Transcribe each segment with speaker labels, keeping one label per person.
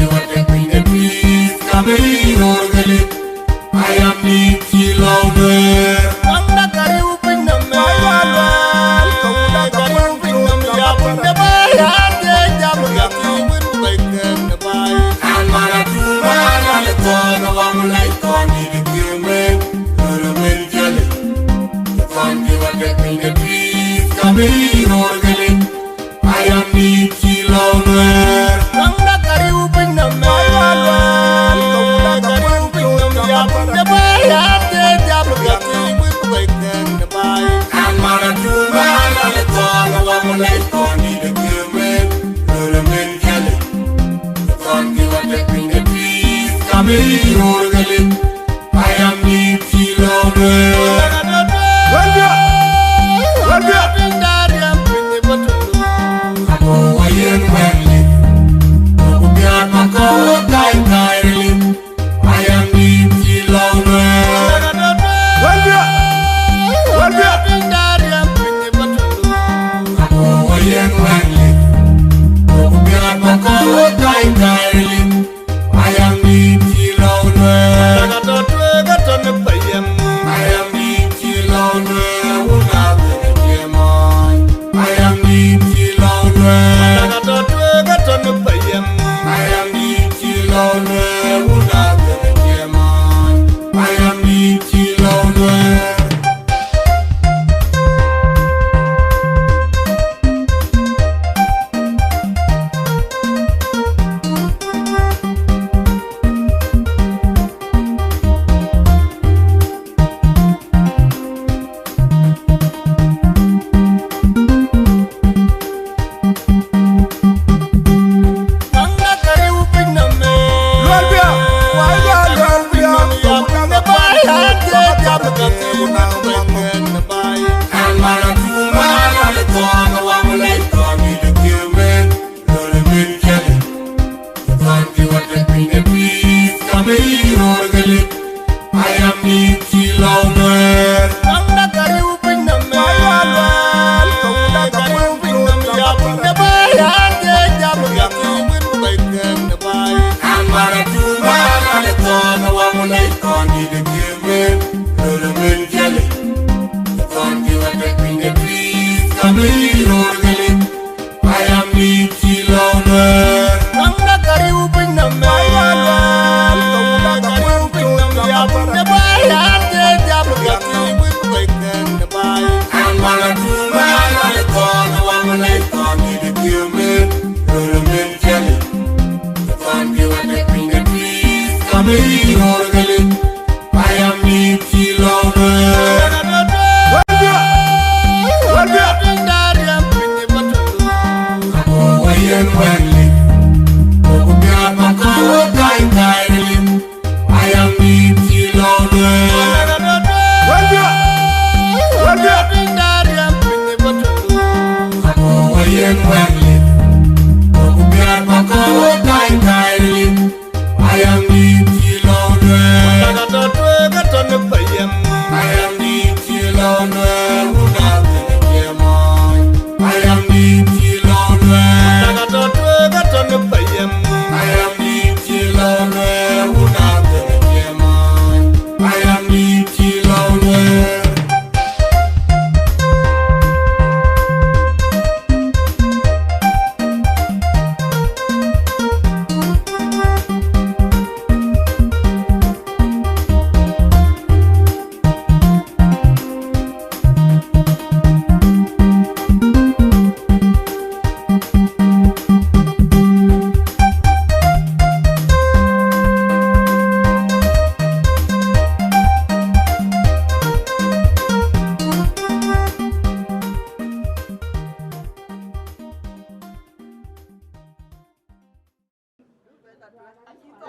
Speaker 1: you are taking a piece, come in, I am Nicky Louder. I am Nicky Louder. I am Nicky Louder.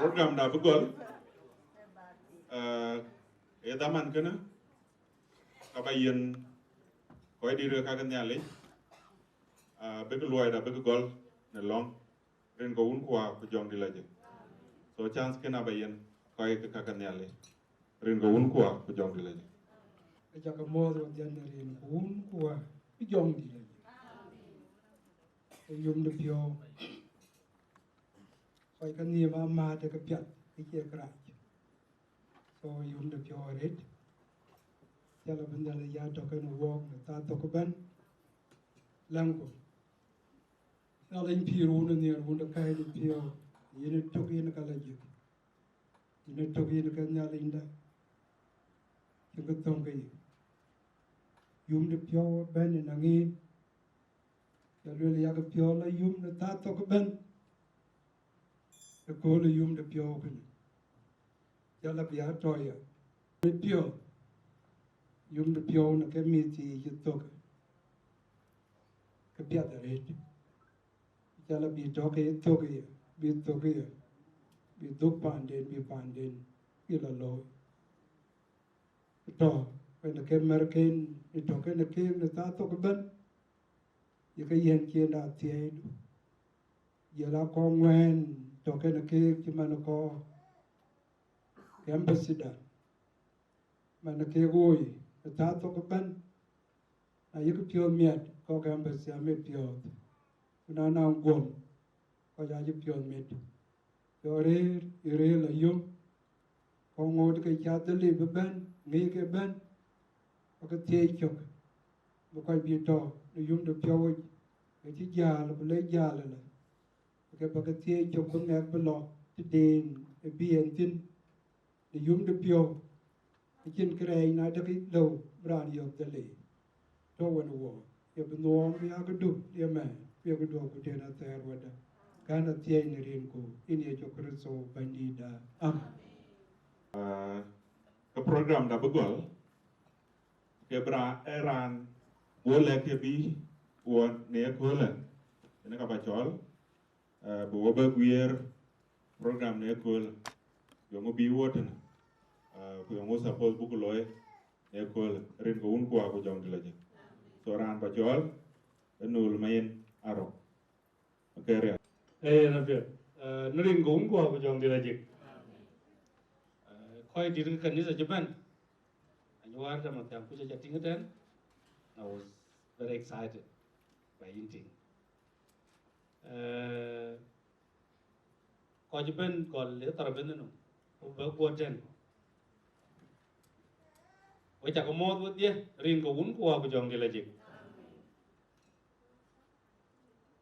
Speaker 2: Program da bugol edaman kana kabayen koy di re kagan yale beg loy da beg gol ne long ren ko un kwa ko jong di laje so chance kena bayen koy kagan yale ren ko un kwa ko jong di laje
Speaker 3: jaka modo jande ren ko un kwa ko jong di laje yum de pio coi cái niềm mà để cái piat cái kia cái so yum the pure red cho là bên đây là cho cái nó walk ta to cái bên lang ko nó lên piru nó nhiều nó cái lên piru ini to cái nó cái là gì ini to cái nó cái nhà lên đó cái tông cái yum the pure bên này ngi cho nên là cái pure là yum nó ta to cái bên cái cô là yum the pure cái cho là bia trôi à cái pure yum the pure nó cái mi thì cái to cái bia đó đấy cho là bị cho cái to cái bị đục pan đến cái là lôi to cái nó cái American cái to cái nó ta to cái bên cái hiện kia là thế giờ là con ngoan to cái nó chứ mà nó có cái embassy đó mà nó cái gối nó ta to cái bên cái pure miệt có cái embassy miệt pure nó nào gồm có giá trị pure miệt rồi là yum con ngồi cái cha tới đi bên nghĩ cái bên cái thiê chụp một cái bị to nó yum được pure cái chiếc già là lấy già là cái thiê chụp con ngạc bên lọ cái đèn cái biển tin để yum được pure cái chân cái này nó được cái đầu ra đi học tới lấy to when a war ya bên ngoài cái ác đục ya mà ya cái đồ của nó tayar wada kana thiê này riêng cô ini cho Kristo bandida
Speaker 2: cái program đã begol cái bra eran boleh ke bi won ne ko la ne ka ba chol bo ba guer program ne ko yo ngo bi woten ko yo ngo suppose bu ko loy ne ko rin ko un ko ko jong la je so ran ba chol nul mayen aro okay
Speaker 4: na việc nó rin ko un ko jong la je khoi di rin kan ni sa japan anyu war da ma tam ku ja tingaten I was very excited by Inting. Có chứ bên còn lễ tờ bên nữa, với quân trên. Với chắc có một vấn đề, riêng có uống qua của dòng đi là gì?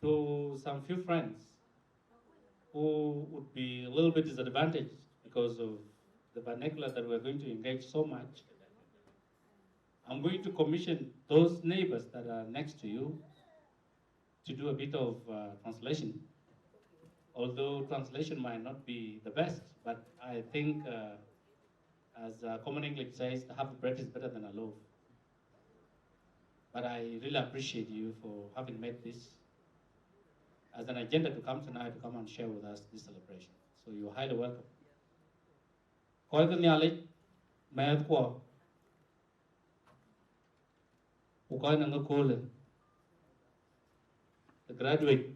Speaker 4: To some few friends who would be a little bit disadvantaged because of the vernacular that we're going to engage so much, I'm going to commission those neighbors that are next to you to do a bit of translation. Although translation might not be the best, but I think, as common English says, half a bread is better than a loaf. But I really appreciate you for having made this as an agenda to come tonight to come and share with us this celebration. So you're highly welcome. Koi ka nyalik mayat ko ukoi nanga kole the graduate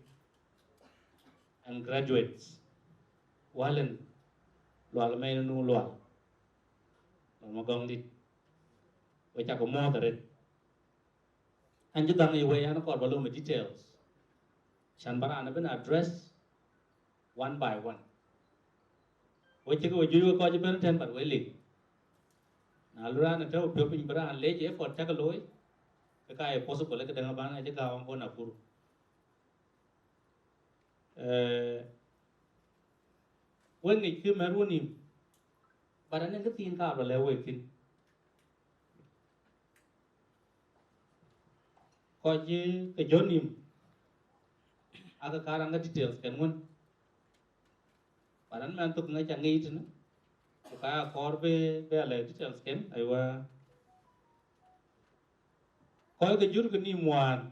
Speaker 4: and graduates walen lual may nu lual magong dit we cha ko mo tare anju dang i we an ko balum details chan bara na ben address one by one we chi ko ju ko ji ben ten but we lik na lura na to pe pin bara le je for ta ko loy cái possible cái đang bán này chứ cao không nào pur when nghịch khi mà luôn niệm bà đã nên cái tin cao là leo về tin coi như cái dấu niệm cái cara cái details cái luôn bà đã mang tục ngay chẳng nghi chứ nữa cái core về lại details cái ai qua coi cái jur cái niệm hoàn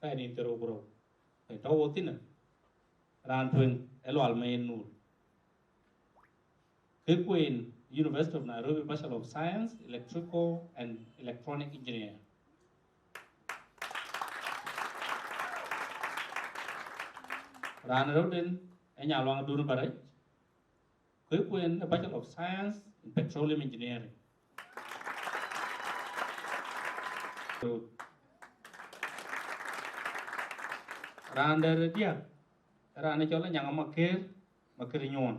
Speaker 4: cái niệm từ bro cái tao vô tin à ran thuyền elwal main nur cái Queen University of Nairobi Bachelor of Science Electrical and Electronic Engineer ran đâu đến anh nhà loang đun vào đấy cái Queen Bachelor of Science in Petroleum Engineering ran dari dia ran cho là nhà mà kia Makerinyon,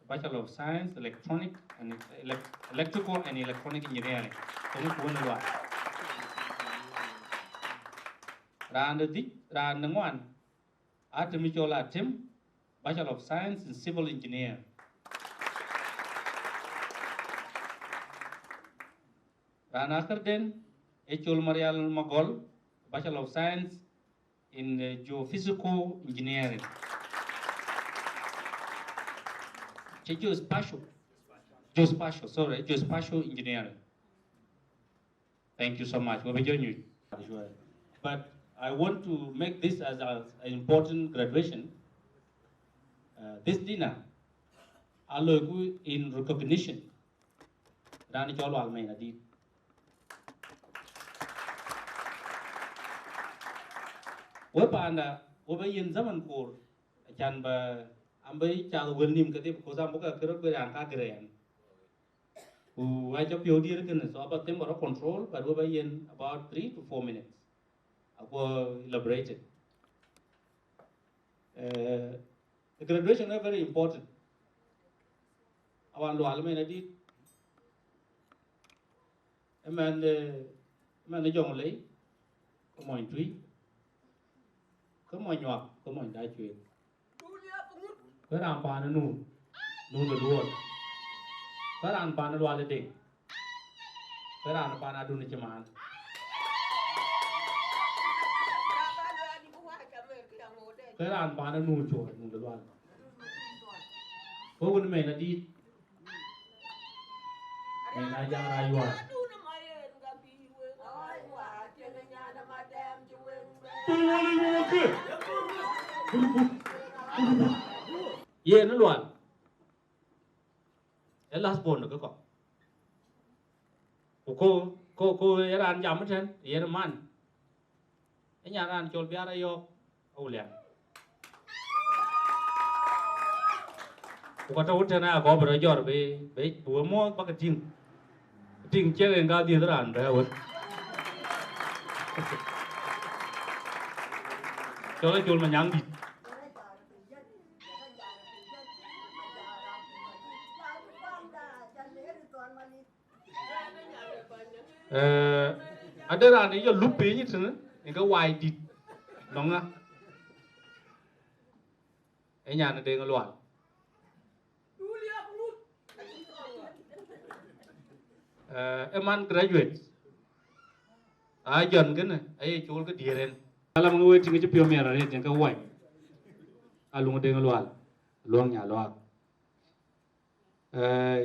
Speaker 4: Bachelor of Science, Electrical and Electronic Engineering. Kung kuwan luwa. Ran nangwan. Atemichola Tim, Bachelor of Science in Civil Engineer. Ran Akarden, Echol Marial Magol, Bachelor of Science in Geophysical Engineering. Geospatial Engineering. Thank you so much. But I want to make this as an important graduation. This dinner, alogu in recognition. Rani cholo almaina di. Wapa anda, wapa yen zaman kur, chan ba ambai chal wilnim kati kosa muka kerot berangka gerayan. I just feel dear so about them or control, but we were in about 3 to 4 minutes. I will elaborate it. The graduation is very important. I want to allow did. A man, the young lady, come on, tree. Come on, you come on, that way. Where I'm pan and no the road. Where I'm pan and wall day. Where I'm pan, I do not demand. Where I'm pan and no joy, no the one. What would mean a deed? And I got you are. Yeah, no one. The last bone of the Coco, Yaran Yamaton, Yen man. And Yaran Jolbiara Yo, Olia. What I would tell I go over a job, bait, to a more bucketing. Think chair and got the other hand, there was. Cho lấy chôn mà nhắn đi. Ada lah ni je lupa ni tu, ni ke wide di, nong lah. Ini yang ada dengan luar. Eman graduate. Ajan kan, ayah jual ke diaren. Kalau menguat tinggi je pion merah ni, yang ke wide. Alung dengan luar, luangnya luar.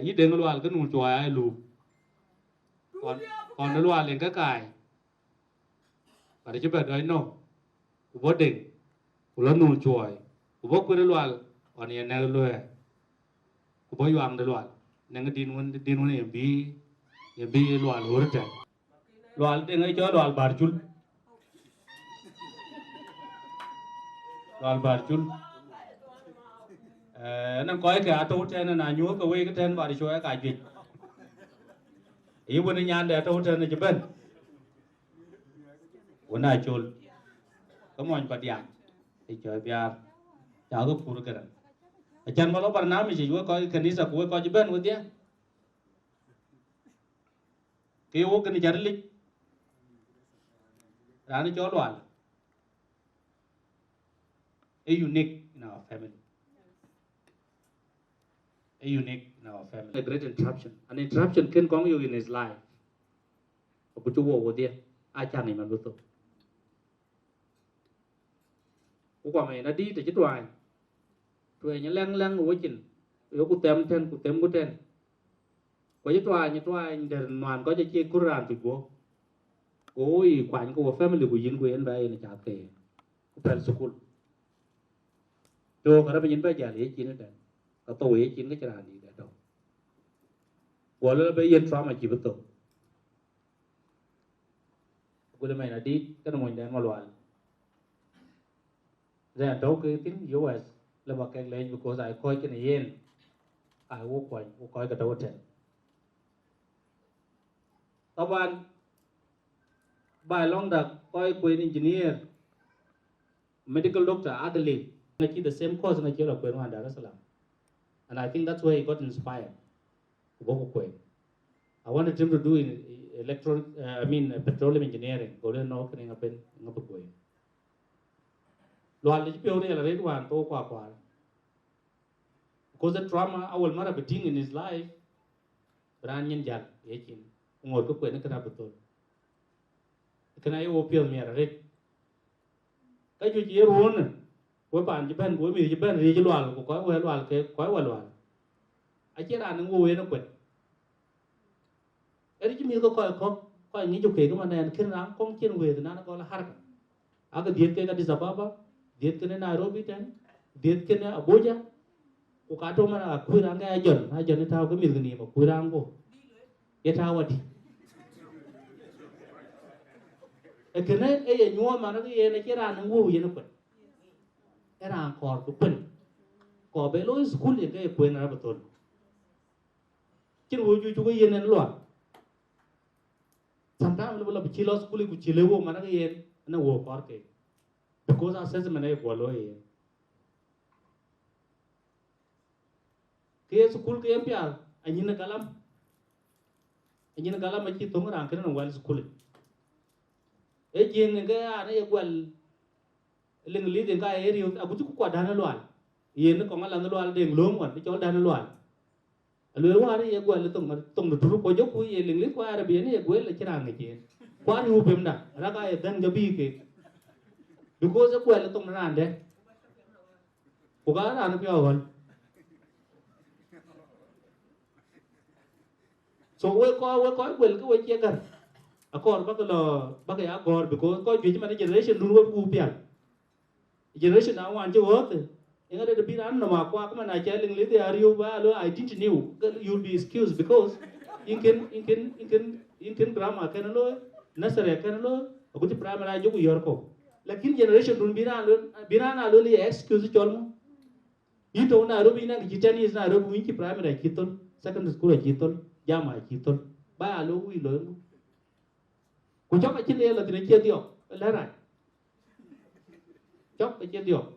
Speaker 4: Ini dengan luar kan untuk ayah lu. Còn nó loa lên các cài và để cho bạn nói no của bố định của nó nụ chuối của bố quên nó loa còn hiện nay loa của bố yoang nó loa nên cái din muốn em bi loa lúa đấy loa để ngay cho loa bar chul nó coi cái ato trên là nhúa cái cái trên và để cho cái gì Ibu ni nyan dah tahu macam mana ben. Wana chul. Kamu an padiam. Ijoy biar. Jauh tu pura keran. Ajan malu pernah mesti juga kau kanisa kau ben kau dia. Kau kini jarlik. Rani jolwal. A unique in our family. A unique in our family. A great interruption. An interruption can come you in his life. Aku cuba over there. Ajar ni man betul. Aku kami nadi terjadi tuai. Tuai ni lang ucin. Aku tem ten. Kau jadi tuai dari nuan kau jadi Quran tu gua. Oi, kuan kau family kau yin kau yang baik ni cakap. Kau perlu sekolah. Tu kalau penyen baca ni cina dah. Kau tahu cina cara ni dah tahu. Walau bayi trauma cip betul. Aku dah main adi, kan main dah maluan. Saya tahu ke tin US, lepas kek lain because I kau cina yen, I walk kau ke tahu ten. Taban, by long dah kau engineer, medical doctor, ada leh. Lagi the same course nak kira kau orang Dar es Salaam. And I think that's where he got inspired. I wanted him to do petroleum engineering. Go to know can happen. Because the trauma I will not have in his life. Branyan Jack, 18. Ngồi có quyền nó cái betul. Cái này opio mi ara rek. Cái chuyện gì ruộng, của bạn Japan, của mình Japan, rồi cái loài của coi loài cái coi loài. Ai chết anh ngồi nó quyền. Cái gì mình có coi những chỗ kia cái mà này khi nào con chuyện về thì nó gọi là hark. Agar diet cái Addis Ababa, diet cái Nairobi ten, diet cái Abuja. Ko kato mana kuiranga ajon tahu ke milgni ma kuirango ya tahu adi ekene nyuwa mana ke ye na kira na ngu ye na pen era kor ku pen ko be lo school ye ke pen ra betul kin wo ju ko ye na lo sometimes lo bi chilo school ku chilewo mana ke ye na wo kor ke because assessment e ko lo ye ke school ke empia anyina galam achi tongra kan wal school e jin ga ana e gwal lingli de ga eri agu ku kwa dana lwal yen ko ngala lwal de nglom wan ti chol dana lwal alwe wa ri e gwal tong duru ko joku ye lingli ko arabi ne e gwal le chirang ne jen kwa ru pemda ra ga e dan ga bi ke because e gwal tong na ande ko ga ran pyo wan. So we will go with Yagar. A core Bagay Agor because God generation do what will be. Generation now want to work. In order to be on the Quackman, I telling Lady, are you well? I didn't know you'll be excused because you can grammar can alone, necessary can alone, a good primary joke Yorko. Like in generation don't be Birana only excuse Cholmo. You don't know Rubina, Gitan is not Rubi primary Kiton, secondary school at Kiton. Jama Kiton, ba lo we learn. Ku chok a chin la tin che dio, la ra. Chok a che dio.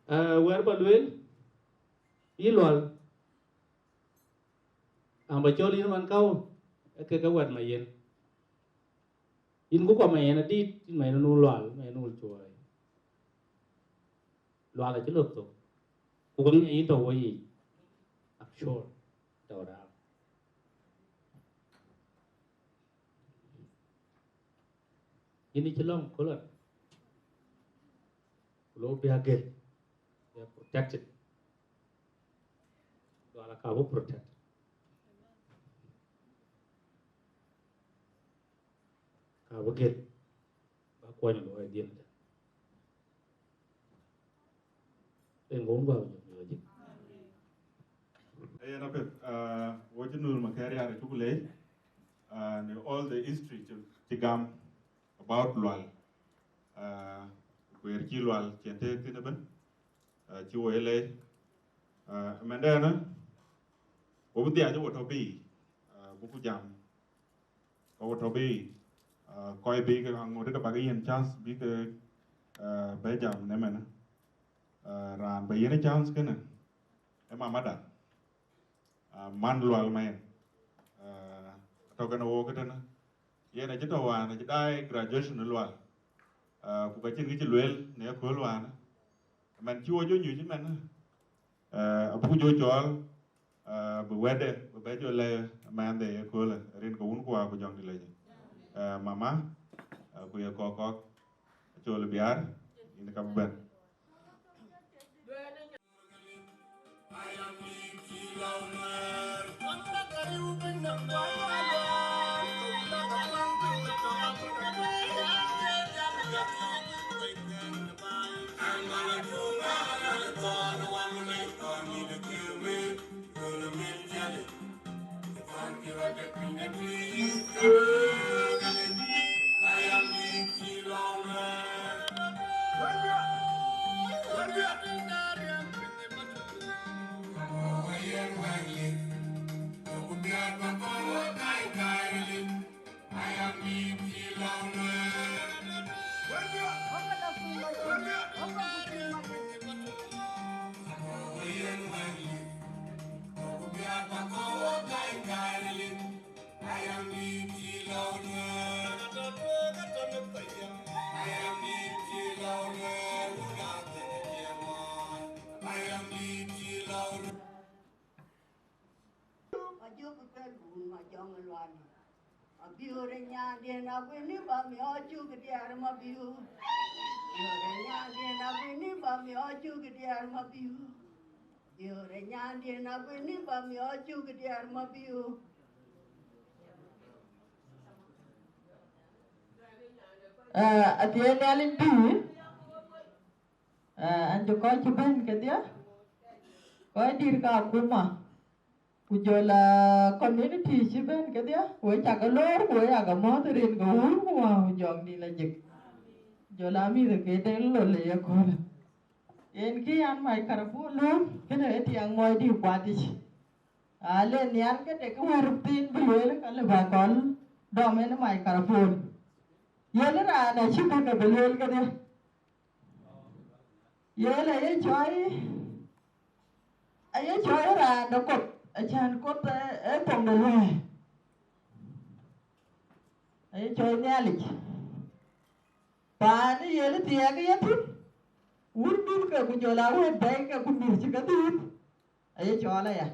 Speaker 4: Wer ba luel. Ilwal. Ba choli man kau. Ke ka wat ma yen. In ku ko ma yen di mai no lwal, mai no chuai. Lwal a che lok to. Ku ko ni to wo yi. I'm sure. Ini celong kolot. Lo biage. They are protected. Lo ala kabu protect. Kabu get. Ba kwa ni lo ai dien. En ngom ba yo ji.
Speaker 2: What you know, Makaria, all the history to Tigam about Lual, where Kilwal can take in a bin, Chiwele, Mandana, over the other water be, Bukujam, over Toby, Koi big and Motor Bagayan chance, big Bejam, Neman, ran by any chance, can Emma Mada. Man lual man token wo cái đó ye na chito wa na dai graduation lual ku ka chin ki luel ne ko lual man chuo jo nyu man abu jo chol bu wede bu be jo le man de ko le rin ko un kwa ku jong di le mama ku ye ko chol biar in ka ben
Speaker 1: Bye.
Speaker 5: mà chưa có cái buồn mà cho người loạn mà biểu đây nhà điện nào quên đi bà mẹ chưa cái điện mà biểu đây nhà điện nào quên đi bà mẹ chưa cái điện mà biểu đây nhà điện nào quên đi bà mẹ chưa cái điện mà biểu
Speaker 6: at the end alin bi an jo ko ci ben ke dia ko dir ka kuma ku jola community ci ben ke dia wo ta ga lor wo ya ga mo rin go hu wa jong ni la jik jola mi de ke den lo le ya ko en ki an mai karabu lo ke de ti ang moy di kwati ale nian ke de ko war tin bu le ka le ba kon do me na mai karabu yele ra na chi ka ka belel ka de yele ye choi ay choi ra no ko chan ko e pong de le ay choi nyali pa ni yele ti ga ye tu ur dur ka ku jola we dai ka ku mir chi ka tu ay chola ya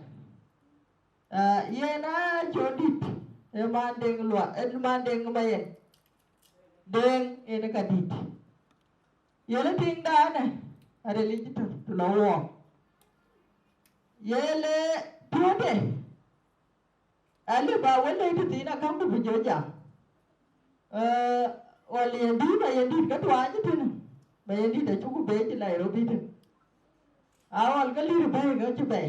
Speaker 6: ye na chodi e man deng lo e man deng ma ye deng ene ka dit yele ting da ne are li tu lo wo yele tude ale ba wele ti tina kan ku bujoja wali ndi ba yendi ka twa ji tin ba yendi da chu ku be ji lai ro bi tin awal ka li ba ga chu be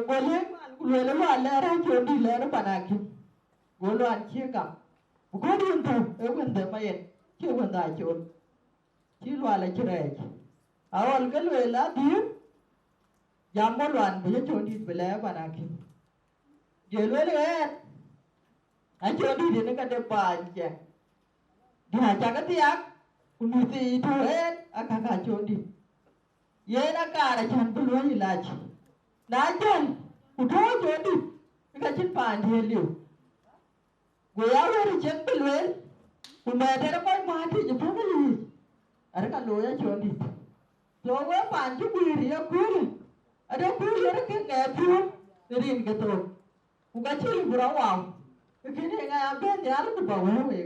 Speaker 6: wale man ku le wa le ra chu di le ra panaki golo an chi ka ko di to e wen da ma yen chi wen da chu chi lo la chi re awal ka le la di jambo loan bi chu di be le panaki je le le a chu di de ka de pa je di ha cha ka ti ak ku ni ti to e aka ka chu di ye na ka ra chan bu lo ni la chi na jan ku to chu di ka chin pa de liu go ya we chen bu lo ku me de ko ma ti je pa ni ara ka lo ya chu di to we pa chu ku ri ya ku ri ada ku ri ra ke nge pu rin ke to ku ka chi bu ra wa ke ni nga be ni ara ku ba we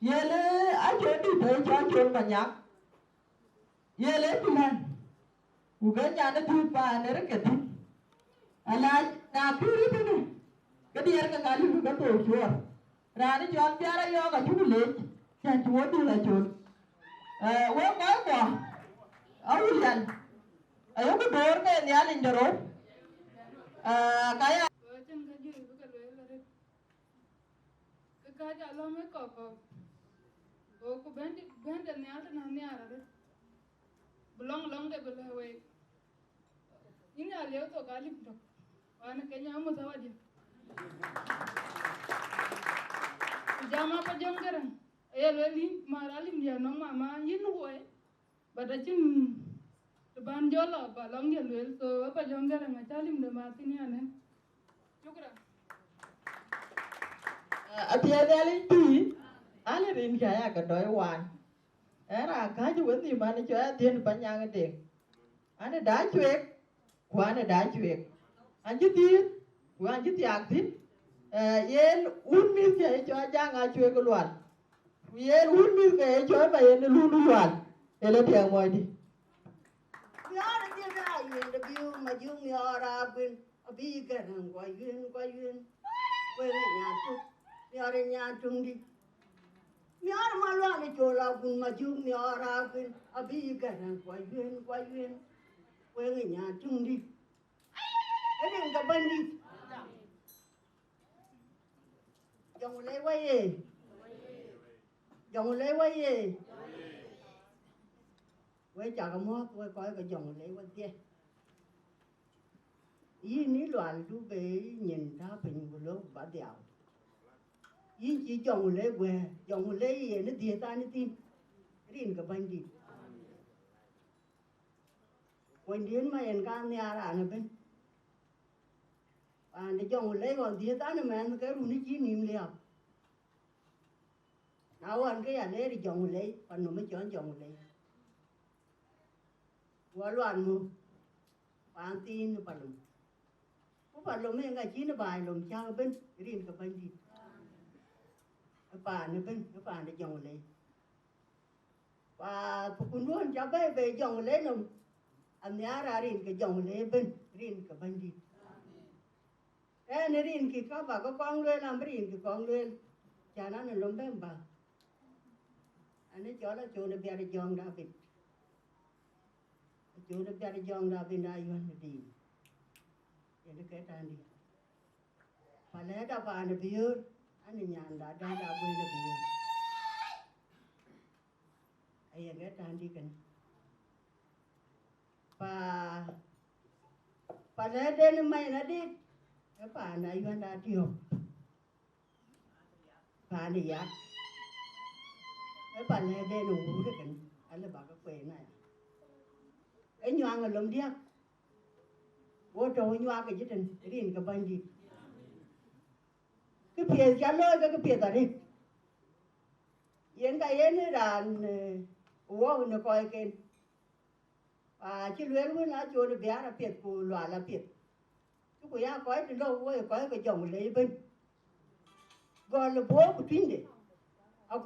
Speaker 6: yele a chu di to cha chu ma nya yele tu man ku ga nya na tu pa ne ra ke ti ala na ku ri tu ne ke di ara ka ga lu ka to chu ra ni jon bia ra yo ga chu le cha chu di la chu we ko ko au yan ayo ku dor ke ni alin doro kaya
Speaker 7: chân cái gì với cái lưỡi là đấy cái chả lo mấy cỏ cô bên trên nhà trên hàng nhà rồi đấy belong để bela we ini aliyo to kalim to wana kenya mo zawadi jama pa jongaran leli maralim dia no mama yin woe badachin ban jolo ba long dia lel so pa jongaran ngachalim de martini anen shukran
Speaker 6: atia dali tu ale rin kaya ka doi wan era ka ju wen ni man cho atien panyang de ane da chwek kwana da chwek anji ti wan ji ti ak tin yen un mi ke cho janga chwek lwan yen un mi ke cho ba yen lu lu lwan ele te moy di
Speaker 5: Yara dia dah yin the view majung yara bin abi garang kwa yun we nya tung di yara malwa ni chola bin majung yara bin abi garang kwa yun we nya tung di ini enggak bandi jangan lewat ye we chả có mót we coi cái dòng lấy quan kia ý ní loạn chú về nhìn ra bình của lỗ bà đèo ý chỉ dòng lấy que dòng lấy nó tiền ta nó tin riêng cái bánh đi quan đến mà em can nhà là nó bên để dòng lấy còn tiền ta nó mà cái rùi nó chỉ niệm liao nào anh cái anh lấy thì dòng lấy còn nó mới chọn dòng lấy Waluan mu pantin palum palum nga china bai lum cha ben rin ka ban di pa ne ben pa ne jong le pa kun luôn cha be be jong le lum an ya ra rin ka jong le ben rin ka ban di ne rin ki ka ba ko kong le lam rin ki kong le cha na ne lum ben ba ane cho la cho ne bia de jong da bit cho ne bia de jong da bin da yuan di ini ke tandi pale da pa ne biur ani nyan da da bu ne biur ai ke tandi kan pa le de ne mai na di pa na yuan da tio pa ni ya pa le de no u de kan alle ba ka kwe na ai nyang lom dia vô trâu nhua cái gì trên riêng cái bên gì cái phía cha lôi cái phía ta đi yên cái yên là uống nó coi cái chỉ luyện với nó cho nó bé là phía của loài là phía cái của ya coi thì lâu quá coi cái dòng lấy bên gọi là bố của trinh đấy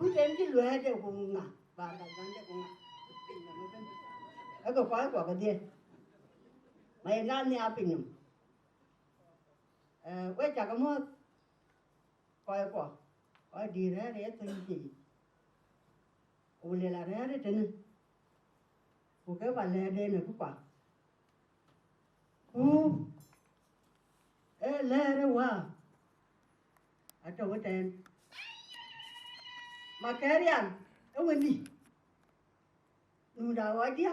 Speaker 5: cứ trên cái luyện để cùng ngả và đại gian để cùng ngả cái coi của cái gì mày ra nhà bình nhầm, quay chả có mua coi quả, coi đi ra đấy thôi gì, ủa là ra đấy trên, ủa cái bàn lề đây này cũng quả, lề đấy quá, ở trong cái trên, mà cái gì ăn, ông ăn đi, nụ đào ở điếc.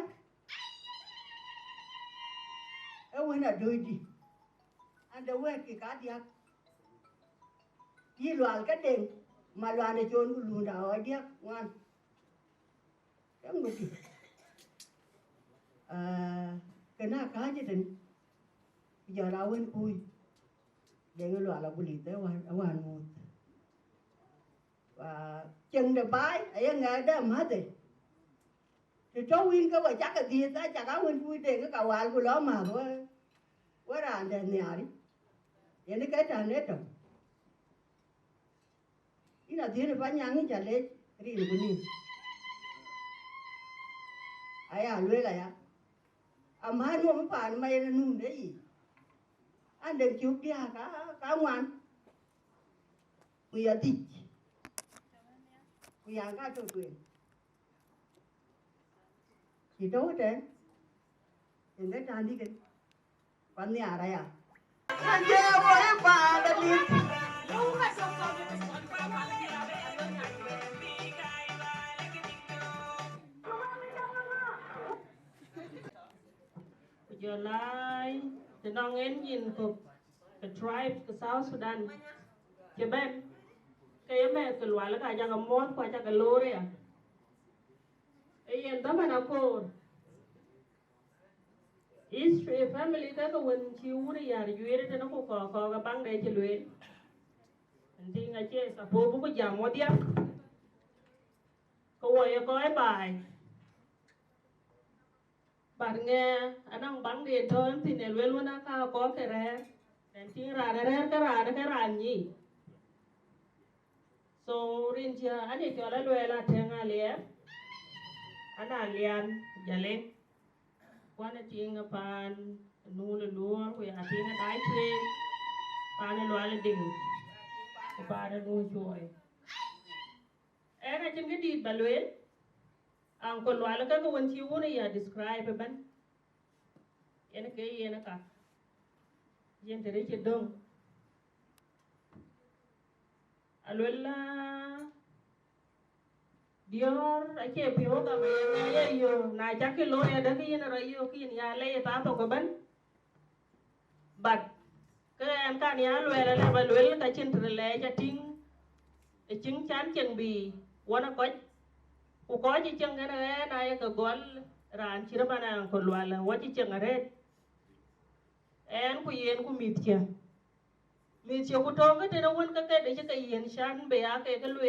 Speaker 5: Ewe na doidi, anda we ki kadia, di luar kadeng, malu anda jon ulu dah dia ngan, yang mesti, kena kaje den, jarawan kui, dengan luar la buli tu awan mut, chân de bai, ayah ngada mate. Thì cháu Win cái vậy chắc cái gì ta chắc áo Win vui để cái cào áo của nó mà thôi quá ra đèn nhà đi vậy nó cái tràn hết rồi ý là thế là phải nhang cái tràn lên cái gì của mình ai lưới lại mai mua mấy bàn mày là nung đấy gì anh đừng chụp đi cá ngoan quy à tít quy à cá trâu quyền thì đâu hết trơn, đừng cái tràn đi cái, quán nhà đây à? Anh chơi với bà đã đi.
Speaker 8: Giờ lại, thì nó nghe nhìn của the tribe của South Sudan, chứ bên cái em cái loại là cái nhà cái món qua cái lô đấy à? Ayan tama na ko. History family ka when chi uri yar yuere te ko ka bang de chelwe. Ndi nga che sa po bu ko jam mo dia. Ko wo ko ai bai. Bar nge anang bang de ton ti ne lwe na ka ko ke re. Den ti ra ka ra ni. So rin cha ani cho la lwe la tenga le. Ana lian jale kwana tinga pan nula luar ko ya tinga dai tren pan lo ala ding ko para no joy era jeng ke di balwe ang ko lo ala ka ko won ci wona ya describe ban ene ke yena ka yente re ci dong alwala Dior ake pio ka me yo na jake lo ya da ki na rayo ki ya le ta to ko ban bat ke em kan ya lo la la ba lo ta chin tre le ja ting e ching chan cheng bi wana ko ko ji cheng ga na ya ka gol ran chi ra bana ko lo la wa ji cheng are en ku yen ku mit che ku to ga te na won ka ke de ka yen shan be ya ke ka lo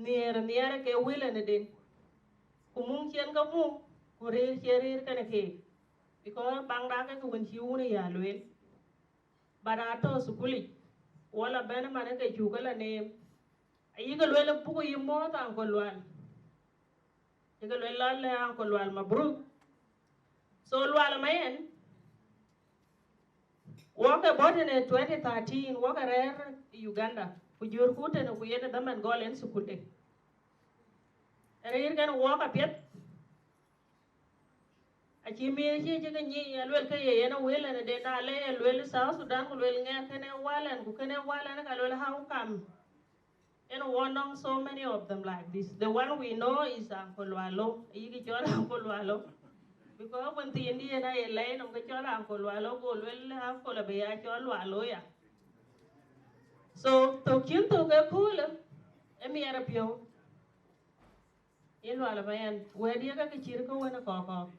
Speaker 8: nier ke wile ne din kumung chen ka mu Kurir cherir kana ke. Because bang da ka kun chiu ni ya lwel. Barato sukuli. Wala bena mana ke chukala ne. Ayi ka lwel puku yimo ta ko lwal. Yi ka lwel la ko lwal mabruk. So lwal mayen. Waka bought in 2013, waka rare Uganda. Kujur kute na kuyene daman golen sukule. Rare gan waka pet. Achimi chi chika nyi alwel ka yena wela na de na le alwel South Sudan kulwel nga kene walan kukene walan kalwel how come? You know, one so many of them like this. The one we know is Uncle Walo. Yiki chola Uncle Walo. Because when the Indian I lay no chola Uncle Walo go well Uncle Abia chola Walo ya. So to kill to get cool. Emi arapio. In Walabayan, where do you get a chirco and a coco?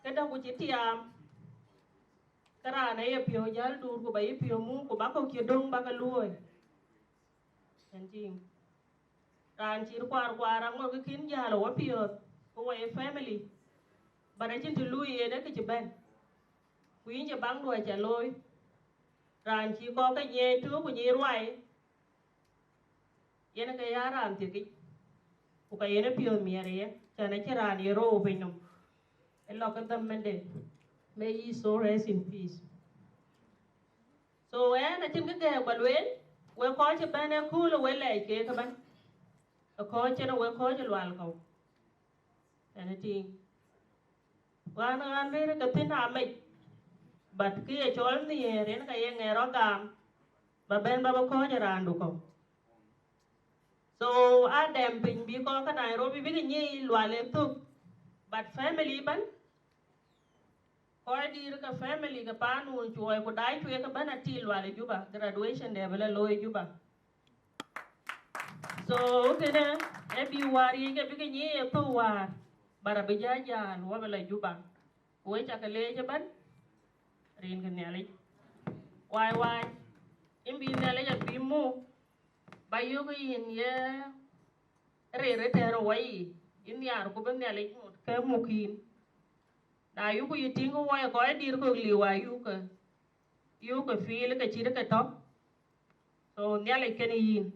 Speaker 8: Get up with your Karana apio yal do go by pio moon, go back of your dong bagaluoy. Jing ran chỉ qua ngồi cái kín nhà là quá phiền cô ấy family bà đã trên từ lui đấy cái chụp bên quý nhà băng đuổi trả lôi ran chỉ có cái nhẹ trước của nhẹ ruồi vậy cái giá ran thì cái nó phiền mía đấy cho nên cái ran này rô về nông cái lo cái tâm mình đấy may he so rest in peace so là trên cái kèo bà luyện we call you bana cool we like ke kaban a call you we call you wal ko anything wana ande ka tin amai but ki chol ni ren ka ye ngero gam ba ben ba ko ja randu ko so adam pin bi ko ka Nairobi bi ni lwale tu but family ban ko dir ka family ka panu choy ko dai chwe ka bana til wale juba graduation de bela loy juba so kena ebi wari ke bi ni to war bara bi jajan wa bela juba ko cha ka le ban rin ka ne le wai imbi ne le ya bi mu ba yu ko yin ye re ter wai in yar ko ben ne le ka mu kin na yu ku yitingo wa ko dir ko liwa yu ka feel ka chira ka top so nyale ken yin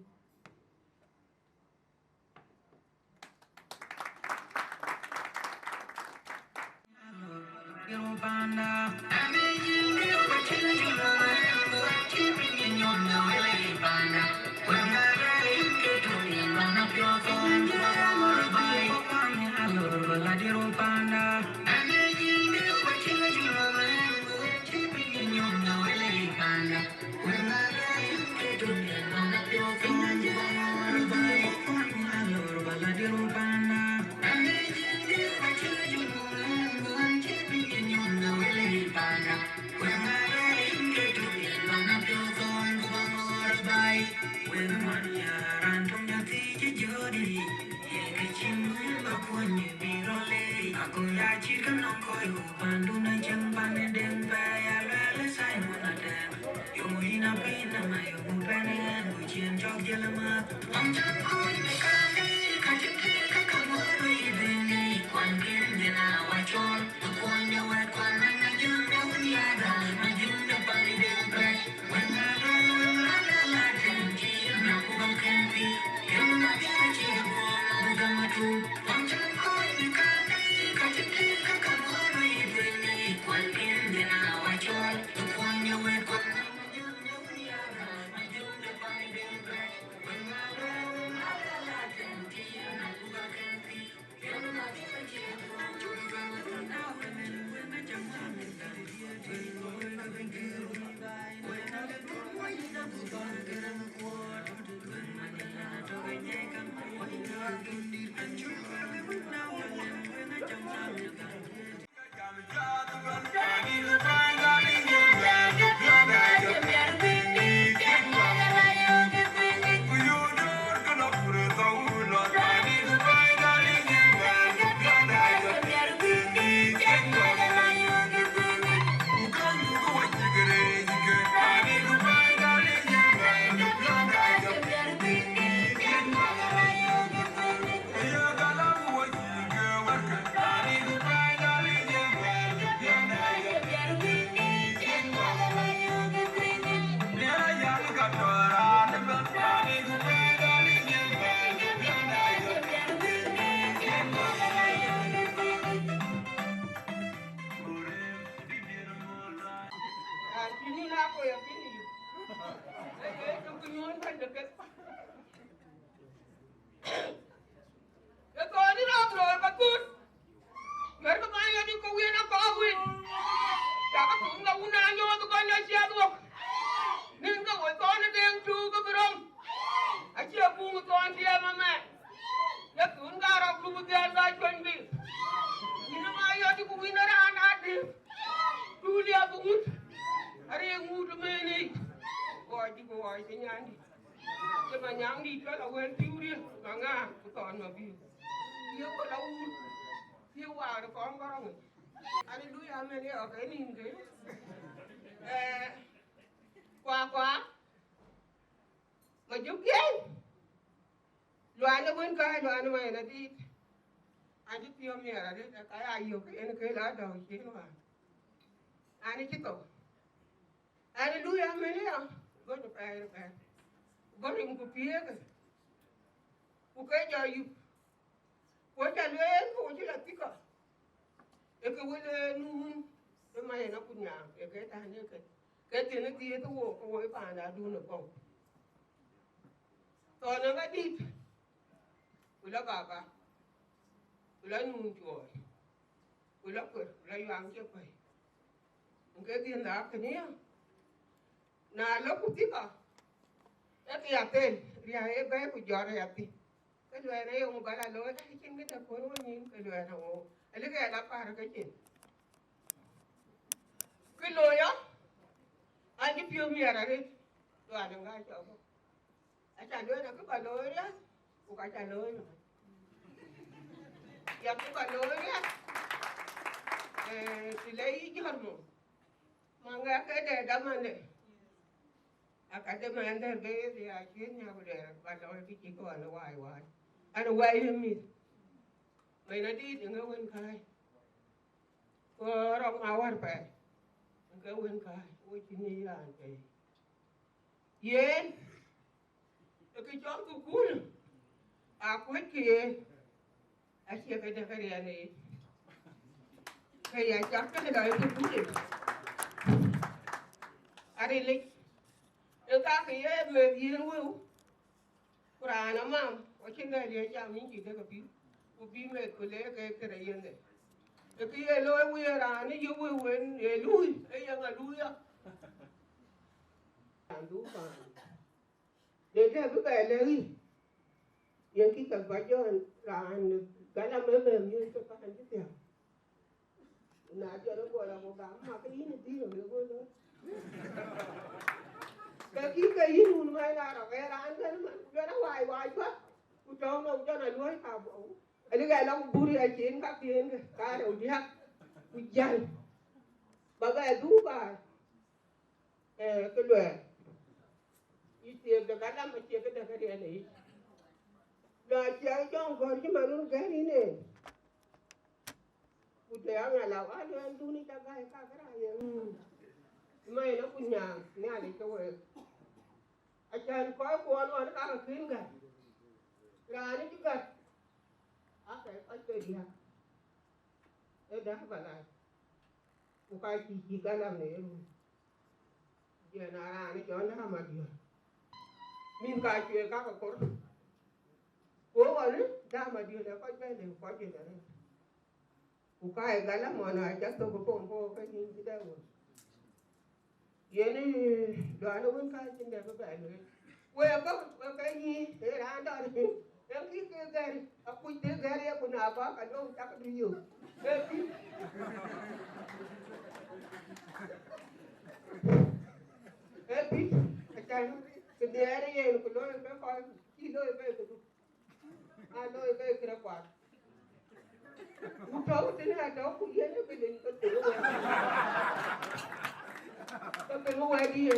Speaker 9: gắng đi cho là quên tiêu đi mà nga còn mà bị thiếu có đâu thiếu vào nó con có đâu anh đuổi anh này ở cái nhìn cái quá mà giúp ghê loài nó quên cái loài nó mày là đi anh giúp tiêu mẹ là đấy cái ai yêu cái lá đầu chế nó anh ấy chứ tổ anh đuổi anh này à có được ai có những cái phía cái giờ yêu quá trời lên cô chỉ là tí cỡ cái nu cái mày nó cũng nhà cái ta như cái tiền nó đi cái wo cái bà đã đun được không còn nó cái đi cứ là bà cứ là nuông chuột cứ là cười là vàng chưa phải cái tiền đó cái nhá na lúc cũng tí cỡ cái tên cái bé của giò này thì cái loài này ông gọi là loài cái trên cái tập cuốn nó nhìn cái loài nào cái là phá cái chuyện cái loài á anh cái phiêu mía này đi loài đừng ai cho không anh trả lời là cái bà loài đó của cái trả lời mà giờ cái bà loài đó thì lấy cái hòn mà nghe cái đề đâm anh này cái đề mà anh đề cái thì chuyên nhà của đề bà loài cái chỉ có nó hoài anh quay em đi mày nói đi đừng có quên khai có rong áo ăn phải đừng có quên khai ôi chị ni là cái yên cái chó của cú quét kia chia cái này cái chắc cái đời của cú đi đi lịch người ta cái về yên vui ra nó mà ở trên đây thì chả mình chỉ thấy cái bí mẹ của lẽ cái này yên này cái lối vui ra nó yêu vui quên lui cái gì mà lui á làm đủ mà để theo cái bài này những cái cần phải cho là cái làm mềm như cho các anh tiếp theo là cho nó gọi là một đám mà cái ý này tí rồi nữa thôi cái ý luôn mai là rồi cái là anh nó hoài quá cô cho nó cho này nuôi khảo bộ anh cái nó buri ai chiến các tiền cái đầu đi hắc cô dàn bà cái đủ bà cái lừa ý tiền được cái làm mà chia cái điện này là chơi cho con chứ mà nó cái này nè cô chơi ngày nào anh đủ đi cho cái này mày nó cũng nhà đi cho về anh chơi có con nó đã là khiến cả ra nó chứ cả cái gì hả cái đó phải là một cái chỉ cái làm này luôn giờ là nó cho nó mà đi mình cái chuyện các con cố vào đấy ra mà đi là có cái đều có chuyện đấy một cái làm mà này chắc tôi có con cái gì cái đó vậy này đoàn nó vẫn cái trên đây có vẻ nữa quê có cái gì để ra đó thì em cái aku cái dia pun apa kan lo tak video happy acan cái dia đây nó lo cái coi chi lo cái lo cái kira quạt Utau thế này đó cũng yên cái đình cái tiểu cái quay đi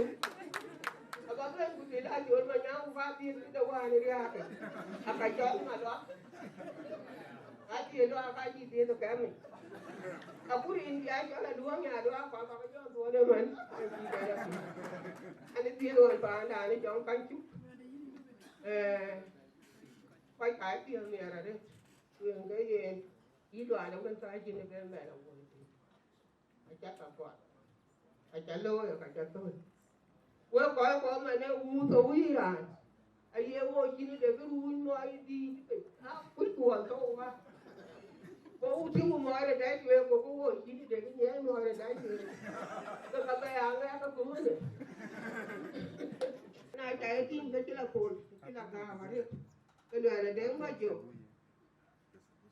Speaker 9: Abang kan putih lah jual banyak fatin kita wah ni dia ke. Akai jom ada. Hati itu akai di dia tu kami. Aku India jual dua nya dua apa apa jual dua dia man. Ani dia dua apa anda ni jom kan cu. Quay cái tiền này là đấy. Tiền cái gì ý đoàn nó bên trái trên bên mẹ đồng quân. Chắc là quạt. Trả lôi rồi cả tôi. Well, có mà nó u tối là ai ơi chỉ để cái u nói đi cái cuối tuần thôi mà có u thiếu mà để đấy chuyện của cô chỉ để cái nhé nói để đấy chuyện nó cả bé ăn nó cũng mất này cái tim cái là cồn cái là gà mà đi cái này là đến bao nhiêu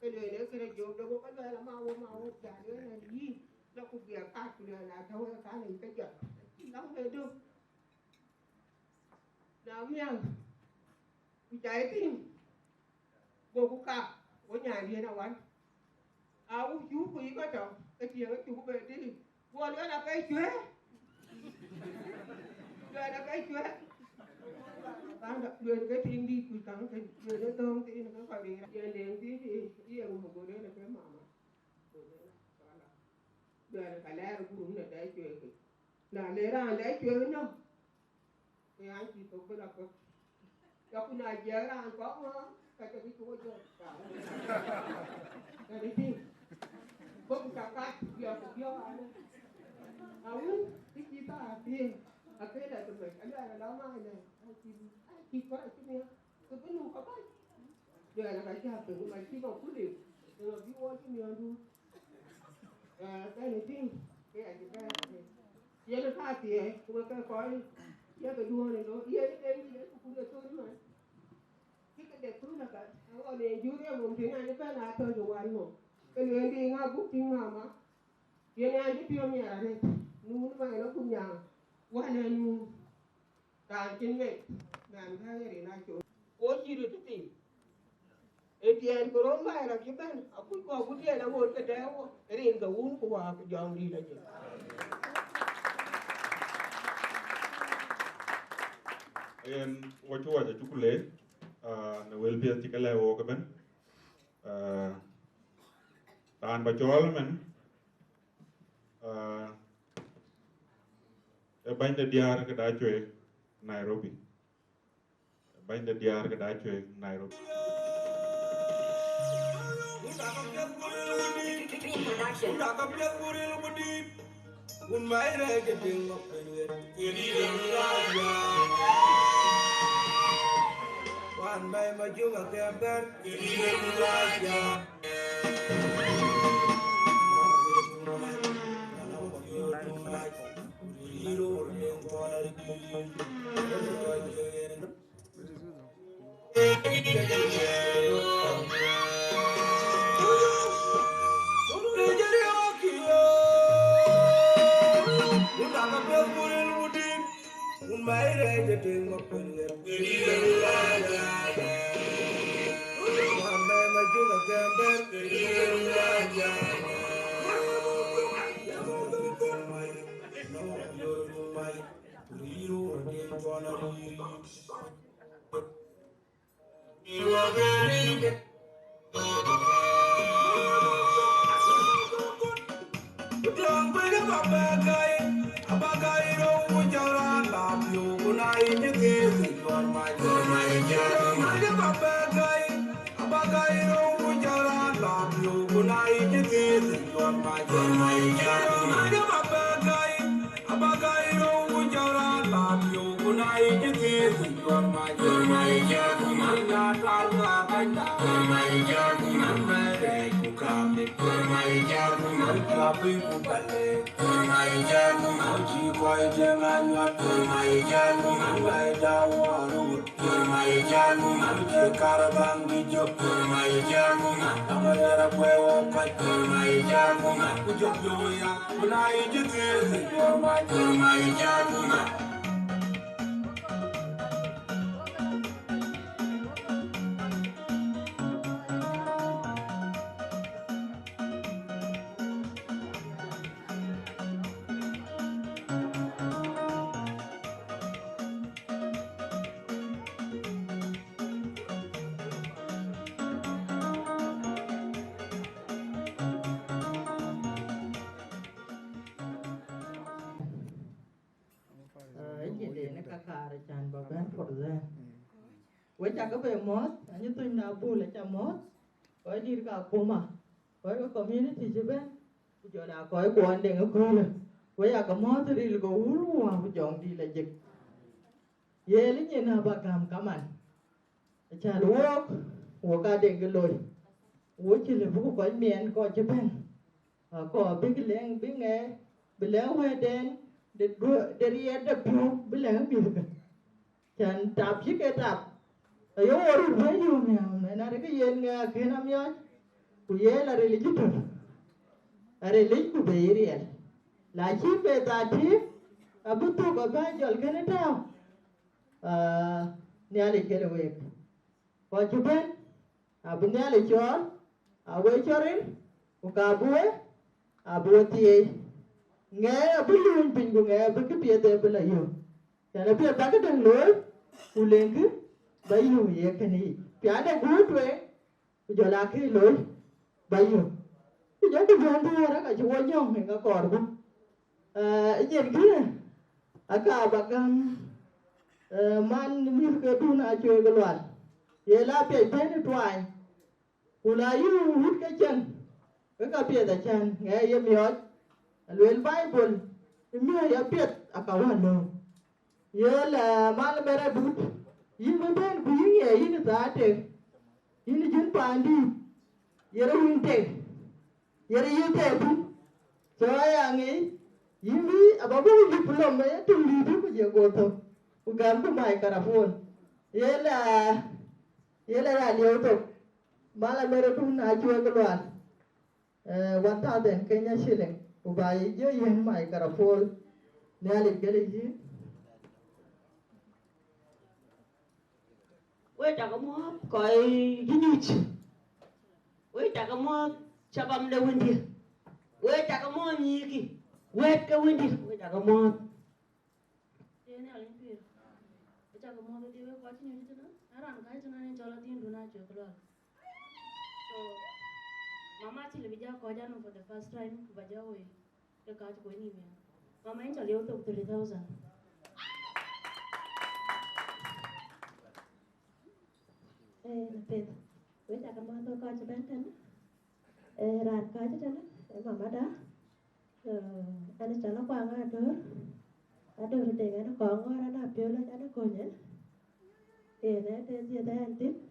Speaker 9: cái này nếu cái này chịu đâu có cái này là mau trả cái này gì nó cũng việc cả cái này là thôi cái này cái chuyện nó về được làm nhau chạy tin bố cũng cả ở nhà đi nào anh áo chú quý có chồng cái chuyện cái chú về đi bố nữa là cái chuyện rồi là cái chuyện bạn đặt đường cái tiền đi quý cắn thì rồi nó tông thì nó phải đi rồi liền thì yên một bữa nữa là cái mà rồi là cái lẽ cũng là để chuyện là lẽ ra để chuyện đâu thì anh chỉ tôi là có cái này giờ ra anh có cái chúa chưa cái đấy thì không cả cái giờ cũng vô anh cái gì ta tiền cái này tụi mình cái này là đó mai này chỉ có cái này tôi cứ nuôi có cái giờ là cái cha tụi mình chỉ có cứ điều rồi đi qua cái miếng luôn cái này thì cái này thì cái giờ nó pha tiền cũng cái coi giờ cái đua này nó giờ cái đấy cũng được thôi mà cái đẹp thứ là cái ở đây dưới cái vùng thế này nó cái là thôi rồi anh một cái người đi ngao bút tin mà giờ này cái tiêu nhà này nu nó nó cũng nhà qua này nu đàn trên vậy đàn thay để này chỗ cố chi được cái gì ATM của nó mai là cái bên ở cuối cùng cuối kia là một cái đéo cái điện cầu uống của cái dòng đi là gì
Speaker 2: em qua chua cho chú lễ na wel pia ti kala wo ka ben tan ba chol men e bain de diar ka da chwe Nairobi bain de diar ka da chwe Nairobi
Speaker 1: One by my yoga camper, Raja.
Speaker 6: Với cha có về mót, như tôi nào bu là cha mót, với đi cả coma, với cái community chứ bên, chỗ nào có của anh đừng có rồi, với cả mót thì đi là có uống hoa, với chọn đi là dịch, về lấy như nào bà cảm ơn, cha đuốc, của cả đừng cái lối, của chỉ là vụ có miền có chứ bên, có biết cái leng biết nghe, biết léo hoa đen, để đi ăn được không, biết léo biết cái, chẳng tạp chứ cái tạp. Ayo orang bayu ni, nara ke yen kenam ya, kuye la religion tu, religion tu berial, la chip beta chip, abu tu kau jol kena tahu, ni ada kena wek, ko chuben abunyale chor awe chorin ukabue abuti nge abulun pingu nge abukipie de bela yo kana pia takadang loy ulengu bayu ye kani piada gutwe ujola ki loy bayu ujo ku jondu ra ka chuo nyong he ka korbu yen kire aka bagam man mi ke duna chwe galwan ye la pe pe ni twai ula yu hut ka chen ka pe da chan nge ye miot luen bible mi ya pet aka wano ye la mal mere but yin ben ku yin ye yin ta te yin jin pandi yere winte yere yete bu so ya ngi yimi ababu ni pulo me tumbi du ku je goto ku gam ku mai karafon yela ya liyo to mala mere tu na chwe galwan 1000 Kenya shilling ku bai je yin mai karafon ne ali gele ji
Speaker 9: we ta ko mo coi ginyuch we ta ko mo chabam de wendi we ta ko mo nyiki we ka wendi we ta ko mo
Speaker 8: Tene alin pir. Echa ko mo de we ko tin ni tena. Aran kai tena ni chola tin duna che klo. So mama ti le bija ko janu for the first time ku baja we. Ke ka ko ni me. Mama en chali auto 3000.
Speaker 10: Pet. We ta ko mo to ko che ben tena. Ran ka che tena. Mama da. Ana chala kwa nga do. Ada udah dengan kong orang nak bela ada konya. Ada dia ada antin.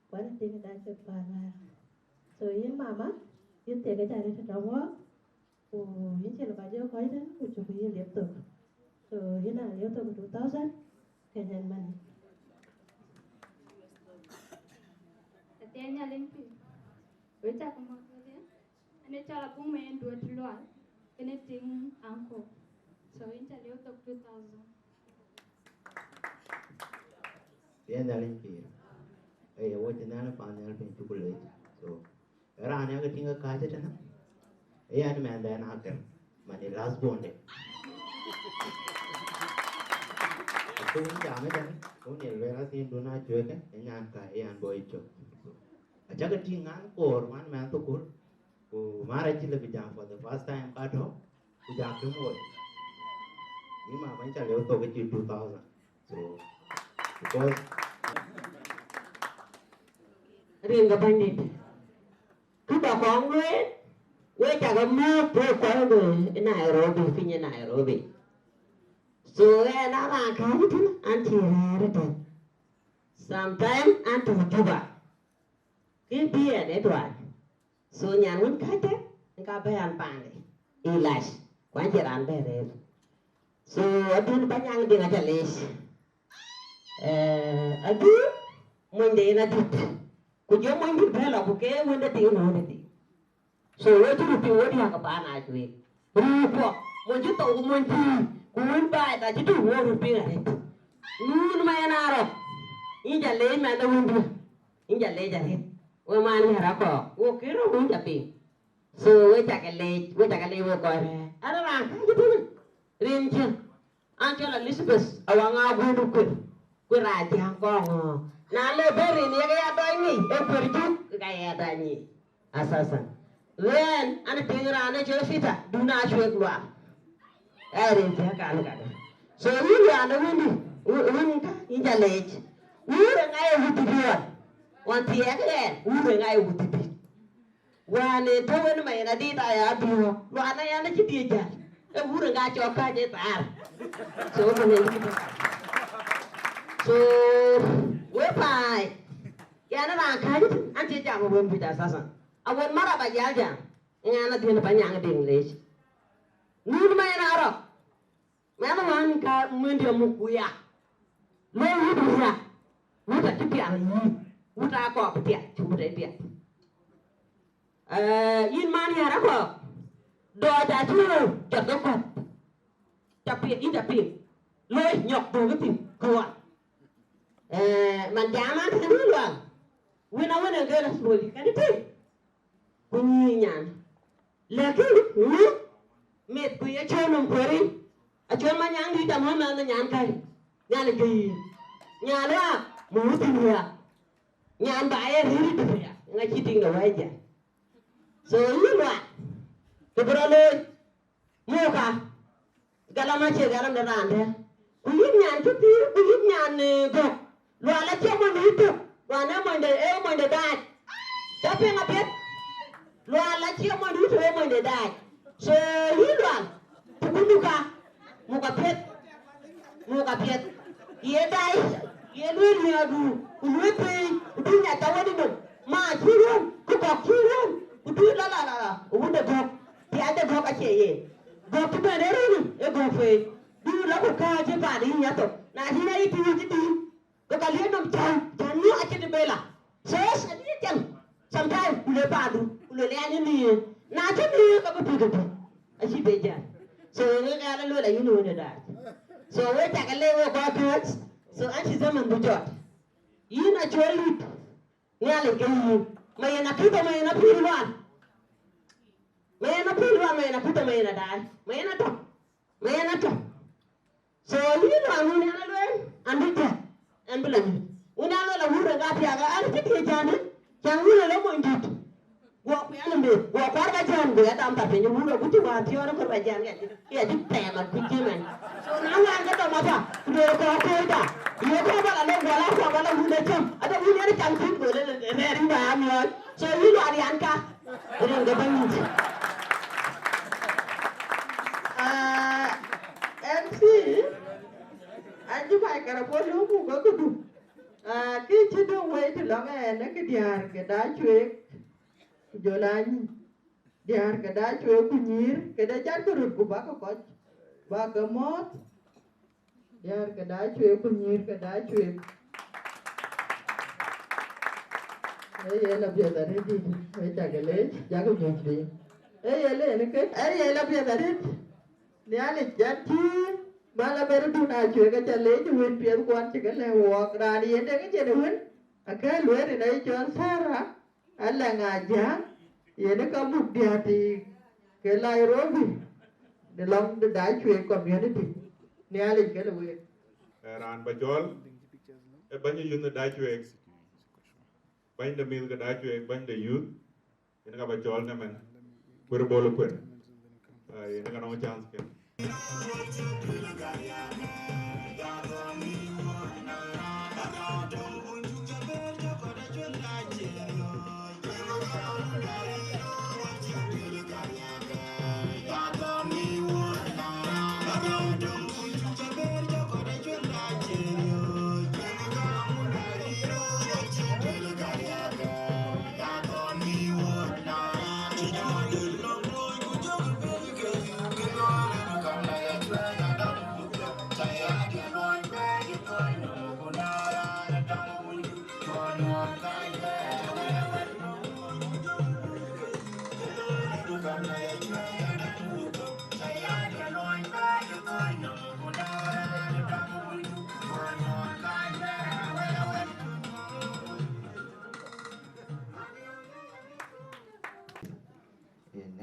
Speaker 10: Wana tinggal dah sepala. So ini mama, ini tega cari setawa. Oh ini cila baju kau ini, aku cuba ini lihat tu. So ini nak lihat tu 2000 Kenyan money.
Speaker 7: Tenya limpi. Wecha kama kaya. Ane chala pung main dua luar. Kene ting angko. So incha leo top 2000.
Speaker 11: Tenya limpi. Wo chana na panel pin chukule. So era ane aga tinga kaje chana. Ane manda na akar. Mani last bonde. Aku ni jame jame. Kau ni lera tin dona cuek kan? Engan ka, engan boy cok. Aja ke tingan kor man man tu kor. Ku mara cile bijam for the first time kato. Ku jam tu boy. Ini mah macam lewat tu kecil 2000. So because
Speaker 9: ringa bandit ku ba kong we ta ko mo pro ko go Nairobi finya Nairobi so na ra ka tin anti rare sometime anti Juba ke bia de twa so nyan won ka te ka bayan pande ilash kwa jiran bere so adun banyang dinga jales adu monde na dit kujo monde bela ku ke wonde ti no ne ti so we tu pi wodi ha ka ba na jwe rupo mo ju to mo ti ku won ba ta ji tu wo ru pi ne nun ma na ro inja le ma da wondu inja le ja he we ma ni ra ko wo ke ro won ja pi so we ta ka le we ko re ara ra ka ji tu rin chen Angela Elizabeth awanga gudu ku ra ji ha ko na le beri ni ga ya do ni e perju ga ya da ni asasan wen ana tingra ana je fita duna shwe kwa ere ti ka an ga so ni ya na windi win ka inja lej wure ngai wuti biwa wan ti ya ga wure ngai wuti bi wane to wen mai na di ta ya biwo lo ana ya na ti di ja e wure ga cho ka je tar so ko ne so we pai ya na ra ka ji an ti ja mo wen bi ta sasan awen mara ba ya ja ngana din ba nyang ding le nur mai na ro ma na wan ka mundi mu ku ya lo wu ya wu ta ti ya ni wu ta ko ti ya chu de ti yin man ya ra ko do ta chu ta ko ko ta pi in ta pi lo nyok tu cái ti ko man jaman tan luang wina wina gana soli kan te kunyi nyan lakin met ku ya chonum pori a chon ma nyang di tam ma na nyan kai nyan gi nyan ya mu tin ya nyan ba ya ri ti ya nga chi ting da wai ja so yi wa to bro le mo ka galama che garam da ran de ku yin nyan chu ti ku yin nyan go lo ala che mo ni to wa na mo de e mo de da ta pe nga pet lo ala che mo ni to e mo de da so yi lo tukunuka muka pet ye dai ye lu ni adu lu pe du nya ta wadi no ma chirun ku ko chirun du la u de go ya de go ka che ye go tu be ne ru e go fe du la ko ka je ba ni nya to na hi na i ti ko ka le nom chan ni a che de bela so sa ni chan sometimes le pa du le ani ni na che ni ka ko tu de a chi be ja so ne ga la lo la yin ne da so we ta ka le wo ko coach so an shi zaman bu jot yin a choli ne ale ke yi mai na pito mai na pilwan mai na pito mai na da mai na to so yin wa nu ne na lo an bi ta an bi la ni una lo la wura ga ti ga an ti ke jani kan wura lo mo ndit wo ku yana me wo kwar ga jan go ya tam ta pe ni wura ku ti wa ti ora ko ba jan ya di te ma ku ti men so na wa ga to ma fa do ko ko ta yo ko ba la go la ko ba la wura cham ada wura ni kan tin go le ne ri ba am yo so wi lo ari an ka ri ga ba ni MC anju bai kara po lu ku ko du ki chi do we ti lo ga na ke diar ke da chwe jolani diar ke da chwe ku nyir ke da jar ku ku ba ko ba ga mot diar ke da chwe ku nyir ke da chwe ye la bia da ri di we ta ga le ja ku ni di ye le ne ke ye la bia da ri ni ale jati bala beru du na chwe ga cha le ju win pien kwan chi ga le wo ra ni ye de ga che de win aka lwe ri dai chon sara alla nga ja ye ne ka muk dia ti ke Nairobi de long de dai chwe community ni ale ke le we
Speaker 2: ran ba jol e bañ a yun da chwe bañ de mil ga da chwe bañ de youth ina ka ba jol na men kur bolu kur ina ka no chance ke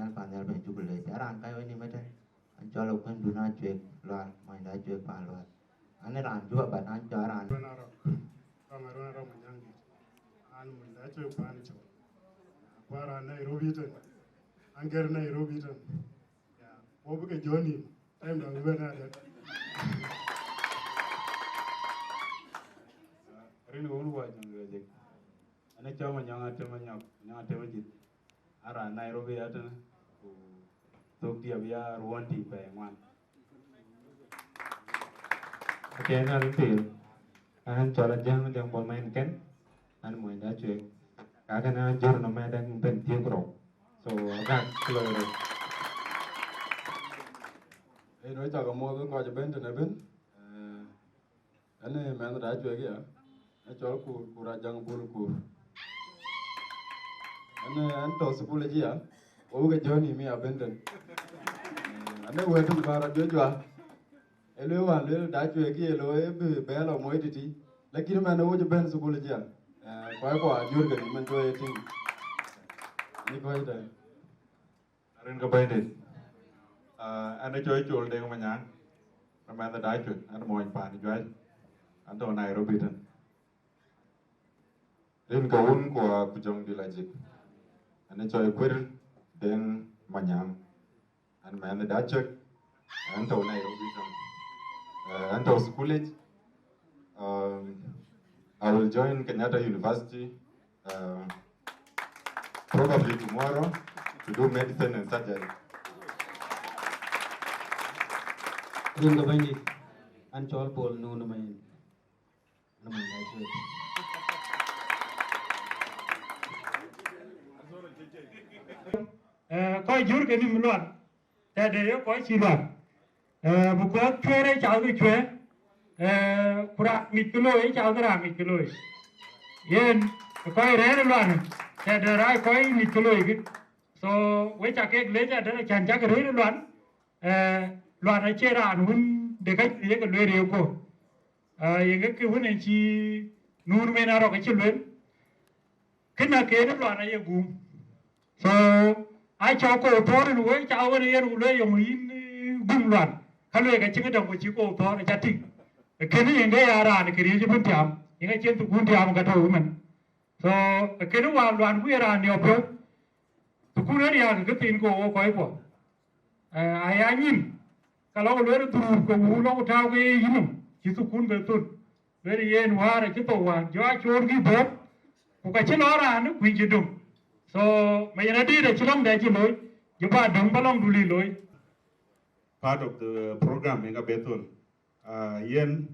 Speaker 11: Nel panel ben jubile jarang kai ini mete anjalo kan duna cuek luar main da cuek pa luar ane ran juga badan jaran
Speaker 12: kamarona manyangi an mun da cuek pa ni cho kwara Nairobi tan anger Nairobi tan ya wo buke joni time da we na da rin wonu wa jang je ane chama nyanga tema jit ara Nairobi atan tok dia biar ruanti pe ngwan
Speaker 13: okay na lutil an chola jang dang bol main ken an mo da chwe ka kana jor no ma dang ben tie kro so ga klo re
Speaker 12: e no cha ga mo ko ja ben na ben ane men da chwe ga e chol ku ra jang bul ku ane an to supule ji ya o ga joni mi abenden ane we tu bara jo jo ele wa le da chwe gi lo e be lo mo ti
Speaker 14: lakini man wo ben school jan ko ajur ga man to eting ni ko ida
Speaker 2: ren ka bayde ana choy chol de ma nyang ma da dai chu an mo pa ni jwai an to Nairobi tan ren ka un ko ku jong di lajik ana choy kwir den ma nyang an ma da chek an to Nairobi tan an to school age I will join Kenyatta University probably tomorrow to do medicine and surgery.
Speaker 15: Rin ka bandi an chol pol no na mai dai chwe.
Speaker 16: Coi jur cái niệm loạn, ta để coi chi loạn, một cái chwe đấy cháu cái chwe, kura mít cái lối cháu cái mít cái lối, yên coi đấy loạn, ta để ra coi mít cái lối cái, so với chắc cái lấy ra đó là chàng chắc cái đấy loạn, loạn ở trên đàn hun để cái lối đều cô, những cái hun này chi nuôi men nào cái chi lối, cái nào cái đó loạn này gum, so ai cho cô thọ thì nuôi cháu cái này nuôi dùng in gum loạn, cái lối cái chính cái đồng của chị cô thọ là chặt thịt, cái này những cái ara này cái gì chứ không tiệm, những cái chuyện tụi quân tiệm cái thôi mình, so cái nó vào loạn cái ara nhiều pro, tụi quân ấy cái tiền cô coi qua, ai anh nhìn, kalau lối nó tụi cô nó thao cái gì nữa, chỉ tụi quân về tụi, về đi yên hóa rồi chứ tụi hoàn, cho ai chôn cái bóp, cái chuyện đó là nó quý chứ đúng. So bây giờ đi để chilong để chi lối, giờ ba đồng balong đuli lối.
Speaker 2: Part of the program in Betul, yen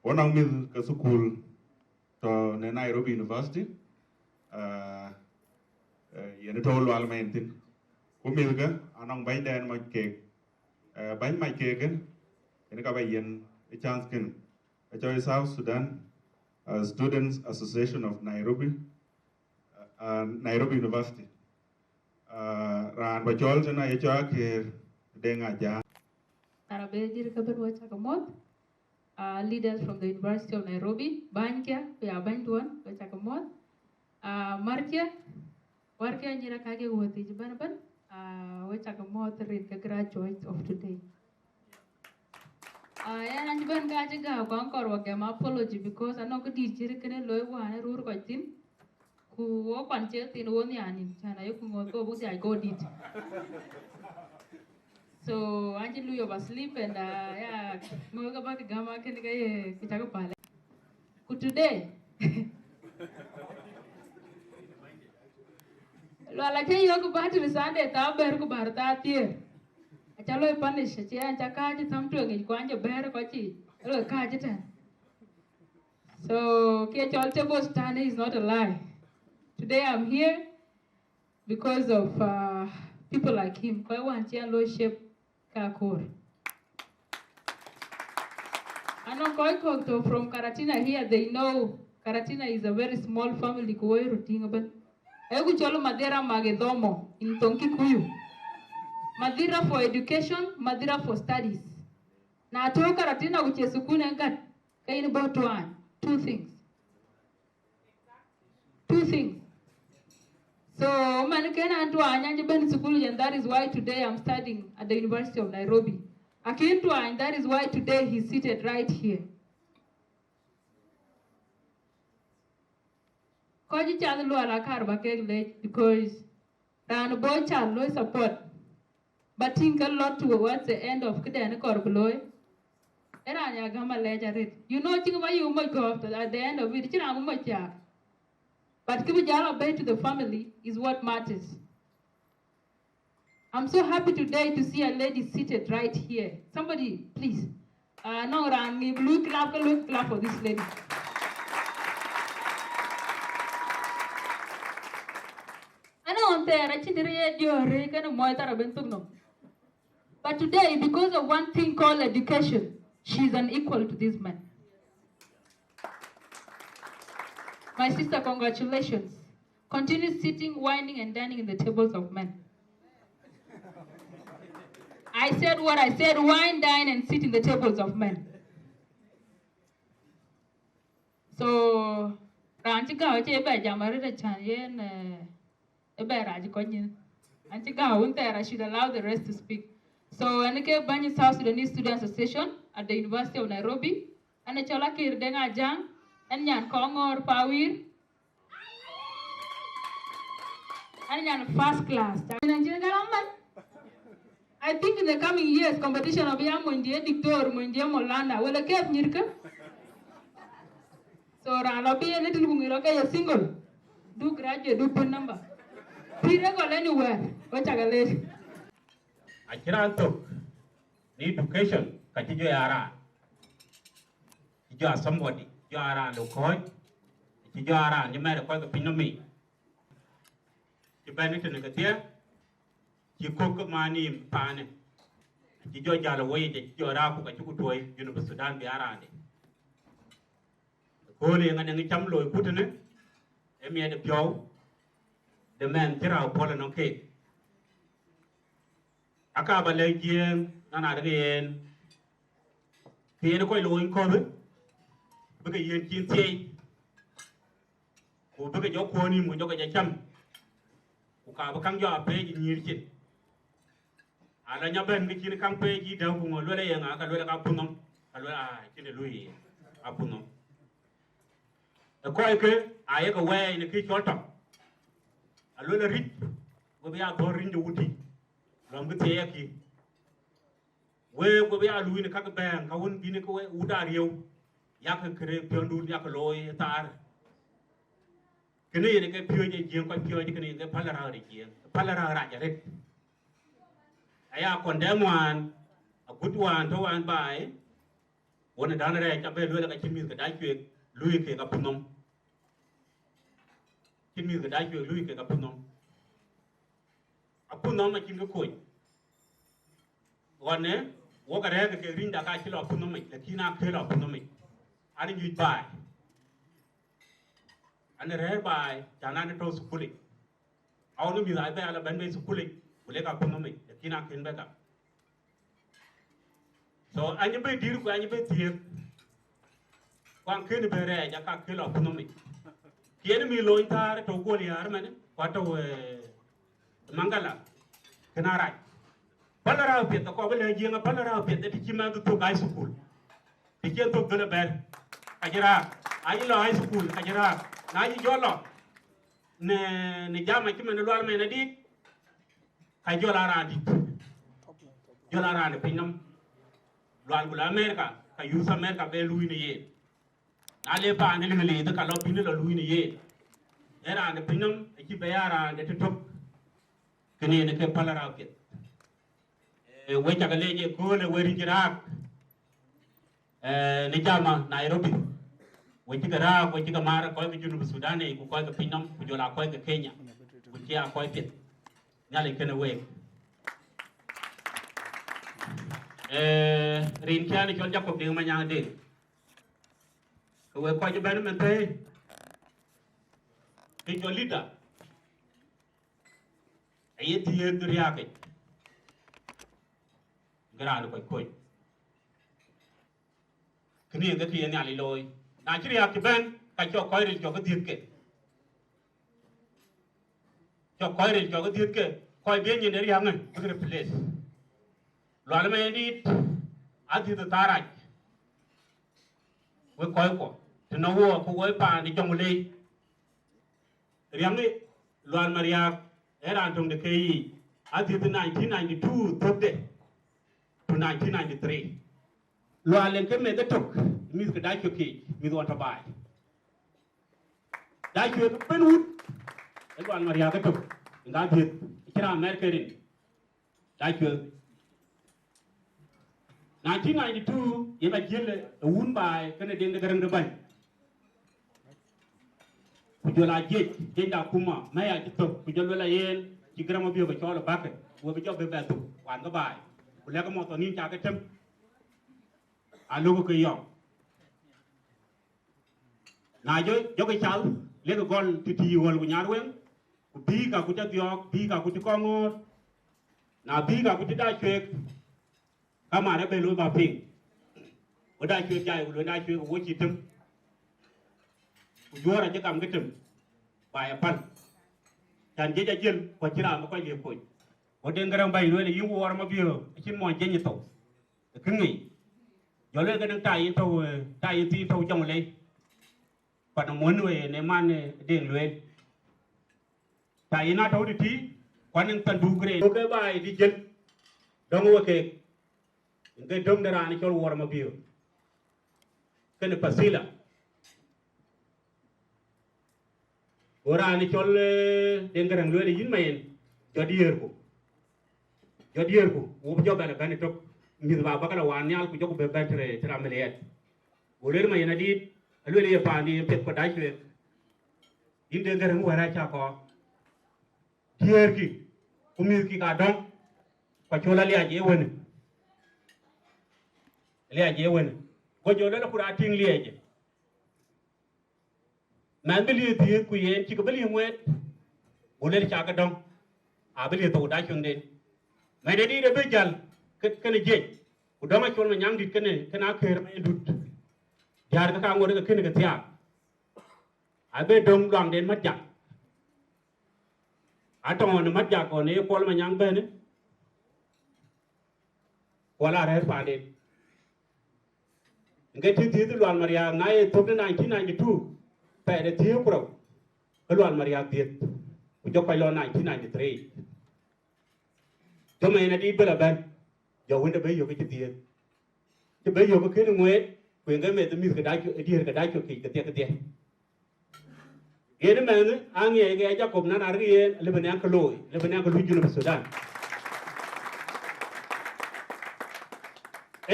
Speaker 2: one of them is school to Nairobi University. Yen to all almentin. Kumilga anong bay dan mai cake, bay mai cake yen ka bay yen a chance kin. A choice South Sudan Students Association of Nairobi. Nairobi University. Ran bachol chana yecha ke denga ja.
Speaker 17: Arabejir kabar wacha kamot. Leaders from the University of Nairobi, Bankia, ya Bantuan, wacha kamot. Markia, warkia nyira kage wati jibanaban. Wacha kamot rin ka graduates of today. Yan anjiban kaje ga kwankor wagam apology because anong ko dijir kene loy wane rur ko tin. Ku wo panche tin wo ni anin chana yo ku ngot ko bu ai go dit. So anji lu yo sleep and ya mo ga ba gama ken ga ye kita ko pale. Ku today lo ala ke yo ku ba ti sande ta ber ku bar ta tier. Acha lo punish che acha ka ji tham tu ngi ko anje ber ko chi lo ka ji tan. So ke chol te bo stand is not a lie. Today I'm here because of people like him. Kwa wantia lordship kakor. Ano koi kokto from Karatina here, they know Karatina is a very small family. Kuwai rutinga ban. Egu cholo Madera Magedomo in Tonki Kuyu. Madira for education, Madira for studies. Na to Karatina which is sukune ngat. Kain about one, two things. Two things. So, and that is why today I'm studying at the University of Nairobi. And that is why today he's seated right here. Koji child lo ala karba kegle because ran boy child lo support. But think a lot towards the end of Kiden Korbuloy. Eranya Gama ledger. You know, think about you might go after at the end of it. But Kibujala Bay to the family is what matters. I'm so happy today to see a lady seated right here. Somebody, please. No, Rangi, look clap for this lady. I know but today, because of one thing called education, she's unequal to this man. My sister, congratulations. Continue sitting, whining, and dining in the tables of men. I said what I said, wine, dine, and sit in the tables of men. So ranchi ga che be jamare de chan yen e be raji ko nyin. Anchi ga won there I should allow the rest to speak. So anike Banyi South Sudanese Students Association at the University of Nairobi. Ane chola kir denga jang en nyan kongor pawir. And you're first class. I think in the coming years, competition will be among the Dictor, Mundia Molanda, will a cap Nirka. So I'll be a little Mungiroka, a single. Do graduate, do put number. Peter go anywhere. What I late.
Speaker 4: I can't talk. Education, Katijo Ara. You are somebody. You are a local. You are you might have called the Pinomi. You benefit in the dear. You cook money in pan. You judge all the way that you are up at Yukutoy, University Sudan, be around it. The Holy and the Chamlo put in it. Emi at the Pio. The man Tira Pollen on cake. Akaba Legian, none again. He ain't quite low in COVID. Because you can't say. Who took a joke on him when you get a chum. Ka bakang jo ape nyirchin ala nyaben ki chin kang pe ji da ku ngol le yang aka le ka punom alo a chin lui apunom e ko ke aye ko we ni ki chota alo le rit go be a do rin de wuti lam ke te ki we go be a lui ni ka ka ben ka won bi ni ko we uda riyo yak kre piondu yak loy tar kene yene ke pio je jeng ko pio je kene ke palara re jeng palara ra ja ret aya condemn a good one to one by wona dana re ta be lo ka chimi ka dai chwe lui ke ka punom chimi ka dai chwe lui ke ka punom a punom na chimi ko wone wo ka re ke rinda ka chilo punom me kina ke lo punom me ani ju bai and thereby Janana to schooling. I want to be like that, I'll be schooling, will make up on me, the Kina can better. So, I never deal with any bit here. One can be rare, Jaka kill of me. The enemy loin tar to go the army, what Mangala, can I write? Palara pit, the Cobble Jim, a Palara pit, the Chima to high school. He can't talk to the bed. Ajara, I know high school, Ajara. Na ji jolo ne jama ki men lol men di ka jola randi pinam lol gula America ka use America be lui ni ye na le pa ne le de ka lo pin lo lui ni ye era ne pinam ki be yara ne to top kene ne ke palara ke e we ta ga leje ko le weri jirak ne jama Nairobi Wajigara, Wajigamara, Koi University Sudan, who call the Pinam, who you are quite the Kenya, which are quite fit. Nally can away. Rin Kian, John Jacob, the Manya did. Who were quite a benefit pay. Take your leader. 8 years to react. Grand quite quick. Can you get here nearly low? Nigeria ki ben ka cho koiril cho diet ke cho koiril cho diet ke koi bien ni ri hangen bigre place lo ala me ni adi to taraj we koi ko to no wo ko we pa ni jong le ri hangi lo al maria era antong de kei adi to 1992 to de to 1993 lo ala ke me de tok mi ko dai ko ki mi do ta bai dai ko ben wut e ko an maria ka to nga diet kira america rin dai ko 1992 yema jelle wun bai kana den garang de bai ku jola jej jenda kuma maya ci to ku jola yen ci grama biyo ko chola bakke wo bi jobbe be to wan ga bai ku lega mo to ni ta ka tem a logo ko yo na jo ke chal le ko gol titi wol ko nyar wen ku bi ka ku ta yok bi ka ku ti kongor na bi ka ku ti da chwek kama na be lo ba ping o da chwek jai o da chwek wo chi tem
Speaker 18: juara je kam gitim baya pan dan je jajil ko tira ma ko le ko o de ngaram bay lo le yungu war ma biyo cin mo je ni to kingi yo le ga ta yin to ta yin ti to jong le pa no mon we ne man de lwe ta yin na to ti kwanin tan du gre ko ke bay di jel dong wo ke ngai dom dara ni chol war ma biyo ken pasila ora ni chol dengarang lo yin mayen jodier ko wo jo bala kan tok mi ba bakala wan nyal ko jogo be bantre trameliet wo le mayen adi lo le pa ni pet ko dai chwe yin dengarang wara cha ko dier ki umi ki ka dong pa chola le aje won ko jo le ko ra ting lieje man beli ti ku yen ci ko beli ngwet o le ci aga dong a beli to da chung den may de di de be jal ken je ku dama chol ma nyang dit ken kana kher may dut jaar ka ngor ga ken ga tiya a be dong dong den mat jak a to on mat jak ko ne ko ma nyang be ne wala re pa den ngai ti lwan maria ngai to 1992 pe de tiyo pro ko lwan maria diet ku jokoy lo 1993 to me na di bela ban yo wonde be yo ke diet te be yo ko ken ngwe ku ngai me te mi ka da di ka da ki ke te ene men ange ge jacob na na ri le ben ko loy le ben ko lu junu sudan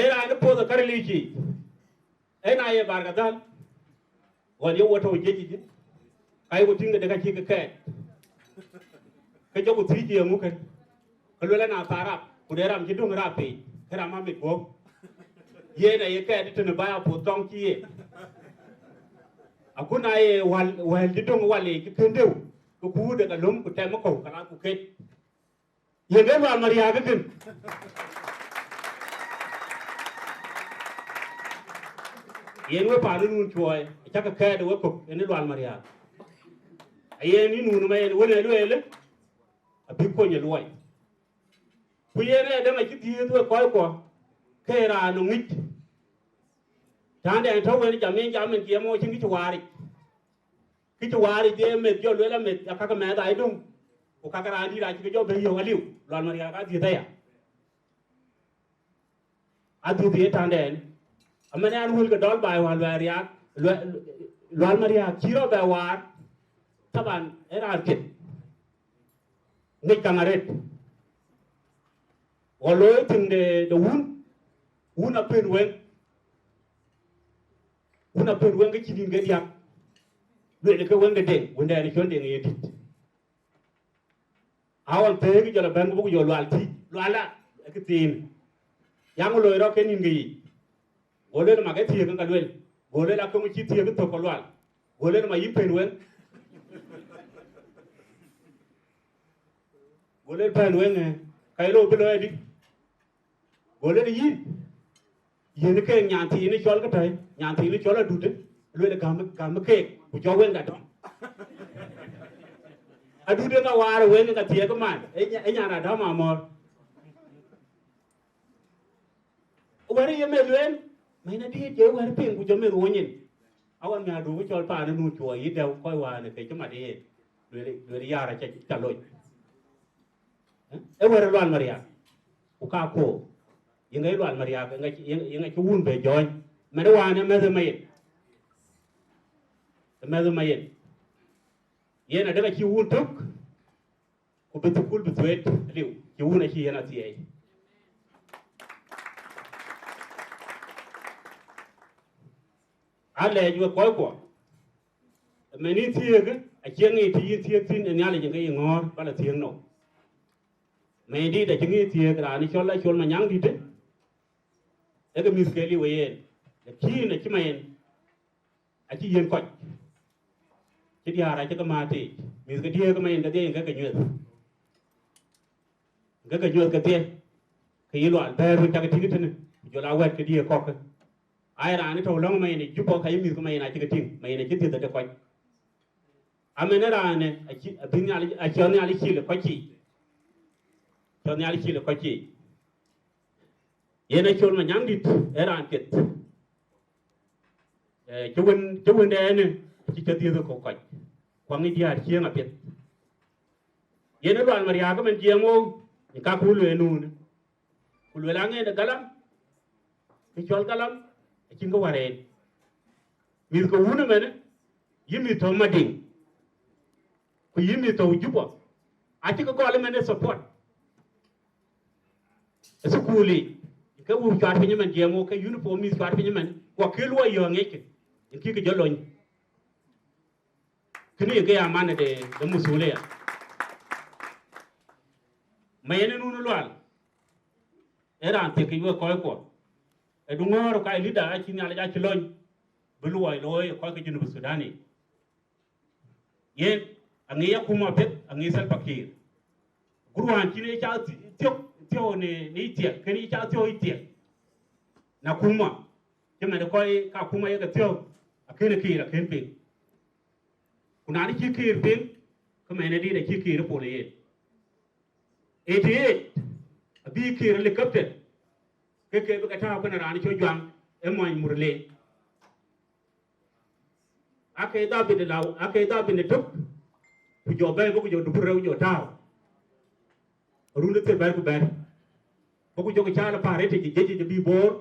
Speaker 18: era ne po da karliji ena ye bargadal wani wato jeji kai ko tinga daga kika kai ka jogo tiji mu kan ko la na fara ku dera am jidum rapi kara ma mi go ye na ye kai ditun baya po tong ki ye akuna ye wal jidum wale ki kendew ko ku daga lum ku tay mako kala ku ket ye be wa mariya ga kin yen we pa nun choy chaka ka de we ko en lwan maria ayen ni nu ma yen wona lo ele abi ko nye loy ku yen de ma kiti to ko ke ra no ngit tan de to we jamen ki mo chin ki wari de me jo lo la me aka ka me da idum ko ka ra di ra ki jo be yo aliu lwan maria ka di da ya adu de tan de amane an hul ga dol bay wal waria lwal maria kiro ba war taban era ket ngi kamaret walo tinde de wun apen wen ga kidin ga diak le ka wen ga den wanda ni chonde ngi dit awan te gi jala ban bu yo lwal ti lwala ka tin yang lo ro ken ngi gole ma ga tiye ga lwel gole la ko mu ci tiye to ko lwal gole ma yipen wen gole pan wen kay lo bi lo di gole di yin ke nyanti ni chol ka tay nyanti ni chol du de lwel gam ke ku jo wen ga don adu de ga war wen ga tiye ga man e nya na da ma mor wari ye me lwen mai na di je war ping ku jo me ro nyin awan nga du chol pa na nu chua yi dew koi wa ne ke chama de lwe ya ra cha loy e war lwan maria ku ka ko yingai lwan maria ga yingai ku un be joy me de wa ne me de mayen ye na daga ki un tok ku be tukul be twet liu ki un a ki yana ti ai ale ju ko meni tiege a chengi ti tieg tin en yale ngai ngor bala tieng no me di da chengi tieg ra ni chol ma nyang di de e ga miskeli we yen de ki ne ki mayen a ki yen ko ki di ara ki ma ti mi ga die ga mayen da de ga nyet ga te ke yi lo al ber ta ga ti tin jo la wet ke die ko ai ra ni to long mai ni ju ko kai mi ko mai na chi ga ting mai na chi ti da ko amenerane abinyali achoni ali chile kwachi choni ali chile kwachi yena chon ma nyamdit eran ket chwen dene chi chati ko kwach kwangi diar chieng apet yena ran maria ko men jiemo ka kulu enun kulu lange de galam ki chol galam chingo waren mi ko wuna mene yimi to mading ko yimi to jubo ati ko gole mene support esukuli ka wu chat pinyi men jemo ka uniform mi chat pinyi men ko kelwa yo ngeke ki ke jolony kini ke amane de musule ya mayene nunu lwal era ante ke yo ko edungoro ka leader a chini ala ja chilony buluwa loy ko ke junu Sudani yen angiya kuma pet angi sal pakir kurwan chini cha tio ne itia keni cha tio itia na kuma kema de koy ka kuma ye ka tio akene kira kempe kuna ni kikir pin kuma ne di de kikir pole ye 88 abi kir helicopter ke ka ta ko na rani cho jwang e moy murle ake da bi de law ake da bi ne tok ku jo be ko jo du rew jo taw runde te bar ku bar ko jo ko chala pare te jeje bi bor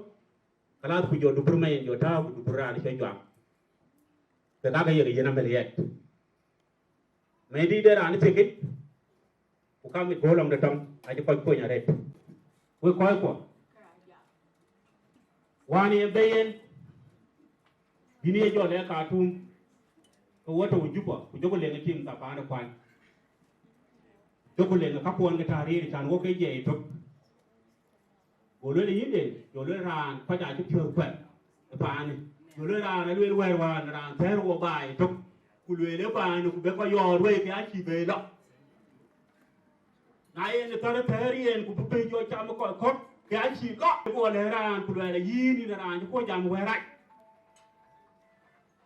Speaker 18: kala ku jo du may jo taw ku du rani cho jwang te da ga ye yena mel yet me di de rani te ke ku kam mi golom de tam aji ko nya ret we ko wani bayen bini jo le ka tum ko woto jupa ko jogo le ngatim ta pa na kwan jogo le ka pon ga tari ri tan wo ke je to go le yinde jo le ran pa ja ju pyo kwa pa ni jo le ran le le wer wa ran ter wo bai to ku le pa ni ku be ko yo we ke a chi be lo na ye ne tar tari en ku be jo cha mo ko ke a chi ko ko le ran ku le yini ran ko jam we rai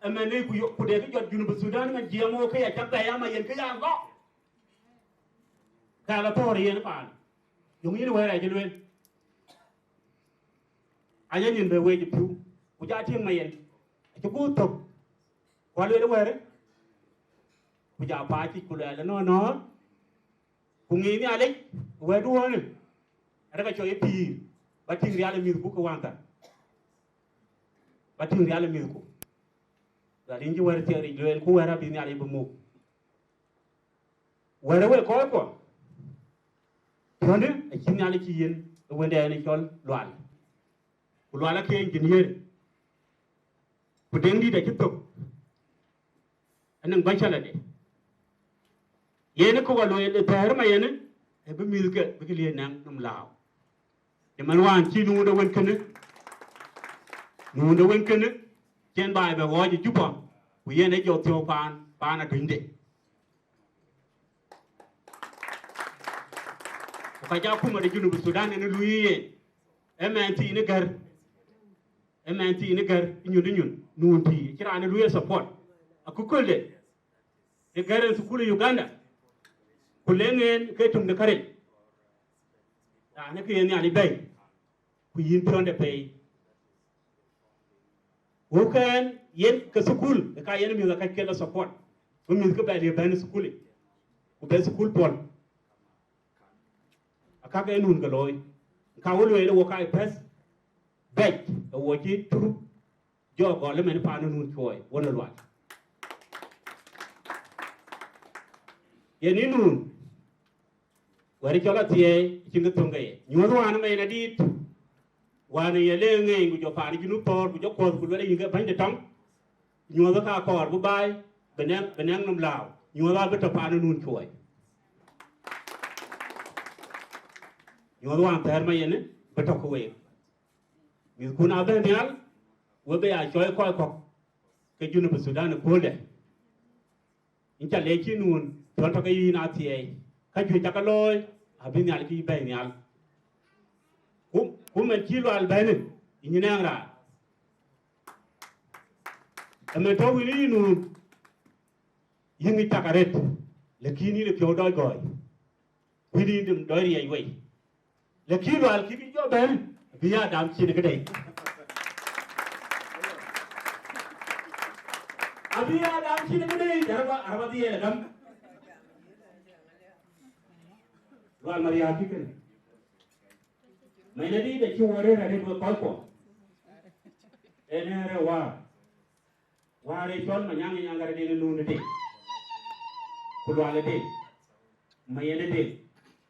Speaker 18: amene ku de ko jot junu Sudan nga jemo ke ya tabba ya ma yen ke ya go kala tor yen pa yung yin we rai jilwen anya nin be we ji pu ku ja tin ma yen ku ku tok ko le we re ku ja pa chi ku le no no ku ngi ni ale we du woni ada ka choy pi batin riale mi ku ko wanta batin riale mi ku da dinji war teri joel ku wara bi ni ale bu mu wara we ko tonde e chin ale ci yen wende ne chol lwal ku lwala ke engineer ku dendi da kitok anan banchala de yene ko walo e ter ma yene e be milke be ke nang num law de man wan ci nu da won kene chen bai be wo ji jupa ku yene jo tio pan na dinde ko ka ja kuma de junu Sudan ne luyi MNT ne gar nyun nun ti kira ne luyi support akukole e garen su kule Uganda kulengen ke tum de kare da ne ke ni ali bay ku yin tonde pay woken yen ke school ka yen mi ka kela support ko mi ko ba le ban school ko be school pon aka ga nun ga loy ka wolo le wo ka pes bet wo ji tru jo go le men pa nun choy wona lwa yen nun wari chola tie chinga tonga ye nyodo an me na dit wana yele ngey gu jo paani junu tor gu jo ko gu le yinga bande tam nyodo ka kor bu bay beneng num law nyodo be to paani nun choy nyodo an ter ma yene be to ko we mi ku na be nyal wo be a choy ko ke junu Sudan ko de incha le chi nun ton to ke yina tie ka ju ta ka loy abin yal ki bay nyal men kilo albane inyinangra ame to wini nu yingi takaret lakini le kyo doi goy wini dim doi ri ai wei lakini wal ki bi jo ben biya dam chi ne gdei abiya dam chi ne gdei arba di le dam wal maria tiken mai ne di de chi wore ra de ko enere wa re chon ma nyang nyang gar de nu ne de ku lo ale de ma yene de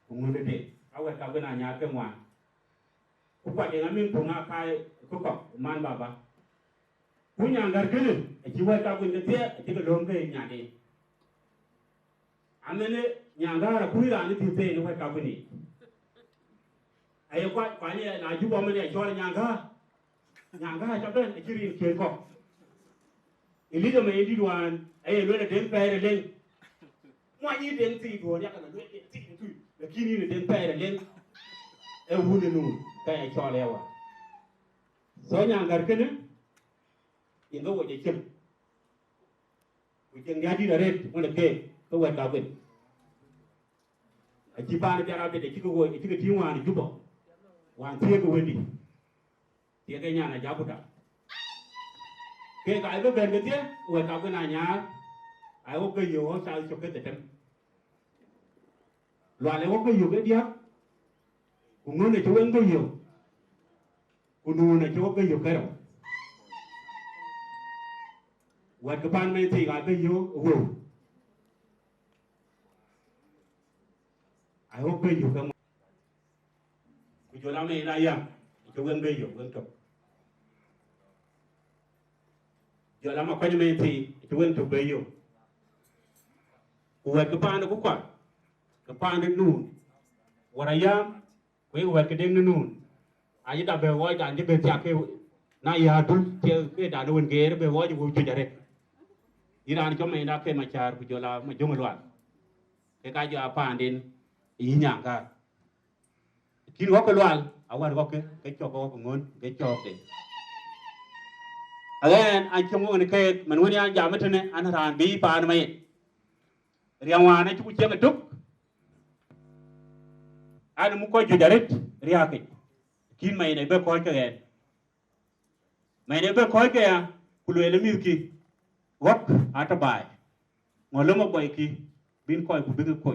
Speaker 18: ku ngu de awe ka bena nya ke mwa ku pa de ngamin ku nga kai ku ko man baba ku nyang gar ke e ji wa ka ku de te e ke lom ke nya de amene nyang gar ku ira ni ti te ni wa ka ku ni ayo kwa ni na ju bo me ne chon nyang ga cho ben e jirin ke ko ilida me yidi wan ay lo na den pere len mo ni den ti do ya kana lo ti tu lakini ni den pere len e wune nu ka e chole wa so nya ngar kene ingo wo je chem ku je ngadi da ret mo ke ko wa ka ben a ji ba na jara be de ki ko wo ki ti wan jubo wan ti ko wendi dia ke nyana jabuta ke ka ibe ben ke we ka ke na nya ai wo ke yo sa cho ke tem lo ale wo ke yo ke dia ku ngo ne cho wen ke yo ku nu ne cho ke yo ke ro wa ke ban me ti ga ke yo wo ai wo ke yo ke ku jo la me na ya cho wen ke yo wen to giờ làm mà quanh mình thì chúng em chụp bây giờ, uat cái pan nó cũng quạt, cái pan nó nôn, warayam, quay uat cái đêm nó nôn, ai đã về voi đàn cái bên chạc cái, nãy giờ đul cái đàn nó ghé nó về voi thì vui chơi đấy, Iran cho mình đã cái mà char bây giờ là mà giống loạn, cái giờ pan đến ý nhàng cả, khi nó cái loạn, awar cái cho có ngon, cái cho cái again anh chung ngon ke man woni an jamat ne an ran bi pan mai riawa na chu che tuk an mu ko ju daret ria ke kin mai ne be ko ke en mai ne be ko ke ya ku le mi ki wak ata bai ngolo mo boy ki bin ko ku bi ko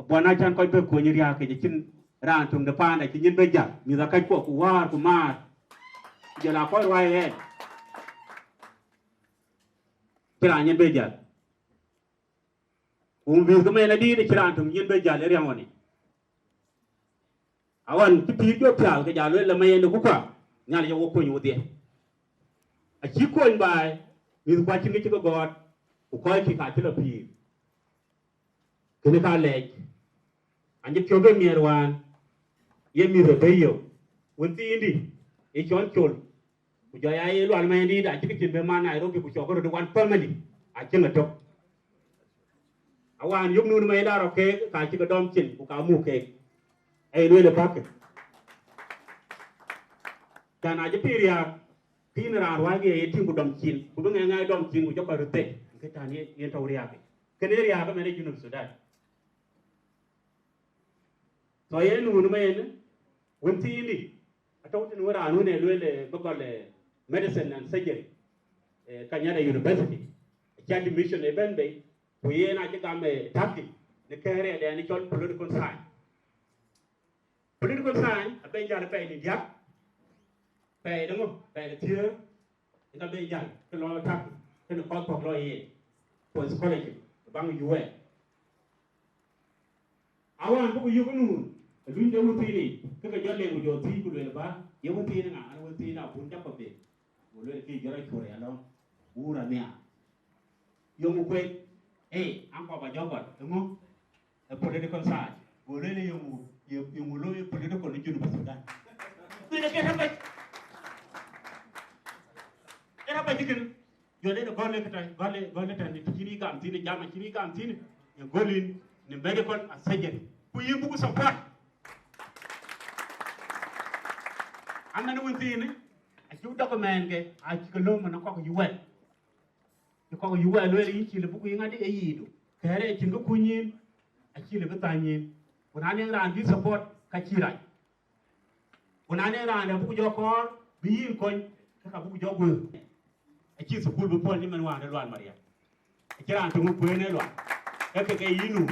Speaker 18: bona chan ko be ko ni ria ke chin ran tung de pan ne chin be ja mi za kai ko ku war ku ma giờ là có loài hết, cái là nhân bây giờ, vì cái này là đi để chọn thùng nhân bây giờ lấy riêng này, awan cái phí cho phèo cái giờ là mấy anh cũng có, nhà là có coi nhiều tiền, chỉ coi bài, mình qua chính cái gọt, coi cái cả là phí, cái này cả lệ, anh chỉ cho cái miếng hoàn, yên miếng rồi bây giờ, vấn đề đi. E chon chol ku joya ye lo alma ndi da ci be man ay robi ku chokoro do wan family a ci ngato awan yum nu may daro ke ka ci ko dom cin ku ka mu ke ay lo le pak tan a ci piria tin ra wa ge ye tin ku dom cin ku do ngay dom cin ku jokko te ke tan ye tawriya ke ne riya ka mene junub sudan so ye nu may ne wonti ni tawtin wara anu ne lele gogole medicine and surgery Kanyada University chati mission event be kuye na jika me taki ne kere de ni chol political science abe jara pe ni dia pe dango pe de tier ita be jara ke lo tak ke no ko lo ye ko scholarship bang yuwe awan bu yu kunu luin de wuti ni ke ga jolle mu jo ti ku le ba ye wuti na an wuti na bun jakko be wo le ki jara chore alo ura mea yo mu kwe an ko ba jogot mo a political side wo le yo mu lo political ni junu basudan ni ne ke ta era ba dikin yo le ko le ta gole ta ni kiri gam tini jama kiri gam tini yo golin ni medical and surgery ku yi bugu support amana won tini a ju document ke a ci ko lo mo ko ko yuwe ko yu wa lo yi chi le bu ku ngade e yidu kere chin ko kunyin a chi le betanyin kuna ne ran bi support ka chi rai kuna ne ran le bu jo ko bi yin ko ka bu jo go a chi su kul bu pol ni man wa ne lwan maria a chi ran tu ku ne lwan e ke yinu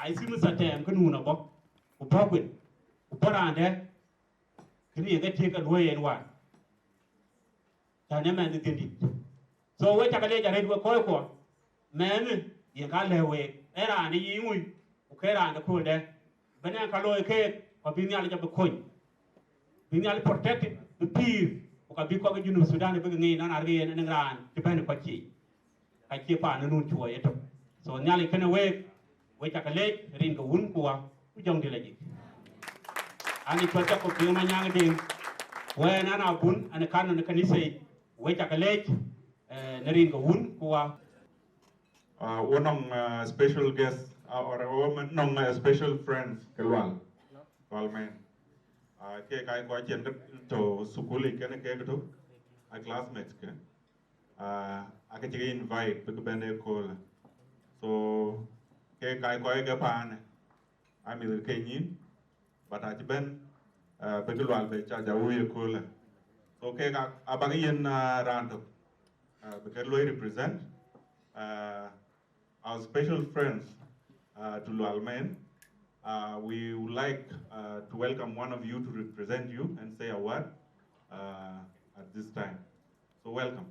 Speaker 18: ai si mu sa tem ko nu na bo ku bo ku ku ran de kini ga te ka lo yen wa ta ne man de di so we ta ka le ja re ko men ye ka le we era ni yi ngui ku ke ran de ku de benen ka lo ke ko bi nyal ja be ko bi nyal protect the peace ko ka bi ko ga junu Sudan be ngi na na ri ne ran ti ben ko chi ka chi pa na nun chuo yeto so nyal ke ne we ta ka le rin ko un ko ku jong de la ji ani ko ta ko bi ma nyang de we na na bun an kan ne kanise we ta ka le ne rin ko un ko
Speaker 2: one of special guests or a woman special friends kelwal walmen ke kai ko chen to sukuli ke ne ke to a classmates ke a ke invite to bene ko so ke kai ko ke pan a mi ke nin but a ben be kelwal be cha ja wu ko la so ke ka abang yen rando be ke lo represent our special friends to Lualmen. We would like to welcome one of you to represent you and say a word at this time. So welcome.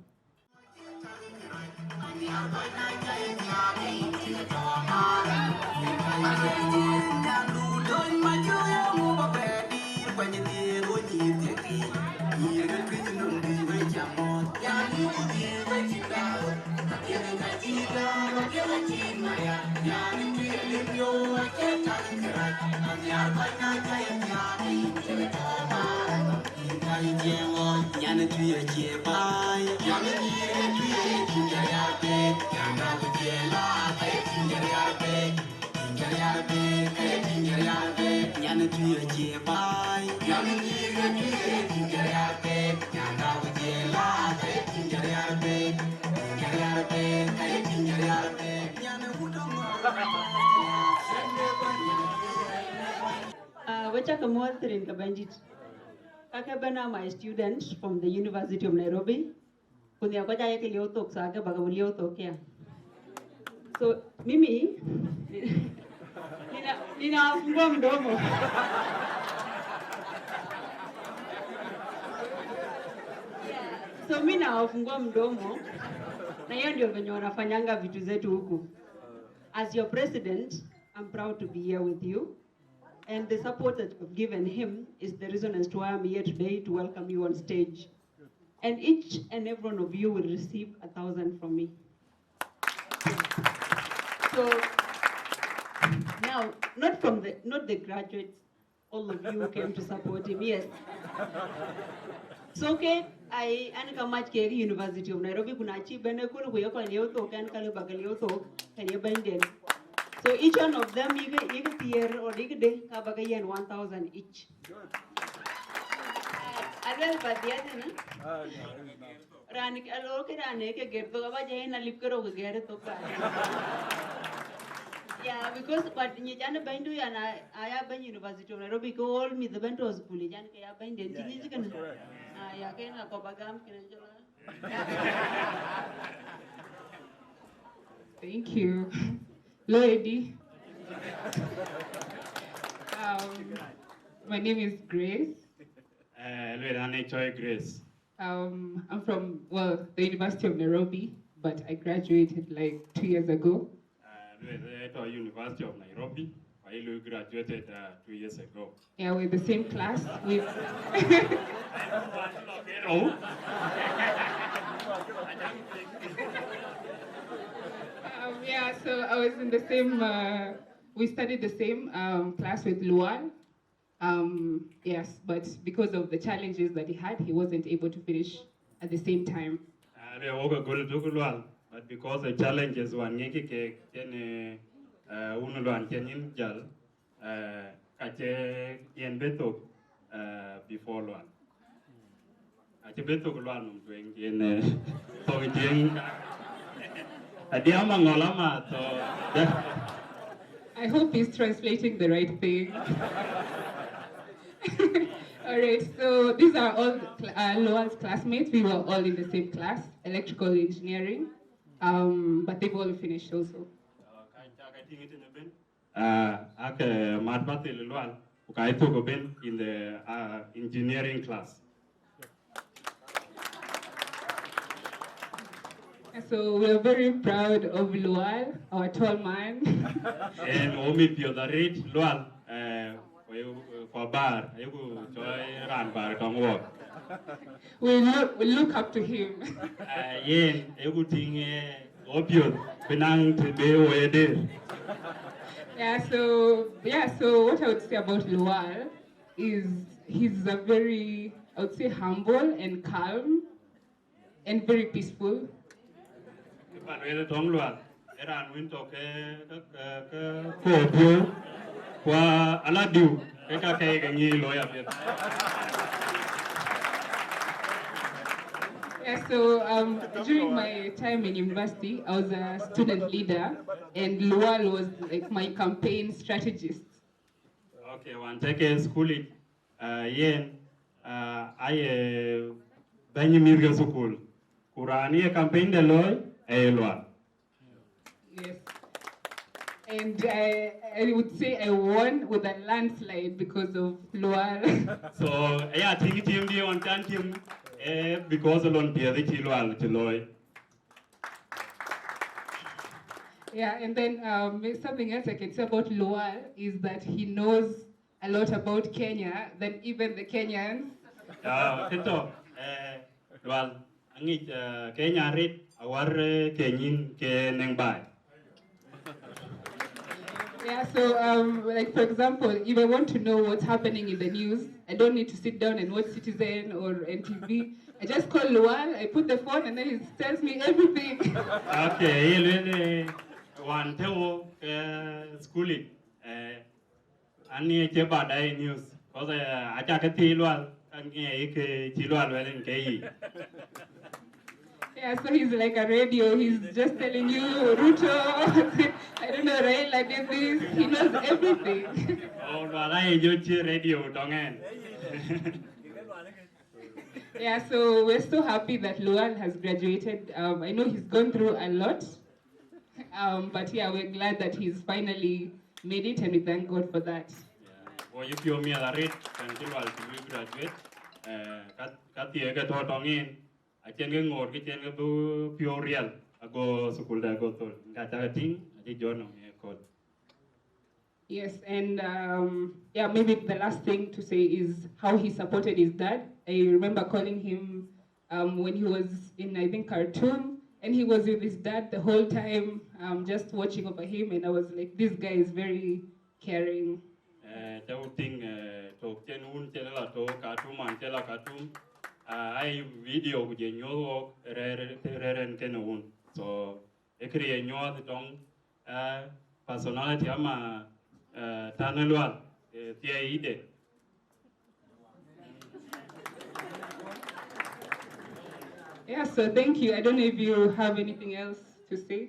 Speaker 19: Wachakamuathirin Kabandit. Kakabana, my student from the University of Nairobi. Kunya kwa jaya kiliotok saka baga uliotok ya. So mimi ninafungua mdomo. So mimi nafungua mdomo. Na hiyo ndio venye wanafanyanga vitu zetu huku. As your president, I'm proud to be here with you. And the support that you've given him is the reason as to why I'm here today to welcome you on stage. And each and every one of you will receive 1,000 from me. So now, not the graduates, all of you came to support him, yes. So okay, I anka match ke University of Nairobi kuna chi bene kuna kuyo kwa leo to kan kale bagaleo to kan ye benden. So each one of them you get tier or you get kabagayan 1,000 each. Adel badiyate na. Rani alo ke rani ke gerto kaba jahe na lip karo ke gere to ka. Yeah, because but nyijana bandu ya na aya ban University of Nairobi ko all mi the bento school jan ke ya banden tinji jikana. Ya ke na ko bagam kina jola.
Speaker 17: Thank you. Lady. My name is Grace.
Speaker 18: Grace.
Speaker 17: I'm from, well, the University of Nairobi, but I graduated like 2 years ago.
Speaker 18: University of Nairobi. I graduated 2 years ago.
Speaker 17: Yeah, we're the same class. We yeah, so I was in the same, we studied the same class with Luan. Yes, but because of the challenges that he had, he wasn't able to finish at the same time.
Speaker 18: But because the challenges were nyeki ke unulwan kenin jal kache yen beto before luan. Ache beto luan mtweng yen to jeng Adia mangolama so.
Speaker 17: I hope he's translating the right thing. All right, so these are all Lowell's classmates. We were all in the same class, electrical engineering, but they've all finished also.
Speaker 18: Ake matbati lilwal, ukai togo ben in the engineering class.
Speaker 17: So we're very proud of Lual, our tall man.
Speaker 18: And omi pio the rate Lual, for bar, you joy run bar come work.
Speaker 17: We look up to him.
Speaker 18: Yen, everything opio, benang to be wede.
Speaker 17: So what I would say about Lual is he's a very, I would say, humble and calm and very peaceful.
Speaker 18: But we don't Lual. Eran winto ke opio, kwa aladiu, eka ke ganyi lawyer.
Speaker 17: So during my time in university, I was a student leader, and Lual was like my campaign strategist.
Speaker 18: Okay, one take a school it. Yen, I Benjamin school. Kurani a campaign the law, Lual.
Speaker 17: Yes. And I would say I won with a landslide because of Lual.
Speaker 18: So, I think team the on team. Because alone Pierre the Chiloy.
Speaker 17: Yeah, and then something else I can say about Lual is that he knows a lot about Kenya than even the Kenyans.
Speaker 18: Ito, Lual, angit Kenya rit awar Kenyan ke nengbai.
Speaker 17: Yeah, so like for example, if I want to know what's happening in the news, I don't need to sit down and watch Citizen or NTV. I just call Lual, I put the phone, and then he tells me everything.
Speaker 18: Okay, one tell school it. Ani cheba dai news. Cause I check a Lual and Lual well in KE.
Speaker 17: Yeah, so he's like a radio. He's just telling you, Ruto, I don't know, Raila did this. He knows everything.
Speaker 18: Oh, no, I use radio, don't I?
Speaker 17: Yeah, so we're so happy that Lual has graduated. I know he's gone through a lot, but yeah, we're glad that he's finally made it, and we thank God for that.
Speaker 18: Well, if you're me a rate, until I'll graduate, cut the egg at in. I can get more, I can do pure real. I go school, I go to that thing, I did journal.
Speaker 17: Yes, and yeah, maybe the last thing to say is how he supported his dad. I remember calling him when he was in, I think, Khartoum, and he was with his dad the whole time, just watching over him, and I was like, this guy is very caring.
Speaker 18: I video with the new rare kenun. So, I create new personality ama Tanelwal, Tia.
Speaker 17: Yeah, so thank you. I don't know if you have anything else to say.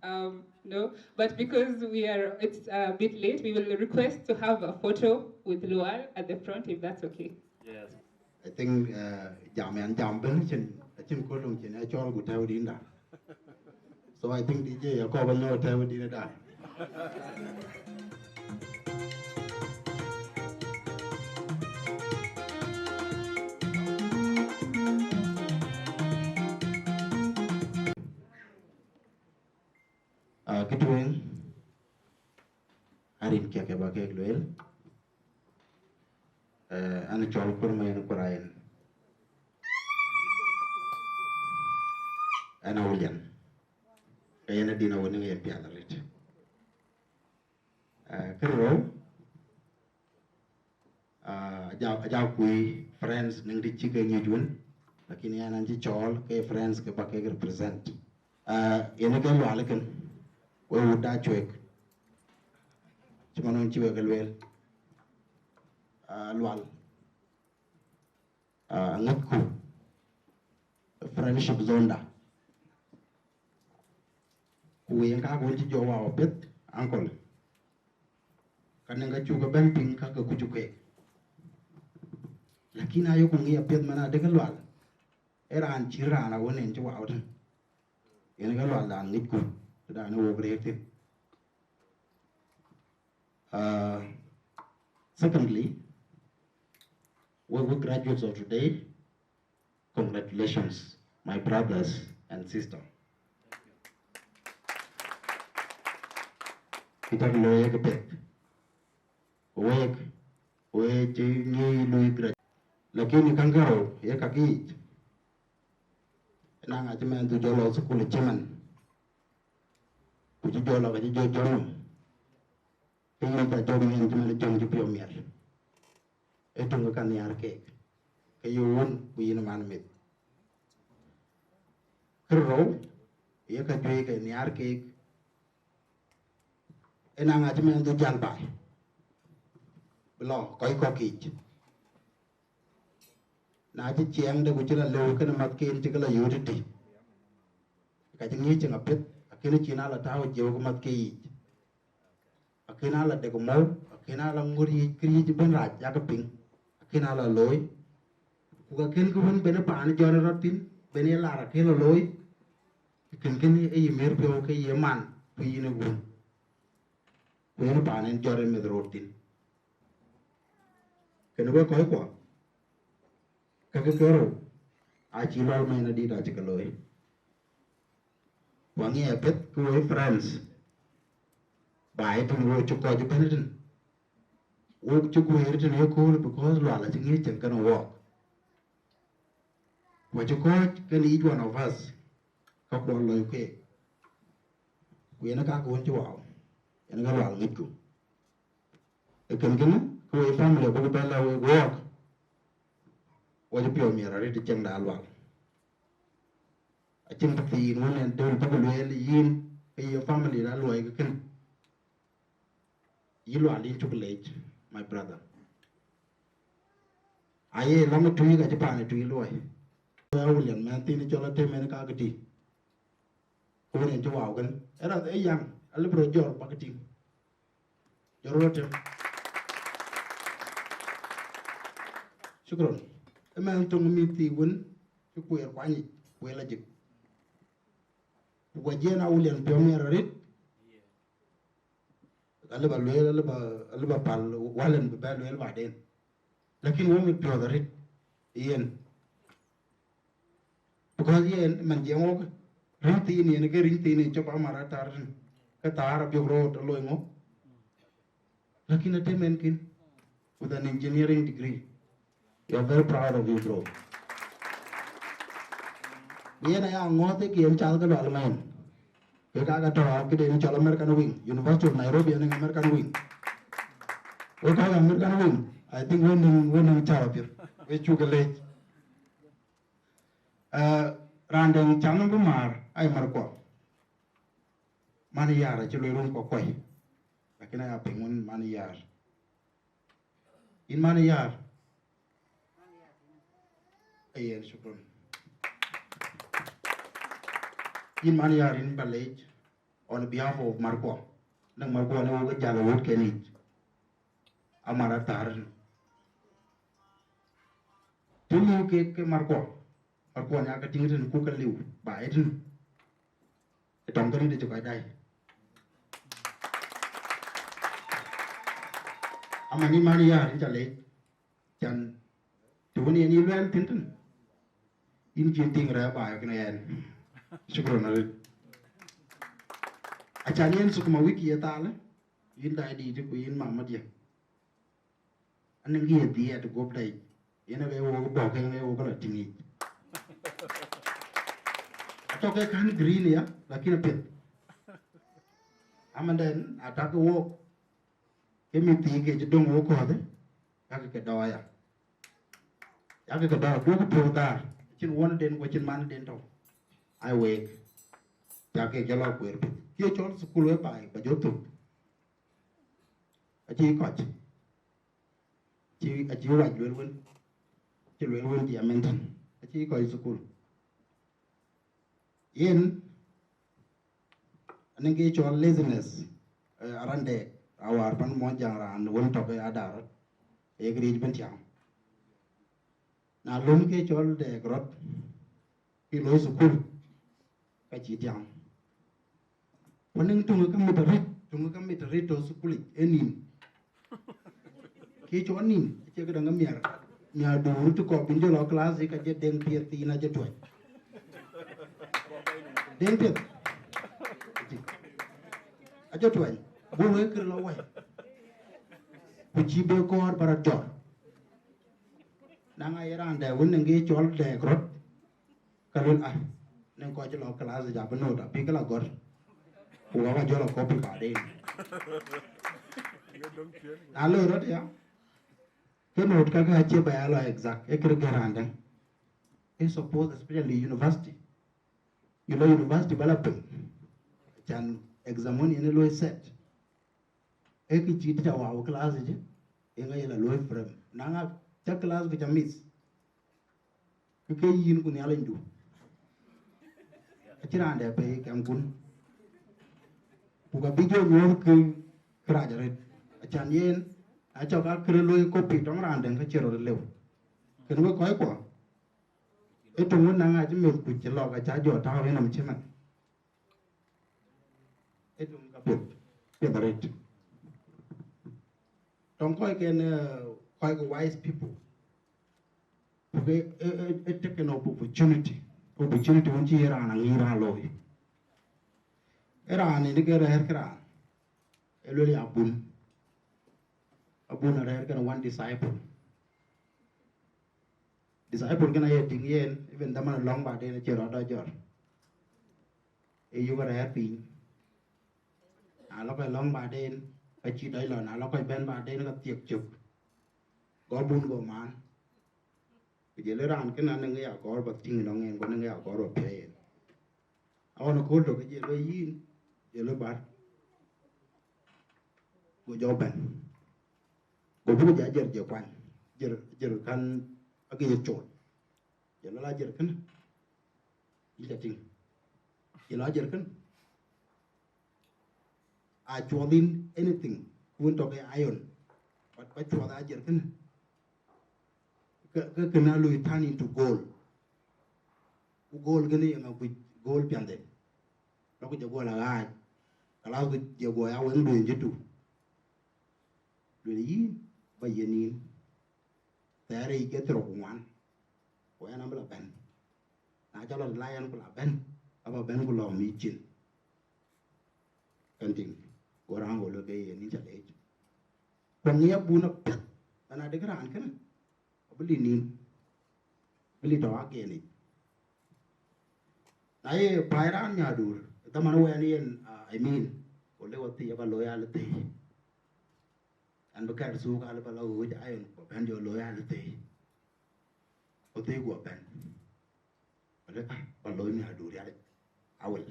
Speaker 17: No, but because it's a bit late, we will request to have a photo with Lual at the front, if that's okay.
Speaker 18: Yes.
Speaker 11: I think jam ben chin ko long chin achol gu taw din da. So I think DJ ko ba no taw din da. Kituen arin kya ke ba ke gloel ana chol kur mayen kurayen ana wulian kayana dina woni ngeen piadalit kero ja kui friends ning di chike nyujun lakini ana ji chol ke friends ke ba ke represent ene ke lo alaken we wuda chwek chuma non chiwe galwel Lual ngakku friendship zone da kuyen ka ko ci jowa o pet ankol kananga chuga ben ping ka ko kujuke lakini ayo ko ngi pet mana de galwal era an chira na wonen ci wawta yen galwal da ngi ku da na wo grete secondly, we graduates of today, congratulations, my brothers and sisters. Kita loye ke pet, we ni lui graduate. Lakini kangaro ye kaki, nang aja main tu jolo sekolah cuman, puji jolo kaji jolo. Pengen tak jom yang cuma jom jupio miar. Itu nggak niar kek. Kayuan punya mana mit. Kerau, ia kajui ke niar kek. Enang aja main tu jalan bay. Belum, koi kokij. Naji ciang dah kucila lew kena makin cikala yuriti. Kajengnya cengapit, akhirnya Cina lah tahu jauh kematki. Akhirnya la deko mau, akhirnya la nguri kiri jiban raja keping, akhirnya la loy, kuka ken kuban bena pan jore rotin, bena lara kelo loy, ken mir pio ke yeman, pi ne gun, bena pan jore med rotin. Ken gua koi kwa, kakek kero, aci lor main di raja keloy, wangi epet kuai friends. Bài trong ngôi chụp coi chụp bên trên, ô chụp quay ở trên này cô because loạn là chừng ấy chẳng cần walk, và chụp coi cái lý do nào phát, các con lời kể, quay nó các con chụp vào, nó cái loạn nghịch cụ, cái cần cô ấy family cô bên là walk, và chụp biểu miệng ra đi chẳng đã loạn, ở trên thực tế nó nên đơn tao luyện là yên, cái family đã luyện cái cần. You are into village, my brother. Aye, long tree ga Japan tree loy. William, man, tini chola te men kagati. Ko ne jo wagan. Era e yang, ale bro jor pakati. Jorotem. Shukron. E man tong mi ti won, ku ku er kwani, ku la jik. Ku jena William piomier rit. Alba loyal, alba pal, wallen the bad well by then. Lakin woman brother it, Ian. Because Ian, Manjamo, Rintin and a Rintin in Chopamara, Qatar, Bio Road, Aloimo. Lakin a Timenkin with an engineering degree. You are very proud of you, bro. Ian, I am not a game child of Alman. Kita kata awak kita ini calon American wing, University of Nairobi yang American wing. Oke, American wing. I think winning calon pir. We juga leh. Randang calon bemar, ay marko. Mana yar, cilo rum kokoi. Lakin ay pengun mana yar. In mana yar. Ayen syukron. In Maniar in Balej on behalf of Marco. Nang Marco no ga jalo wot kenit. Amara tar. Tulu ke Marco. Marco nya ka tingin ku ka liu ba edin. Tong ka ni de ka dai. Amani Maniar in jale. Jan tu ni luen tinten. In jinting ra ba ka nen. Syukron alin. Acanian sukuma wiki ya tala. Yin dai di tu yin mama dia. Aneng gi dia tu gop dai. Yin ave wo bo ke ne wo kala tingi. Atau ke kan green ya, lakin pet. Amandan atak wo kemi ti ke jedong wo ko ade. Kak ke dawaya. Ya ke dawa ko ko dar. Chin won den ko chin man den to. I wake. Jake jalo kuer. Kio chol school we bai ba jotu. Aji coach. Aji waj lwen. Aji lwen dia mentan. Aji coach school. Yen
Speaker 15: Anh cái cho laziness arande awar pan mo jangran won to ke adar e grij ben tiang na lum ke chol de grot ki lo sukul ka chi tiang paning tungu kam mitari to sukul enin ki cho nin che ga ngam miar nya du tu ko bin jo lo class ka je deng pie ti na je toy deng pie a je toy bu we kir lo we ku chi be ko para jor na nga iran de won ngi chol de grot kalun a nen ko je lo class ja bano da pi kala gor ku wa jo lo ko pi ka de na lo rot ya cái nốt các cái chia bài là exact cái garanti cái suppose especially university you know university developing can examine in a low set cái chi ta vào class chứ cái ngay là low frame nanga chắc class cái miss cái yin của nhà lên đủ chỉ là để về cái kun bukan video nhiều cái kerajaan can yin a cho các kêu lôi copy trong ran đừng có chơi rồi liều cái nó có quả cái trong cái năng ai chứ mình cũng chỉ lo cái trái giò tao với nằm trên mặt cái trong cái biệt đấy trong coi cái wise people cái take an opportunity vẫn chỉ ra là nghĩ ra lôi ra này cái ra cái lôi abun are kana one disciple kana ye ting yen even daman long ba de che ro da jor e yu ga re pi a lo ka long ba de ka chi dai lo na lo ka ben ba de ka tiek chup go bun go man ke je le ran kana ne ya go ba ting no ngen go ne ya go ro pe a no ko do ke je le yin je le ba go jo ben go bu ja jer je kwan jer kan age je chot je la jer kan ila ting je la jer kan a chodin anything kun to ke iron but chod a jer kan ke kana lu turn into gold gane yang ku gold piande lo ko je go la ga kala ko je go ya wen du je tu lu yi ba yenin tare ke tro kwan ko ana bla ben na cho la lion ko la ben aba ben ko lo mi chin kanting ko ran go lo ke yenin cha le ko nia bu na pet ana de gran kan beli nin beli to age ni ai pairan nya dur ta man we ni I mean ko le wati ba loyalty an bakar su ka ba lo ja ayon ko ban jo loyalty o te go ban ale ba lo mi adur ya awal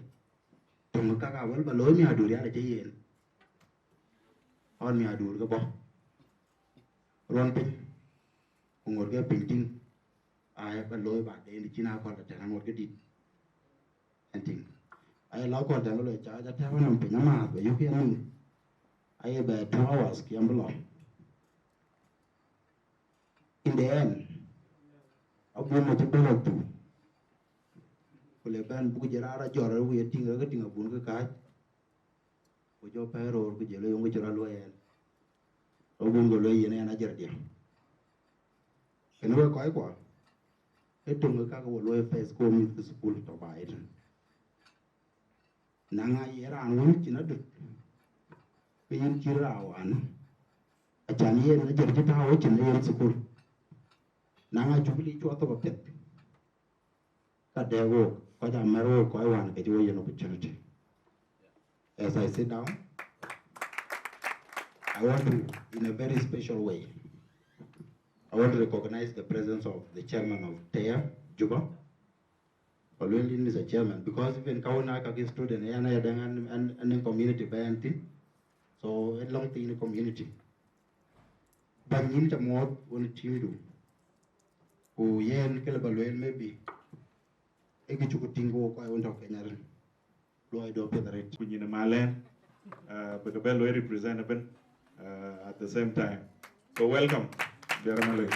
Speaker 15: to ka ka wal ba lo mi adur ya je yen on mi adur ga bo ron pin ngor ga painting ai ba lo ba de ni china ko ta ngor ga dit anting ai lo ko ta lo cha ta ta nam pin ma ba yu ki an I about 2 hours kiambalo. In the end, abu mo te belo tu. Kule ban bu jara ra jora wi tinga ga tinga bun ga ka. Ko jo pero ko jelo yo ngora lo yen. Obun go lo yen na jar dia. Eno ko ai kwa. E tunga ka go lo face ko mi school to ba it. Nanga yera an won chinadu. Yen kirawan a chan yen na jer ta ho chin yen school na nga jubli cho to pet ka de go ko ja maro ko wan ke jo yen opportunity. As I sit down, I want to, in a very special way, I want to recognize the presence of the chairman of TEA Juba. Olwendin is a chairman because even kauna ka student and community bayantin. So a long thing in the community. But in the mode on the team, who yen Kelabalwell maybe a good tingo I won't talk any. loy do pedret
Speaker 2: kunyina malen bega loy represent at the same time. So welcome, Jeremy.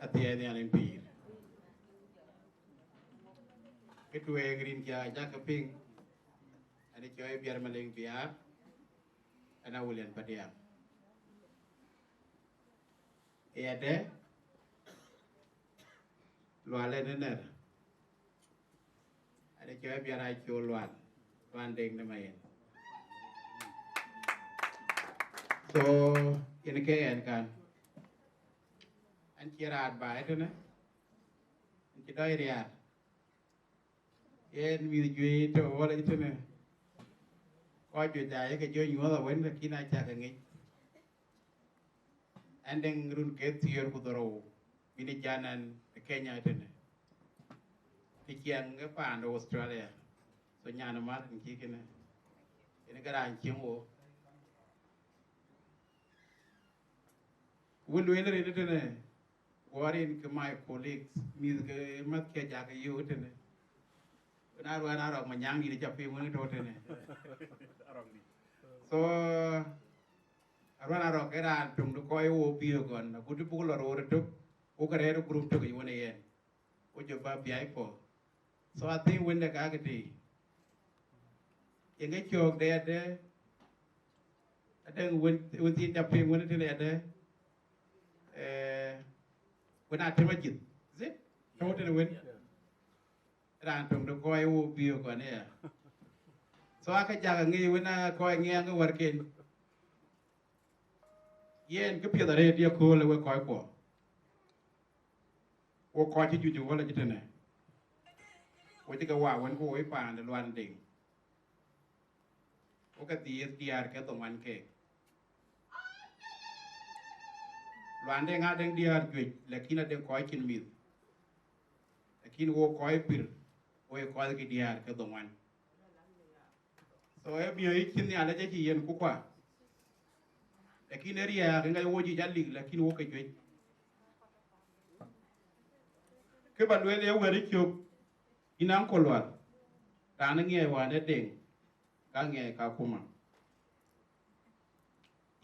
Speaker 11: At the end of the year, it was green Jacoping and it joy Biermaling Biar and I will end Padia. Ede Lualen and Ner and it joy Biarai one ding the main. So, in a K and can. And chị rạt bài thôi nè chị đôi rạt yên vì duy trổ lấy thôi nè coi chuyện dài cái chơi nhúa là quên là khi nào chả cái nghĩ anh đang run kết thiệt của tôi ini janan Kenya thôi nè thì chiang cái bản đồ Australia so nhà nó mát cái kia nè cái cái đàn chiang ô quên đuôi nó đi thôi nè Warren ke my colleagues mis ke mat ke jaga yo tene na ro manyang di japi mun to tene so arwana ro ke ran tum do koy wo bio gon na gudu bu lo ro to o kare ro group to yo ne yen o jo ba bi ai ko so I think when the ka gati yenge chok de adeng when tin japi mun tene de when I tell you, is it? Totally win. Ran from the coy will be a gun here. So I can jang when I coy young working. Yen could be the radio cool away coy poor. Or coy you to wallet it in it. What you go out when go away pound and one thing. Look at the SDR get on 1K. Loan deng adeng dia jual, lekin adeng koi kin mil, lekin wo koi pir, wo koi ke dia ke dongan. So biar kin ni ada jadi yang kukwa, lekin eri ya kengai wo jadi lekin wo ke jual. Ke baluel ya wari kyok, inang kolwar, tanang ye wane deng, kang ye kakuma.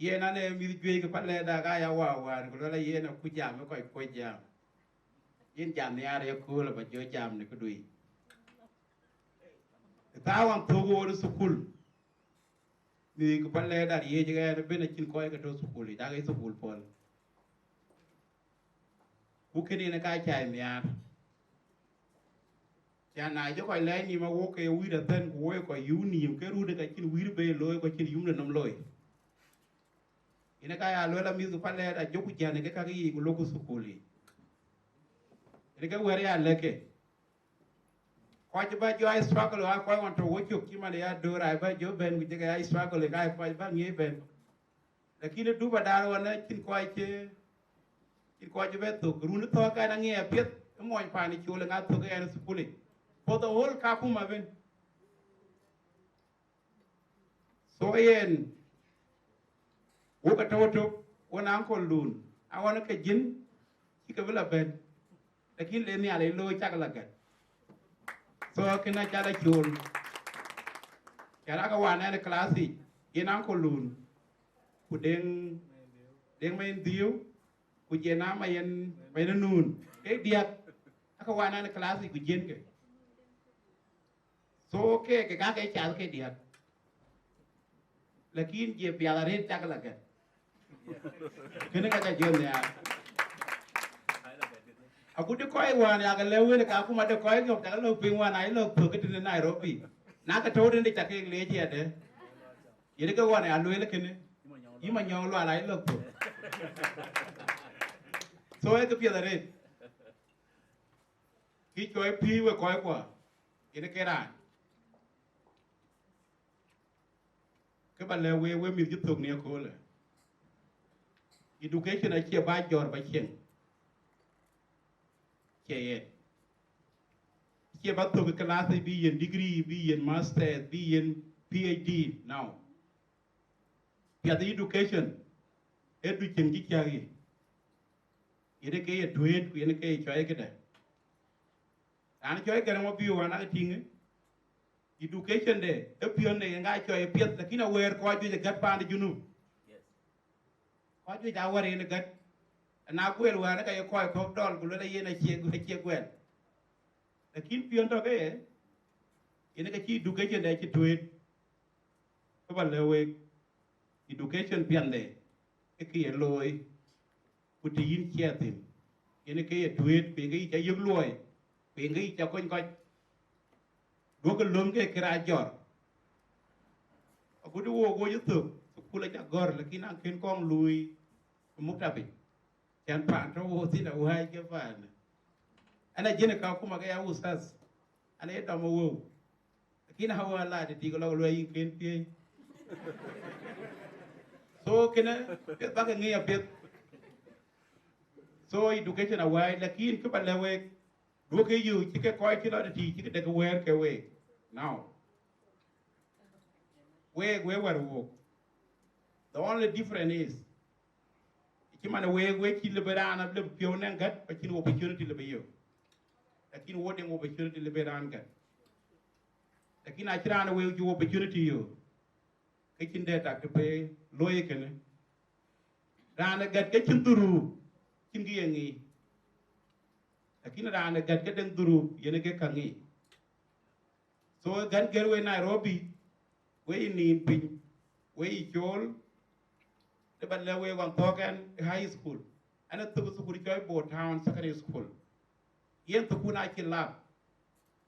Speaker 11: Ye na ne mi jwe ke patle da ga ya wa ko la ye na ku jam ko jam yin jam ne are ko la ba jo jam ne ko dui ta wan to go ru sukul mi ko patle da ye je ga be na kin ko ga to sukul da ga sukul pol ku ke ni na ka chai mi ya ya na jo ko le ni ma wo ke wi da ten ko ko yu ni ke ru de ka kin wi be loy ko kin yum na nam loy ina kaya lola mizu pale da joku jane ke kagi ko loko sukuli ina ka wari ya leke ko ba jo ai struggle ha ko want to wocho kima ya dora ba jo ben ku je ai struggle ka ko ba ngi ben lakini duba daro na kin ko je be to runu to ka na ngi apet mo pa ni chule nga to ga na sukuli for the whole kakuma ben so yen Woka tawato wana uncle loon. I want to jin. He can will bed. The king lay me a low chakalagat. So can I tell a chul? Karaka one and a classy in uncle loon. Put in main deal. Put your name in by the noon. Hey, dear. Aka one and a classy with jin. So okay, Kaka child, dear. Lakin je piala red chakalagat. Kena kata jual ya. Aku tu koi wan ya kalau lewe nak aku mada koi ngok tak kalau pingwan ai lo pergi di Nairobi. Nak kau tu ni tak kek leji ada. Jadi kau wan ya lewe kene. Ima nyong lo ai lo per. So itu piala red. Ki koi pi we koi kwa. Ini keran. Kepada lewe mi jutuk ni aku le. Education aja bajor bacaan. Cie. Cie batu ke kelas biyen degree, biyen master, biyen
Speaker 18: PhD now. Pia the education, edu chengi chagi. Yene ke ye duet, yene ke ye choy keda. Ana choy kera mo biu ana tinge. Education de, e pion de nga choy piet, lakini aware ko aju gat pa ande junu. Ko aju da ware ne gat. Na kwel wa na ka ye ko ko dol ku le ye na che kwel. Lakini pion to ke yene ka chi education de chi duet. Ko ba lewe education pian de e ki loy ku ti yin che tin yene ke ye duet pe ngi cha yug loy pe ngi cha kon ko do ko lom ke kra jor aku du wo go yutu ku la cha gor la kina ken kong lui mu ta bi chan pa to wo ti na wa ke fa ana jene ka kuma ga ya usas ana e do mo wo kina hawa la de ko lo yin ken pi so kena pet ba ngi ya pet so education away lakin ke ba lewe do ke yu ti ke ko ti la ti ti de ko wer ke we now we were wo the only difference is ti man we ti le berana le pio nan gat pa ti opportunity le yo lakin wo de opportunity le beran gat lakin a tirana we ju opportunity yo ke tin de tak pe loye kene rana gat ke tin turu tin gi ngi lakini rana gat ke den turu yene ke kangi so gan gerwe Nairobi we ni pin we chol de balle we wan token high school ana tu su joy bo town secondary school yen tu kuna ki lab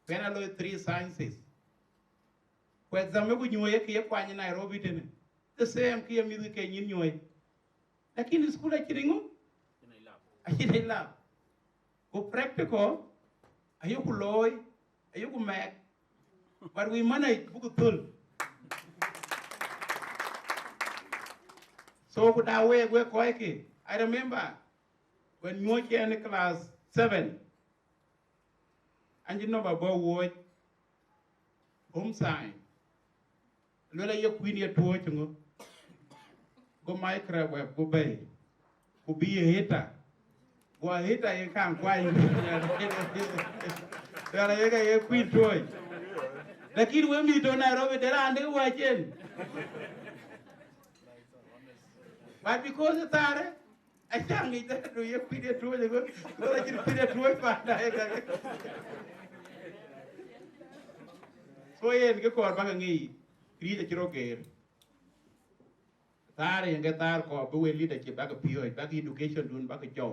Speaker 18: pena lo 3 sciences kwa exam ko nyoye ke kwa ni Nairobi tene the same ki mi ke nyin nyoy lakini school akiringo akina lab ko practical ayoku loy ayoku mek but we manage buku tul so ku da we ko ke I remember when you were in class 7 and you know about what home sign lola yo queen ya tuo chungo go microwave go bay go be a hater go a hater you can't quite there you go queen toy lakini we mi to Nairobi there ande wa chen but because it's are I can't eat that do you queen ya tuo go go la queen ya tuo pa da so yen ke kor ba ngi krida chiro ger tare nge tar ko be we leadership ba ka pio ba ka education dun ba ka jow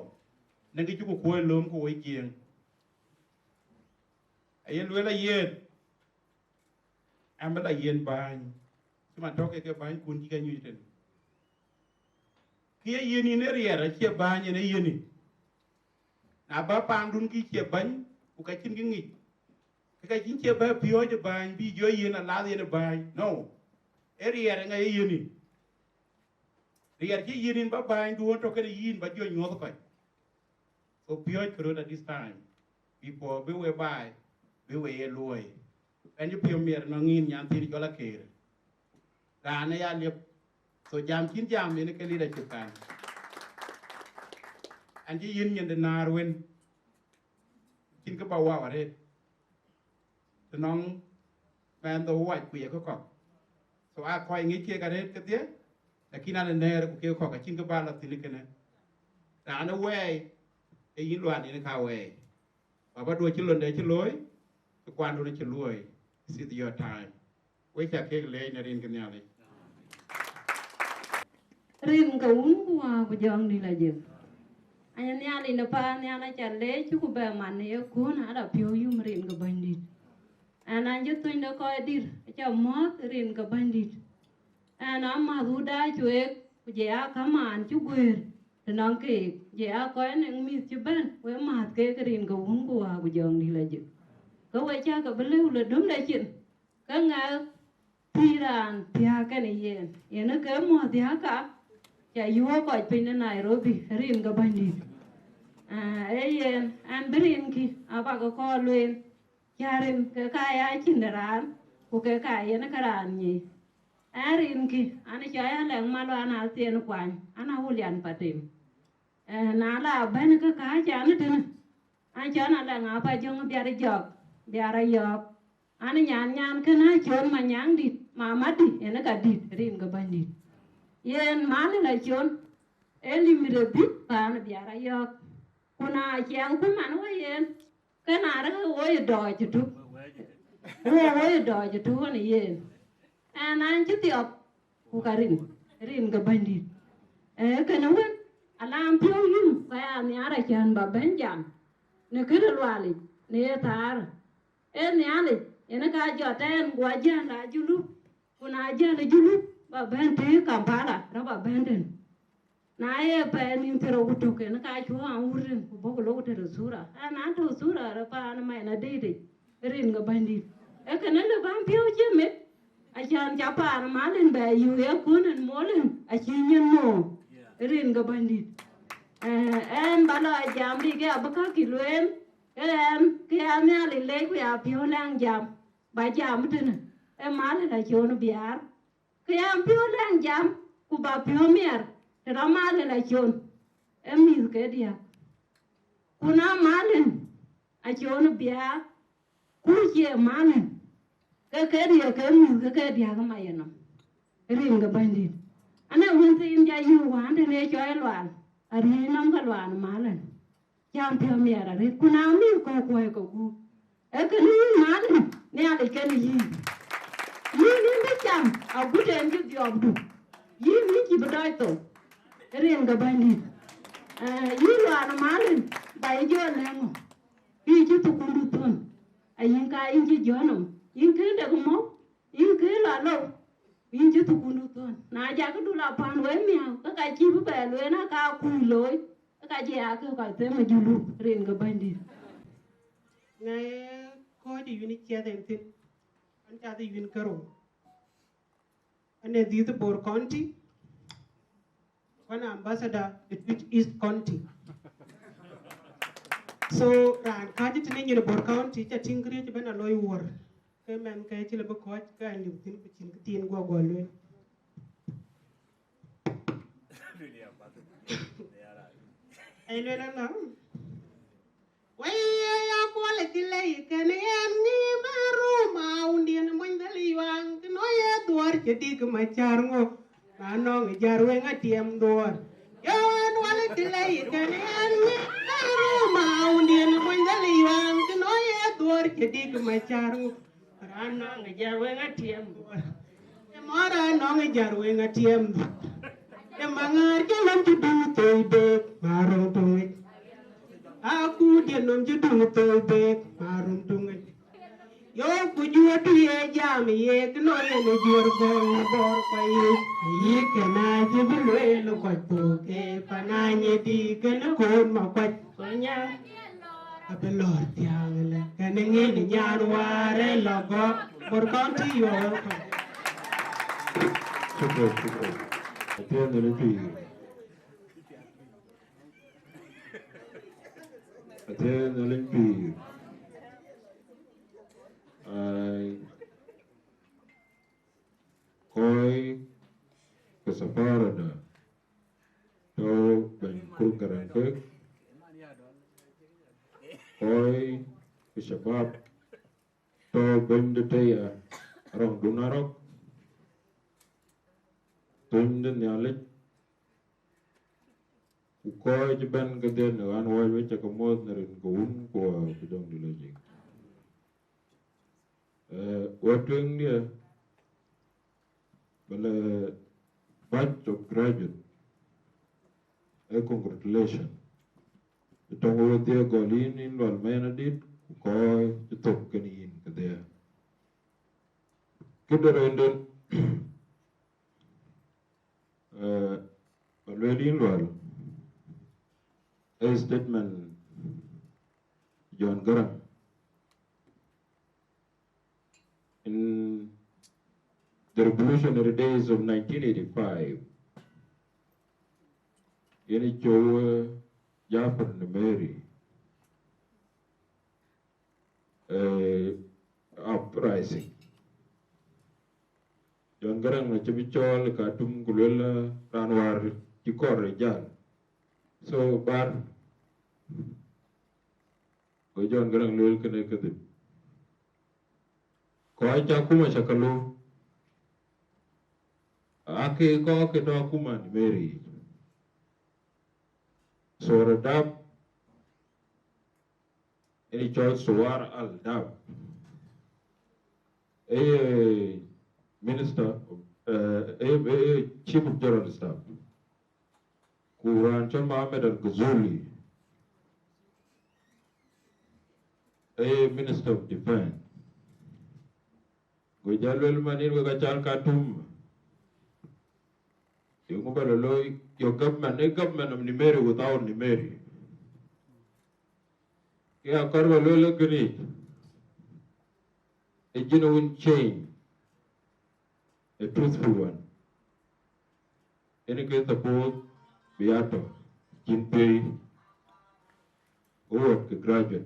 Speaker 18: nangi chu ko lom ko we jing ayen we la yen ambala yen ban chuma toke ke ban kun ji ga nyu ten ki yen ni ne riera che ban ne yen ni na ba pang dun ki che ban ku ka chin gi ngi ka chin che ba pio je ban bi jo yen na la yen ban no area nga yini rier ji yin ba ba ndu to ke yin ba jo nyo ko so pio kro at this time before be we by be we loy and you pio mer no ngin nyan ti jo la ke ra ne ya le so jam kin jam ne ke leadership kan and ji yin nyen de nar wen kin ka ba wa re to nong man the white ku ye ko so a koi ngi che ka re ke tie lakini ana ner ku ke ko ka chin ka ba la tin ke ne ta na we e yin lwan ni ka we ba ba do chi lon de chi loy ku kwan do chi loy this is your time we cha ke le na rin ke nya le
Speaker 20: rin ka un wa ku jong ni la je anya nya ni na pa nya na cha le chu ku ba man ne ko na da pyo yum rin ka bandit ana je tuin da ko dir cha mo rin ka bandit ana ma du da chue ku je a ka man chu gwer to nong ke je a ko ne mi chu ban we ma ke rin ka un ku wa ku jong ni la je ko we cha ka bele le dum da chin ka nga tiran tia ka ne yen yen ka mo tia ka cha yu ko pin na Nairobi rin ka bandit yen an brin ki aba ko luen yarin ka kaya chindaran ku ke ka ye na karan ni arin ki ana cha ya le malo ana tien kwan ana hulian patim na la ben ka cha na tin an cha na la nga pa jong biara yok ana nyan ka na chon ma nyang dit ma ma dit ena ka dit rin ga ban dit yen ma la chon eli mi re dit pa na biara yok kuna chang ku man wa yen ka na ra wo ye do ju tu wo ye do ju tu ni yen an chi tiop ku ka rin ga ban dit ka na wen alam pyo yum ka ya ni ara chan ba ben jam ne ke lwali ne tar ni ale ena ka joten gwa jana julu kuna jana julu ba ben te Kampala ra ba ben den na ye pe ni tero utoke na ka chu an urin ku bo lo te sura ana to sura ra pa na mai na de rin ga bandi e kana le ban pio je me a jan ja pa na malen ba yu ye kunen molen a chinyen mo rin ga bandi en bala jam ri ga ba ka kiluen cái anh ấy lấy cái phiếu lang jam bà jam thế này em má là chỗ nó biar cái anh phiếu lang jam của bà phiếu mier thì nó má là chỗ em nhìn cái đi của nó má lên ở chỗ nó biar của chị má lên cái đi cái nhìn cái đi cái mày nó riêng cái bên đi anh ấy muốn tin gia yêu hoàn thì này cho em loạn ở đây năm cái loạn má lên jam pio miera re kuna mi ko gu e ke ni mali ne ale ke ni yi be jam a gude en ju diobdu yi mi ki badai to ren ga bani yi lo ana mali ba jo lengo yi ju tu kundu ton ayin ka yin ji jono yin ke de mo yin ke la lo yin ju tu kundu ton na ja ka du la pan we mi ka chi bu be lo na ka ku loi ka je a ka te ma julu ren ga bandi
Speaker 9: na ko di yuni chia den tin an cha di yun karo ane di the Bor County one ambassador at which East County so ran ka ji tin ni Bor County cha tingri ji bana loy wor ke men ke ci le ba ko ka andi tin ko cin tin go go le ay le la way ya ko le ti le ke ne ni ma ru ma undi ne mo ndali wang no ye dor ke dik ma char ngo na no ngi jar we ngatiem dor yo no le ti le ke ne ni ma ru ma undi ne mo ndali wang no ye dor ke dik ma char ngo ra no ngi jar we ngatiem dor e mo ra no ngi jar we ngatiem dor e mangar ke lam tu du to be marum tungi aku dia nom ju du to be marum tungi yo ku ju tu ye jam ye no ye no jor gong bor ko ye ke na je bu le lo ko to ke pananye di ke no ko ma ko nya abelor tiang le ke ne ngi ni nyan ware lo go Bor County yo
Speaker 21: Super. Atiende le pii. Atiende le pii. Koi kesapara da. To ben kurgaran ke. Koi kesabab. To ben detaya arong dunarok. Tunden nyalik ukoi jaban kaden an wai wecha kamod narin kaun ko bidong dilajing watwing dia bala batch of graduate congratulations itong ulo dia golin in wal menadit ukoi itok kanin kadea kidarendon already involved a statement John Garang in the revolutionary days of 1985 in a Jafar Numeri uprising John Garang na chibichol katum gulela ranwar chikor jal. So bar ko John Garang lul kene kede. Ko aja kuma shakalu ake ko ke do kuma ni Mary. So radab ini chol suwar al dab. Minister, Chief of General Staff, Kuran Chon Mohammed Al Ghazuli, Minister of Defense, Gujalwel Manin Wagachal Katum, your government, a government of Nimeri without Nimeri. Yeah, Carvalho Grenade, a genuine change. A truthful one. Any case suppose Beato, Jinpei, or a graduate.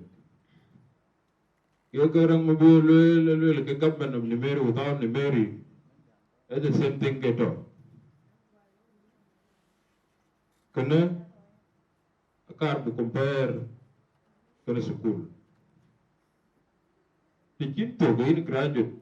Speaker 21: You go on mobile, the government of Nimeri without Nimeri, it's the same thing get off. Can a car be compared to the school? The Jinto, the graduate.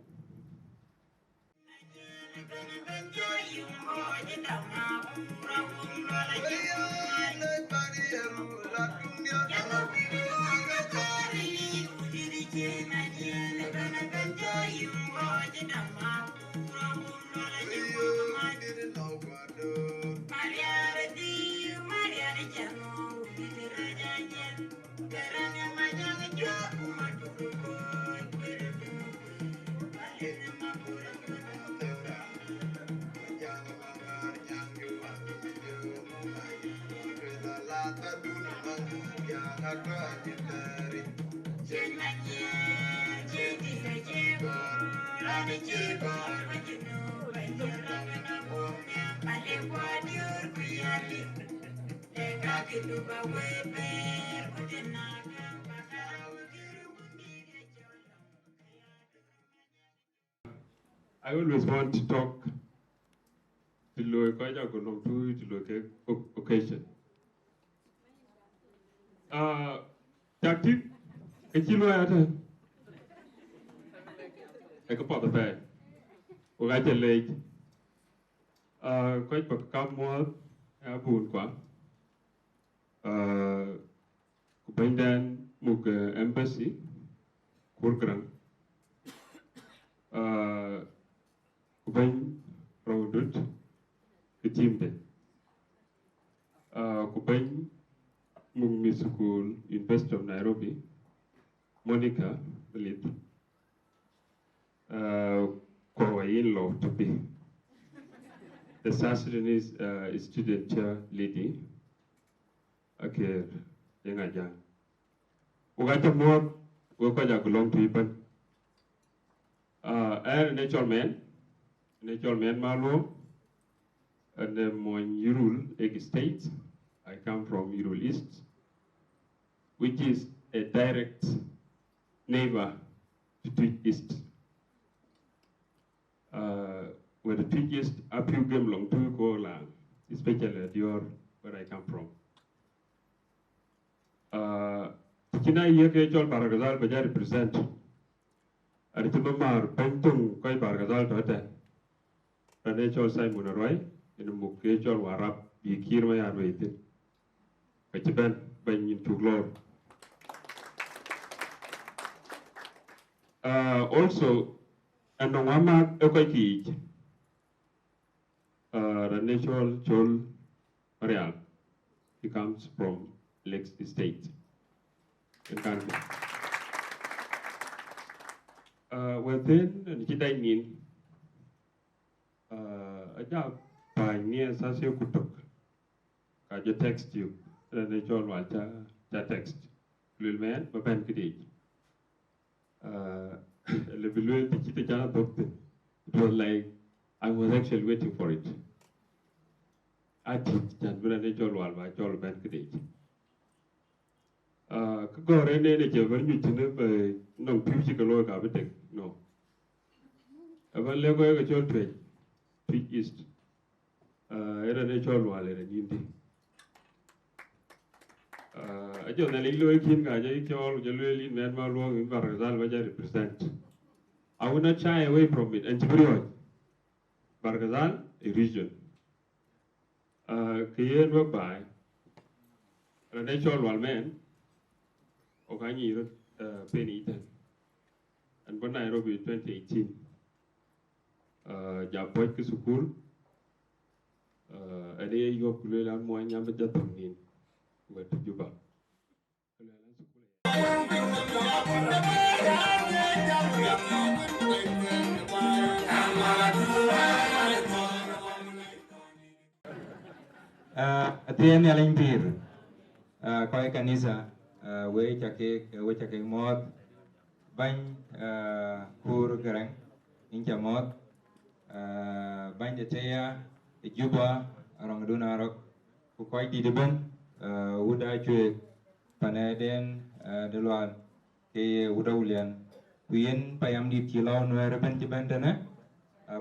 Speaker 3: I always want to talk to Loikaja Gonong to local occasion. Tactic, a kilo at a couple of the bag. Ugaja lake. Quite a come more, a boon qua. Kubandan Muk Embassy, Kurgrang. Kubain Raudut, Kitimbe. Kubain Mungmi School, University of Nairobi, Monica Belit. Kwawain Law to be. The South Sudanese student lady. Okay, Yangaja. Ugata more, Wakaja belong to Ipan. A natural man Malo, and then Yurul Egg State. I come from Yurul East, which is a direct neighbor to Twitch East. Where the Twitch East up you game long to go land, especially at your where I come from. Kina Yeke Jol Baragazal Baja represent. Aritimamar Pentung Koi Bargazal Tote, and Nachol Simon Roy, in a Mukajol Warap, Yikirma are waiting. Kachiban, bang into glory. Also, and no Wama Okoiki, the natural Chol Real, he comes from Lakes Estate in Canada. Within and Hidainin, a job by near Sasio Kutuk. I text you, and they told Walter that text. Little man, but Ben Kiddy. It was like I was actually waiting for it. I did that when I told Walter, I told Ben Kiddy. Go around and when you know, no, physical work, I would take no. I will never go to it. Twitch East. Era ne chol wale re nyindi. Ajo na lilo kin ga je chol jalwe lin men ma luong in Bargazal ba represent. I will not shy away from it. And to Bargazal, a region. Kiyen work by a natural wal man of Anyi Penny and when Nairobi 2018. Japoit Kisukul, a day you have Kulan Moyam Jatonin, went to Juba.
Speaker 5: Atien yaling pir koi kanisa we chake mod bany kur garang incha mod bany de teya Juba arong duna rok ku koi di deben uda chue paneden deluan ke uda ulian kuyen payam di tilau nuere ben jibendana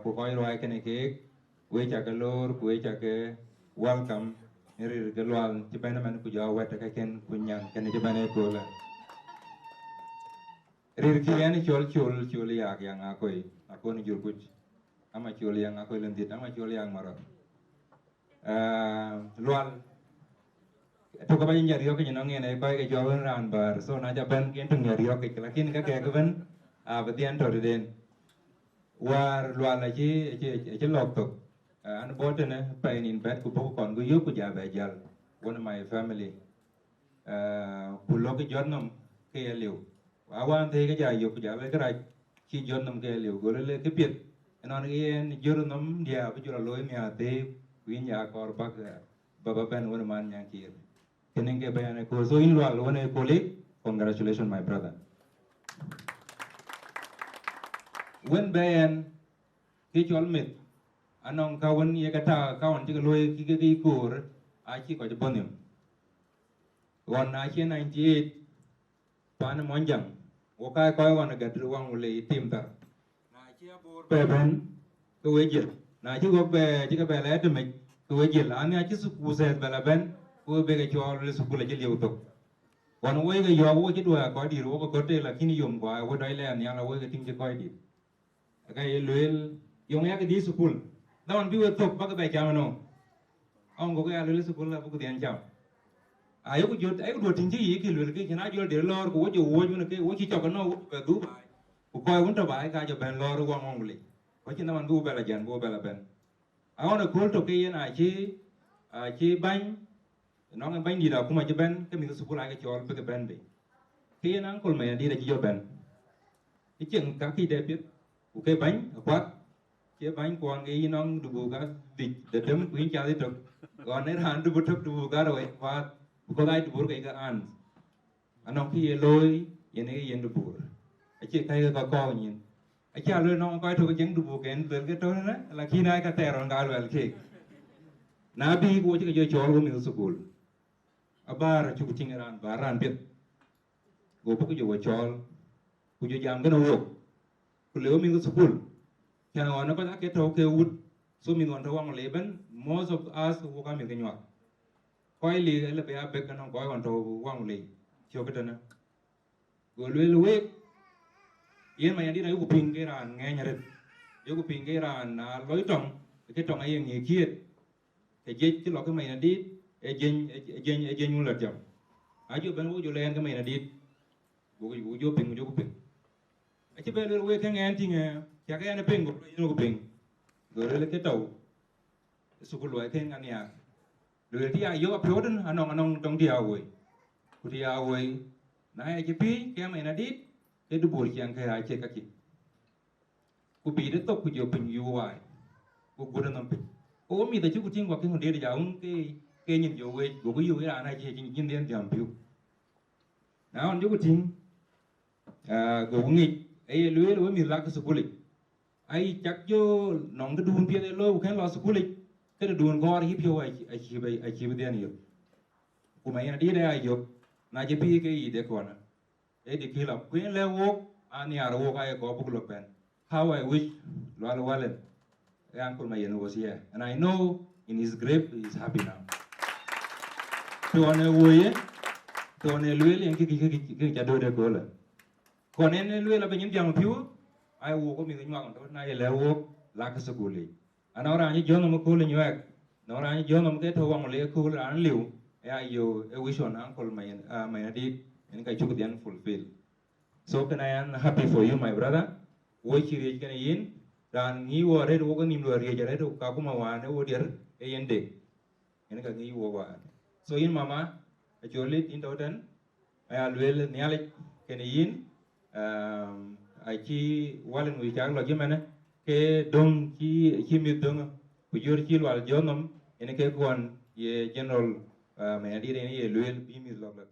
Speaker 5: ku koi roi kene ke we chake lor ku we chake welcome niri galwal jibana man ku jaw wata ka ken kunyan ken jibana ko la rir ki yani chol yak yang akoi akon jur kuch ama chol yang akoi lentit ama chol yang maro lwal to ko bayin yari ko nyino ngene ko ke jawen ran bar so na jaban ken tung yari ko ke lakin ka ke ben badian to den war lwal la chi lok tok an botene pain in bed ku poko kon gu yuku jabe jal one of my family ku loki jonnam ke liu awan te ga ja yuku jabe kra chi jonnam ke liu go le ke pit non yen jurnam dia bu jura loy mi ate win ya kor bak baba ben one man yang kir kenen ke bayane ko so in wal one colleague congratulations my brother when bayan ke chol mit anong kawan ye kata kawan tiga loy ki kur achi ko jebonim wan achi 98 pan monjang wokai ko wan gadru wang ule timtar na achi abor beben ko wejil na achi go be tiga bele de ko wejil ani achi su kuset bela ben ko be ga chol le su kula jil yutok wan we ga yo wo chi dua ko di ro ko te la kini yom ko wo dai le ani ala wo ga ting chi ko di ga ye luel yong ya ga di su kul Dawan biwa tok baka bay jamano. Ang ko kaya lulu sekolah buku tian jam. Ayo ko jod ayo dua tinggi ye ki lulu ki kena jol de lor ko jo wo juna ke wo ki chok no be du bay. Ko koy won to bay ka jo ben lor wo ngong li. Ko ci naman bu bela jan bu bela ben. Awon ko to ke yen achi ban no ngan ban di da kuma ci ben ke mi sekolah ke jol be ke ben be. Ke yen an kol me di da ci jo ben. Ki ceng ka ki de pit. Ko ke ban kwat che bánh quang cái nong đủ cả vịt để đâm quyến cha đi được còn nếu hàng đủ đủ cả rồi và có ai đủ cái ăn anh ông khi lôi vậy này cái đủ chị thấy có co nhìn anh cha lôi nong coi thôi cái chén đủ cái từ cái đó là khi nay cái tè rồi cả rồi cái nabi của cái chơi của mình school abar chụp chinh ran và ran biết của cái chơi chol của chơi jam cái nào của leo mình school Kaya wana ko ake to ke wood so mi ngon to wang leben most of us wo ka mi ke nywa ko li ele be abe kan ko wan to wang le chio ke tana go le we yen ma yandi na yu ping ke ran nge nyare yu ping ke ran na loi tong ke tong ai ngi kiet ke je ti lo ke mai na dit e jen mu la jam a ju ben wo ju len ke mai na dit go ju ping a ti be le we ke ngen ti nge ya cái anh ping của ping rồi lấy cái tàu số của loại thêm anh nhà rồi thì ai vô phiếu đến anh trong đi ao rồi thì ao rồi nãy cái phí cái mày nó đít cái đứa buổi chiang cái ai chơi cái gì của bị đến tóc của vô ping vô hoài của đứa năm ping ố mi tại chú của chính qua cái hồn đi để giáo cái nhìn vô về của cái vô cái là này chơi nhìn đen giảm phiếu nào anh chú của chính của nghịch ấy lưới mi ra cái số của lịch ai chắc jo nong cái đun pia lo khen lo school cái đun gor hi pio ai chi be ni ku mai na đi đây ai jo na je pi cái ide ko na e di kila queen le wo ani ar wo ka ko bu lo pen how I wish lo walen Uncle Mayen was here. And I know in his grave he is happy now. To on a way, to on a lily and kick a door gola. Con en lula benin young pew, I walk with the young, I walk like a saguli. And now I John Mccool in your act. Nor I John get a one lay cool and live. You a wish on Uncle Mayen, Mayanadi, and I took the unfulfilled. So can I am happy for you, my brother. Watch you can in. Dan ngi wo red wo ni lo ri jare to ka kuma wa ne wo der e yende en ka ngi wo wa so in mama a jolit in toten ay alwel nyale ken yin a ci walen wi jang lo jimene ke dong ci mi dong ku jor ci wal jonom en ke kon ye general me adi ne ye lwel bi mi lo la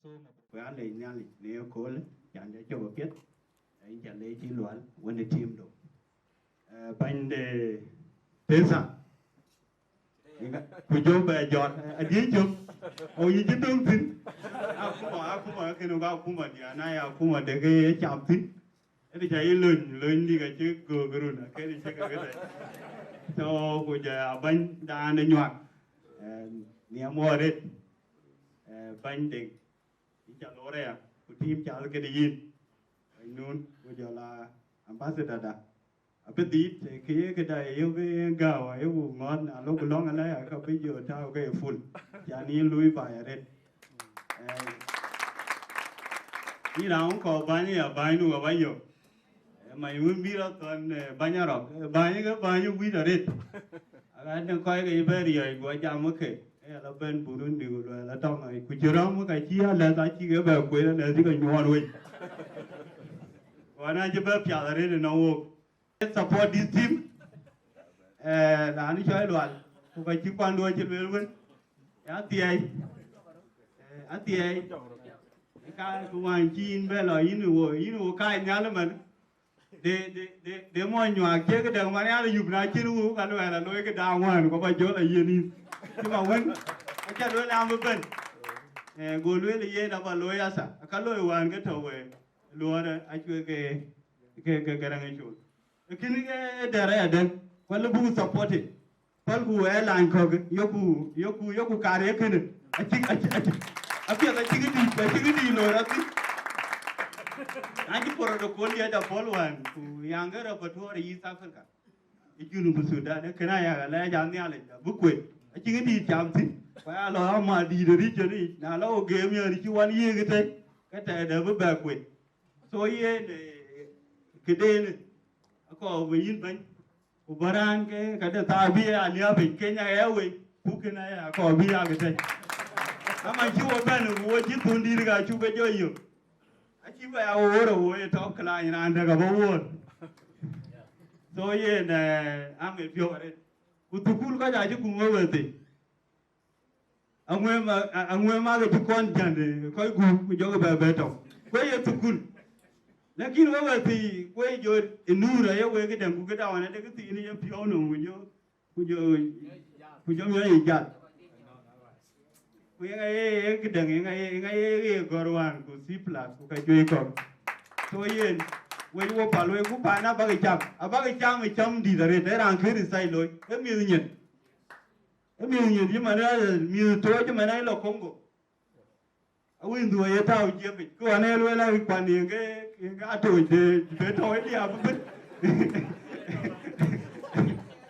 Speaker 5: so
Speaker 1: ko ale nyale ne ko le yan de cho pet ay jale ci lwal woni team do bande pesa kujo ba jot adi chụp o yi chứ tung tin akuma cái nó ga akuma dia na ya akuma de cái chạm tin cái chạy lên đi cái chứ gờ gờ rồi cái đi cái đấy so kuja ban da na nyoak nia mo đấy ban de cha lore ya ku team cha cái đi yin nun kuja la ambassador da appetit cái đại yêu cái gạo yêu ngon lúc long anh ấy có bây giờ tao cái full nhà ní lui bài ở đây đi nào cũng có bao nhiêu nu bao nhiêu mày muốn biết đó còn bao nhiêu rồi bao nhiêu quý ở đây anh đang coi cái bên này của cha mất kể là bên Burundi rồi là trong này cứ chờ một cái chia là ta chỉ cái bờ quê là chỉ cái nhon thôi còn anh chỉ bờ phía ở đây là nó support this team là anh chơi loạn cô cái chức quan đuôi trên bên luôn anh tiề cái công an chín bên là inu cái nhà lắm mình để mọi nhòa kia cái đường mà nhà là dùng ra chứ đúng không là lôi cái đào ngoan có phải chỗ là gì đi chứ mà quên cái lôi làm với bên gồm lôi là gì đó mà lôi à sao cái lôi hoàn cái thầu về lúa đó anh chơi cái đang cái chỗ kini ke dere aden wala bu support pal ku airline ko yoku kare kene achi di lo rati anji protocol ya da folwan ku yangara batori East Africa ijunu busuda da kana ya la ja ni ale bu kwe achi di chamti wa lo ma di de ri jeri na lo game ya ri chi wan ye ke te ka te da bu ba kwe so ye ne kede ko yin ban ubaran ke kada tabiya aliya bin Kenya yawe kukina ya ko biya ga tai kama ki wo ban wo ji tundi riga chu ga joyo aki ba ya wo wo ya to kala ina daga ba wo so ye na ame fiore kutukul ka ja ji ku wo wete angwe ma ga kon jande ko gu jogo ba beto ko ye tukul lakini wewe ti we jo inura ye we ke dangu ke dawana de ke ti ni ye pio no kujo mi ye jat ku ye ke dang ye gorwan ku si plus ku ka jo ko so yen we wo pa lo ku pa na ba ke cham mi cham di dare de ran ke ri sai lo e mi nyen di mana mi to je mana lo Congo awi ndu ye ta je bi ku ane lo la kwa ni ke ga to de be to dia bu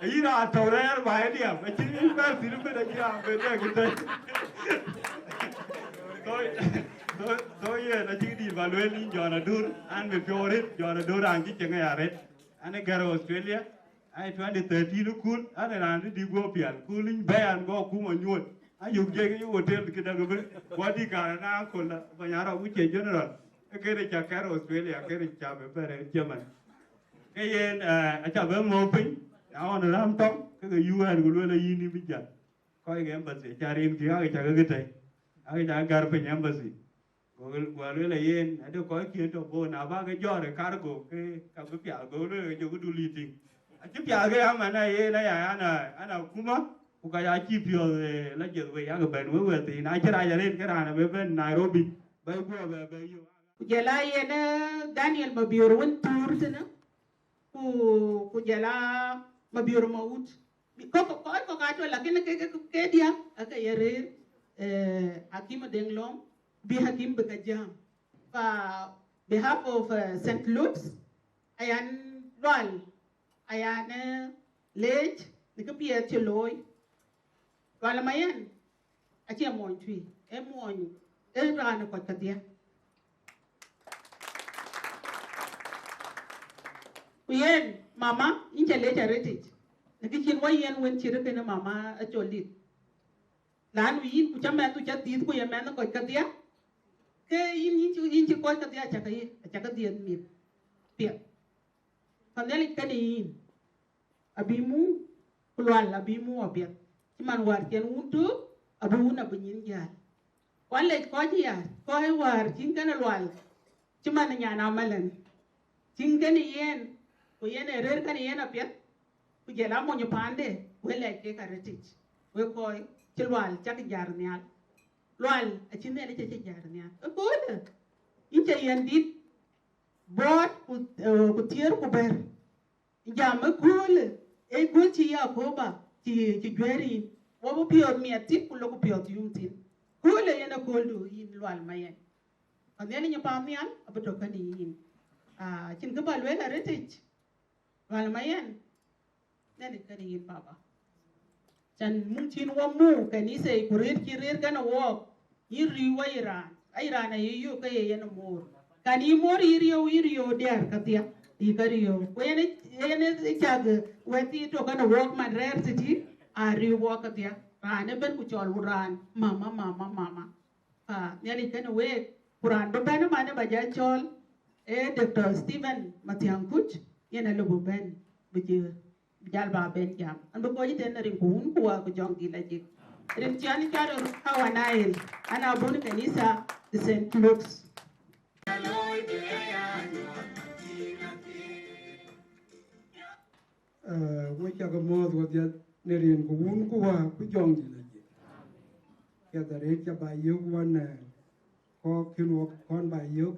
Speaker 1: ai ra to re ba dia ba chi ba si ru be da ya be da ke te to ye na chi di ba lo ni jo na dur an be fiore jo na dur an chi che ya re ane garo Australia ai 2013 kul ane ran di go pian kulin bayan go ku mo nyot ayu je ke hotel ke da go body ka na ko la ba ya ra u che general ke re cha ka Australia ke re cha be re German ke yen a cha be mo pin a on ram tong ke UN go lo la yini bi ja ko ke embassy cha rin ki a cha ke te a cha gar pe embassy go lo la yen a do ko ki to bo na ba ke jo re cargo ke ka be pya go lo jo go du li ting a chi pya ke ama na ye na ya ana kuma ukaya chi pio la je we ya ga ben we ti na chira ya ren ke rana be ben Nairobi be go be yo
Speaker 9: jela yena Daniel Mabior won tour tena ku jela mabior maut ko ka to lakini ke dia aka yere hakim denglom bi hakim beka jam fa behalf of St. Luke's ayan lwal ayan late ni ka pia cheloy wala mayan achi amon tui emon ran ko kadia kuyen mama inja late heritage nikin wayen wen chire kana mama acholit lan wi ku chama tu chati ku yemen ko kadia ke in ko kadia chaka dien mi pia paneli kani abimu kulwal abimu abia man war ken untu abu na bunyin ya wale ko ya ko war kin kana lwal man nyana malan kin kani yen ko yen erer kani yen apia ku jela mo nyo pande wele ke karetich we ko tilwal chak jar nyal lwal a chine ne che jar nyal ko de inche yen dit bot ku tier ku ber jam kul e kul chi ya ko ba chi gweri wo bu pio mieti ku lo ku pio yumtin kul yen ko do yin lwal mayen an ne ni pam nyal abedo kani yin chin ka ba lwe karetich lwal mayen nani kani yin baba chan mung chin wa mu kanise kurir kirir kana wo yiri wa iran ay yu ka yen mor kani mor yiriyo der katia ikariyo wene chag weti to kana work man rare city ari wo katia ran ben ku chol uran mama nani kana we kuran do ben mane baja chol Dr. Stephen Matiangkuch yena lobo ben bije jal ba ben jam an ko yiten rin ko un ko ko jongi la jik rin tiani karo hawanail ana bon kanisa de St. Luke's
Speaker 6: we cha ko mo do dia ne rin ko un ko ko jongi la jik ya da re cha ba yu wan ko kinu kon ba yu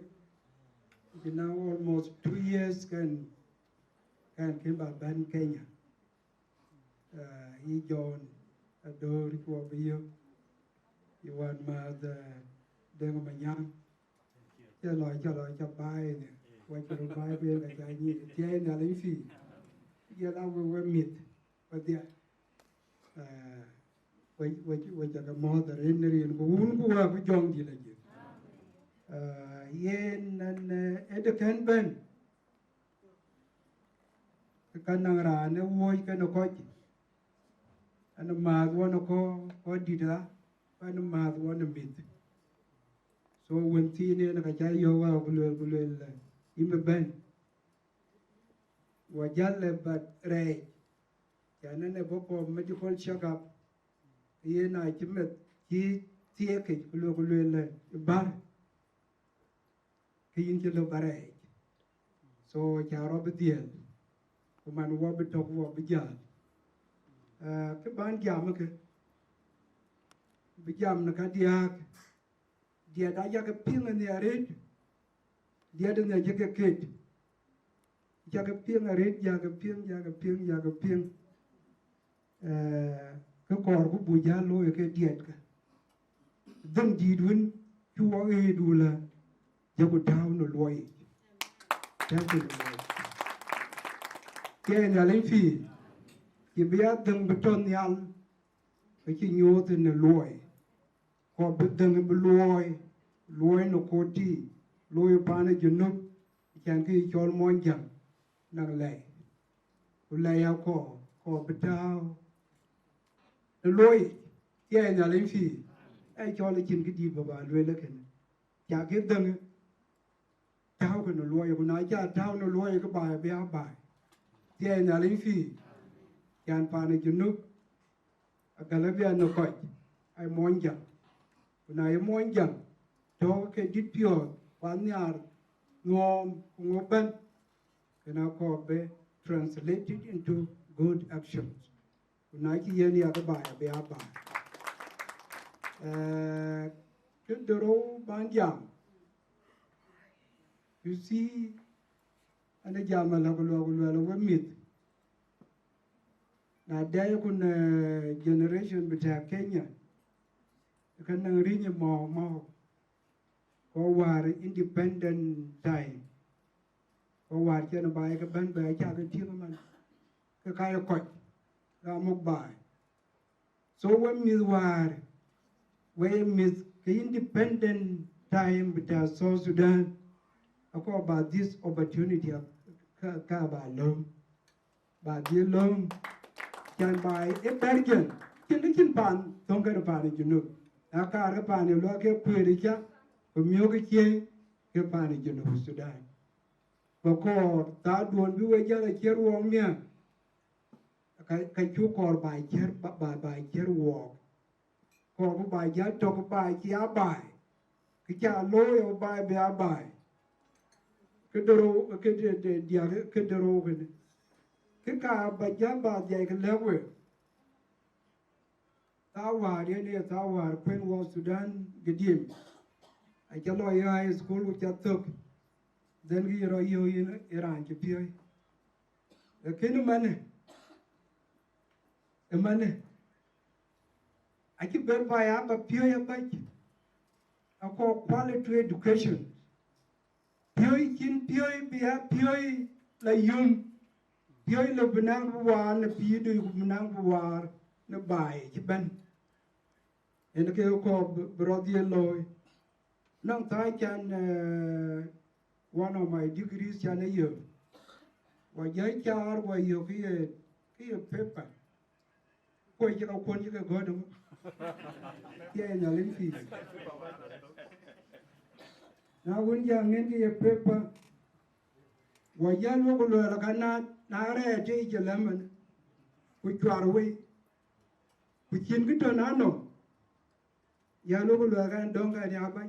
Speaker 6: now almost 2 years can came back ban Kenya. He John adore for you. You want mother Deng Manyang. Cho buy what you buy bill like I need to tell you fee. Get out with meat. But yeah, what you mother in the rain, who have young village. Yen and Edekan Ben. Kanang ra ne woi kana ko ana ma wona ko dida ana ma wona bit so when ti ne na ka yo wa bulel imbe ben wa jalle bat re yana ne bopo medical check up ye na chimet ki tie ke bulel bar kin ke lo bare so charo bediel man wo be to wo be jam ke ban jam ke be jam na ka dia da ya ke ping ne are dia de ne je ke ket ya ke ping are ya ke ping ke kor ku bu ja lo ke diet ke dum di dun chu wo e du la ya ku taw no loy thank you ke na le fi ki bia dang beton yal ke ki nyot ne loy ko be dang be loy no ko ti loy pa ne junu kan ki chol mon jam nang le ku le ya ko betao loy ke na le fi ai chol chin ki di ba loy le ken ya ke dang tao ko no loy ko na ja tao no loy ko ba bia ba dia na le fi yan pa ne junu agalabia no ko ai monja na ai monja to ke dit pio pan yar ngom ngoben kana ko be translated into good actions na ki yen ya ba be aba kudro banjam you see ana jama la ko lo mit na dai kun generation bita Kenya kan nang rinya mo ko war independent time ko war chen bai ka ban ba cha ka ti man ka kai ko ra muk bai so when mi war when mi independent time bita South Sudan ako about this opportunity ka ba lom ba di lom can buy a bargain kin pan don't get a pan you know aka ra pan lo ke kweri cha ko myo ke ke pan you know Sudan ko ta duon bi we jala cher wong nya ka chu kor ba cher wo ko ba ja to ko ba ya ba ki cha lo yo ba ba ke doro ke de dia ke doro ke ka ba ja ba ja ke lewe ta wa ne ta wa kwen wo Sudan gedim a ja lo ya high school ku cha tok den gi ro yo in Iran ke pi e ken mane a ki ber ba ya ba pi ya ba a ko quality education pioi kin pioi bia pioi la yum pioi la benang war na pi do benang war na bai ki ban en ke ko brother loy nang ta kan one of my degrees can a year wa ya char wa yo ki paper ko ji ka kon ji ka godo ye na len fi na wun yang ngen ki paper wa ya lo ko lo la kana na re te je lemon ku twar we ku chin ki to na no ya lo ko lo ga don ga ya ba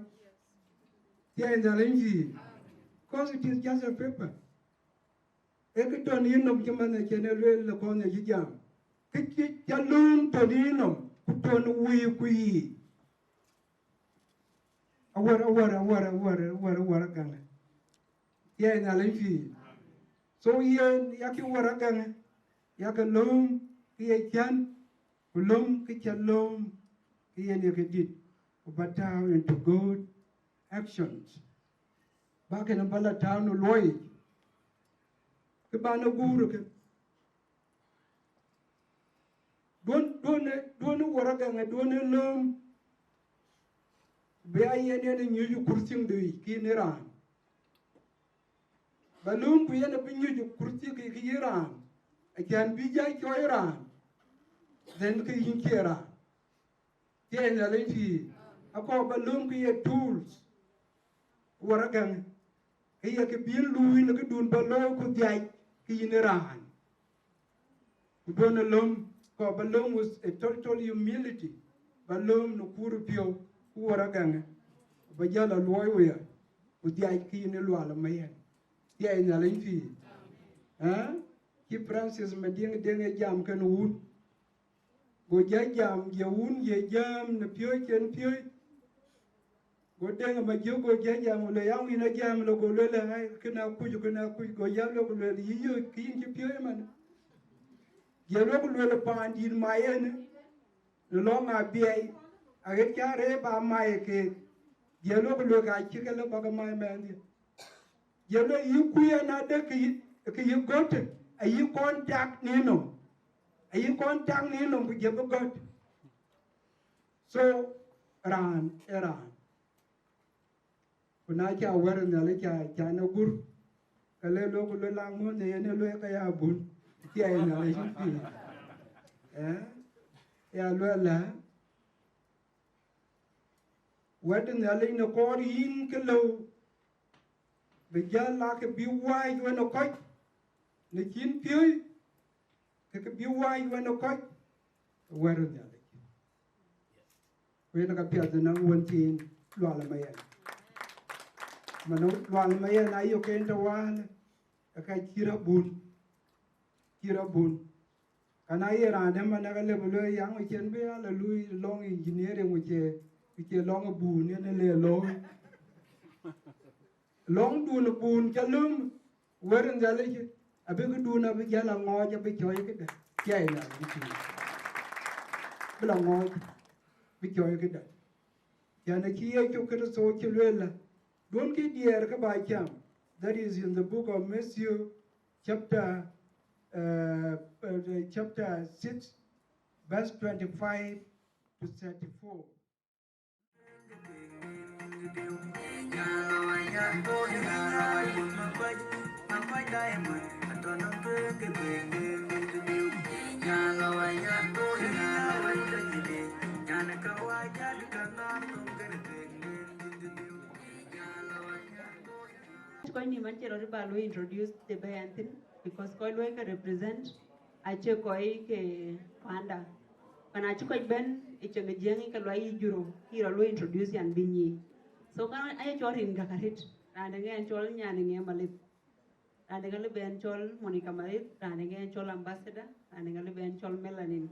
Speaker 6: ye na len fi because it is just a paper e ki to ni no ki man ke ne lo ko ne ji jam ki ya lum to ni no ku to no wi ku yi awara ganga ye na lefi so ye yaki wara ganga yaka lum ye chan lum ki chalum ye ne kedit but into good actions back in bala town loy ke bana guru ke don wara ganga don lum be ayene ne nyuju kursin de ki niran balum bu yene bi nyuju kursi ki iran ajan bi jay ko iran den ki yinkera tiene le fi ako balum ki ye tools waragan ki ye ke bin lui ne ki dun balo ku jay ki niran don lum ko balum was a total humility balum no kuru pio waragan ba jala loy we ku jay ki ne lo ala mayen ye na len fi ki Francis meding denge jam kan wun go jam ye wun ye jam ne pio chen pio go denge ma jo go jam le yang ina jam lo go le hay kana ku go jam lo go le yi yo ki ki pio man ye lo go le pa din mayen lo ma bi age chare ba mai ke ye lo go ga chi ke lo ba ga mai man ye lo yi ku ya na de ki yi got a yi contact ni no bu je got so ran kuna cha war na le cha na gur ka le lo go lang mo ne ne lo ka ya bun ti ai na le fi ya lo la wadin ya le no ko yin ke lo be jala ke bi wai yo no ko ne kin pioi ke bi wai yo no ko waru ya le we na ka pia de na won tin lo la mai mano lo la mai na yo ke enta wala ka kira bun kana ye ra ne ma na ka le lo yang o chen be ala lui long engineering o che long bu ne le lo long du no bun cha lum werin ja le abe ku du na be ja la ngo ja be choy ke ya ina bichi bla ngoj bi kyo ke da ya na ki ye kyo ke so ki lela don ki dier ka ba kyam. That is in the book of Matthew chapter 6 verse 25 to 34.
Speaker 19: Koi ni man chero ba lo introduce the bayantin because koi lo ka represent ache koi ke panda kana chu koi ben ichenge jengi ka lo yi juro hiro lo introduce yan binyi so kana ay chorin ga karit ande ngen chol nyani nge malit ande ngal ben chol Monica Malit ande ngen chol ambassador ande ngal ben chol Melanin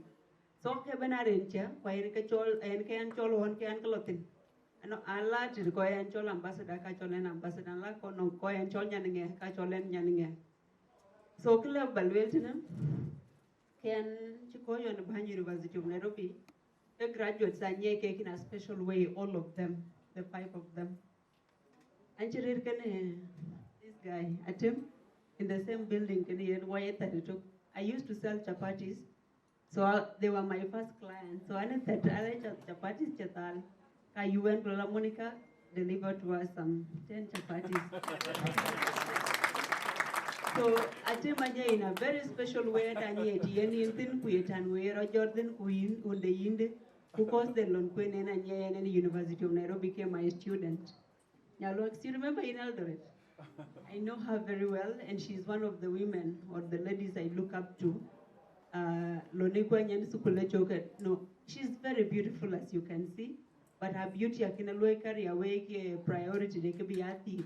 Speaker 19: so ke benaren cha koi ke chol en ken chol hon ken klotin ano ala tir ko en chol ambassador ka chol en ambassador la ko no ko en chol nyaninge ka chol en nyaninge so kle balwel tinam ken chiko yon Bhan University of Nairobi the graduates are nye ke in a special way all of them the 5 of them and chirir ken this guy atim in the same building ken yen Y32 I used to sell chapatis so they were my first clients so ane that I chapatis chatal you went to La Monica, delivered to us some 10 chapatis. So, Atimaja in a very special way, and yet, Yen Thin Kuyetan, where Jordan Queen, on the Inde, who caused the Lon Queen and Yen University of Nairobi became my student. Now, look, you remember in Eldoret? I know her very well, and she's one of the women or the ladies I look up to. Lonikwa Nyan Sukule Choket. No, she's very beautiful, as you can see. But her beauty akina loy carry away priority de ke biati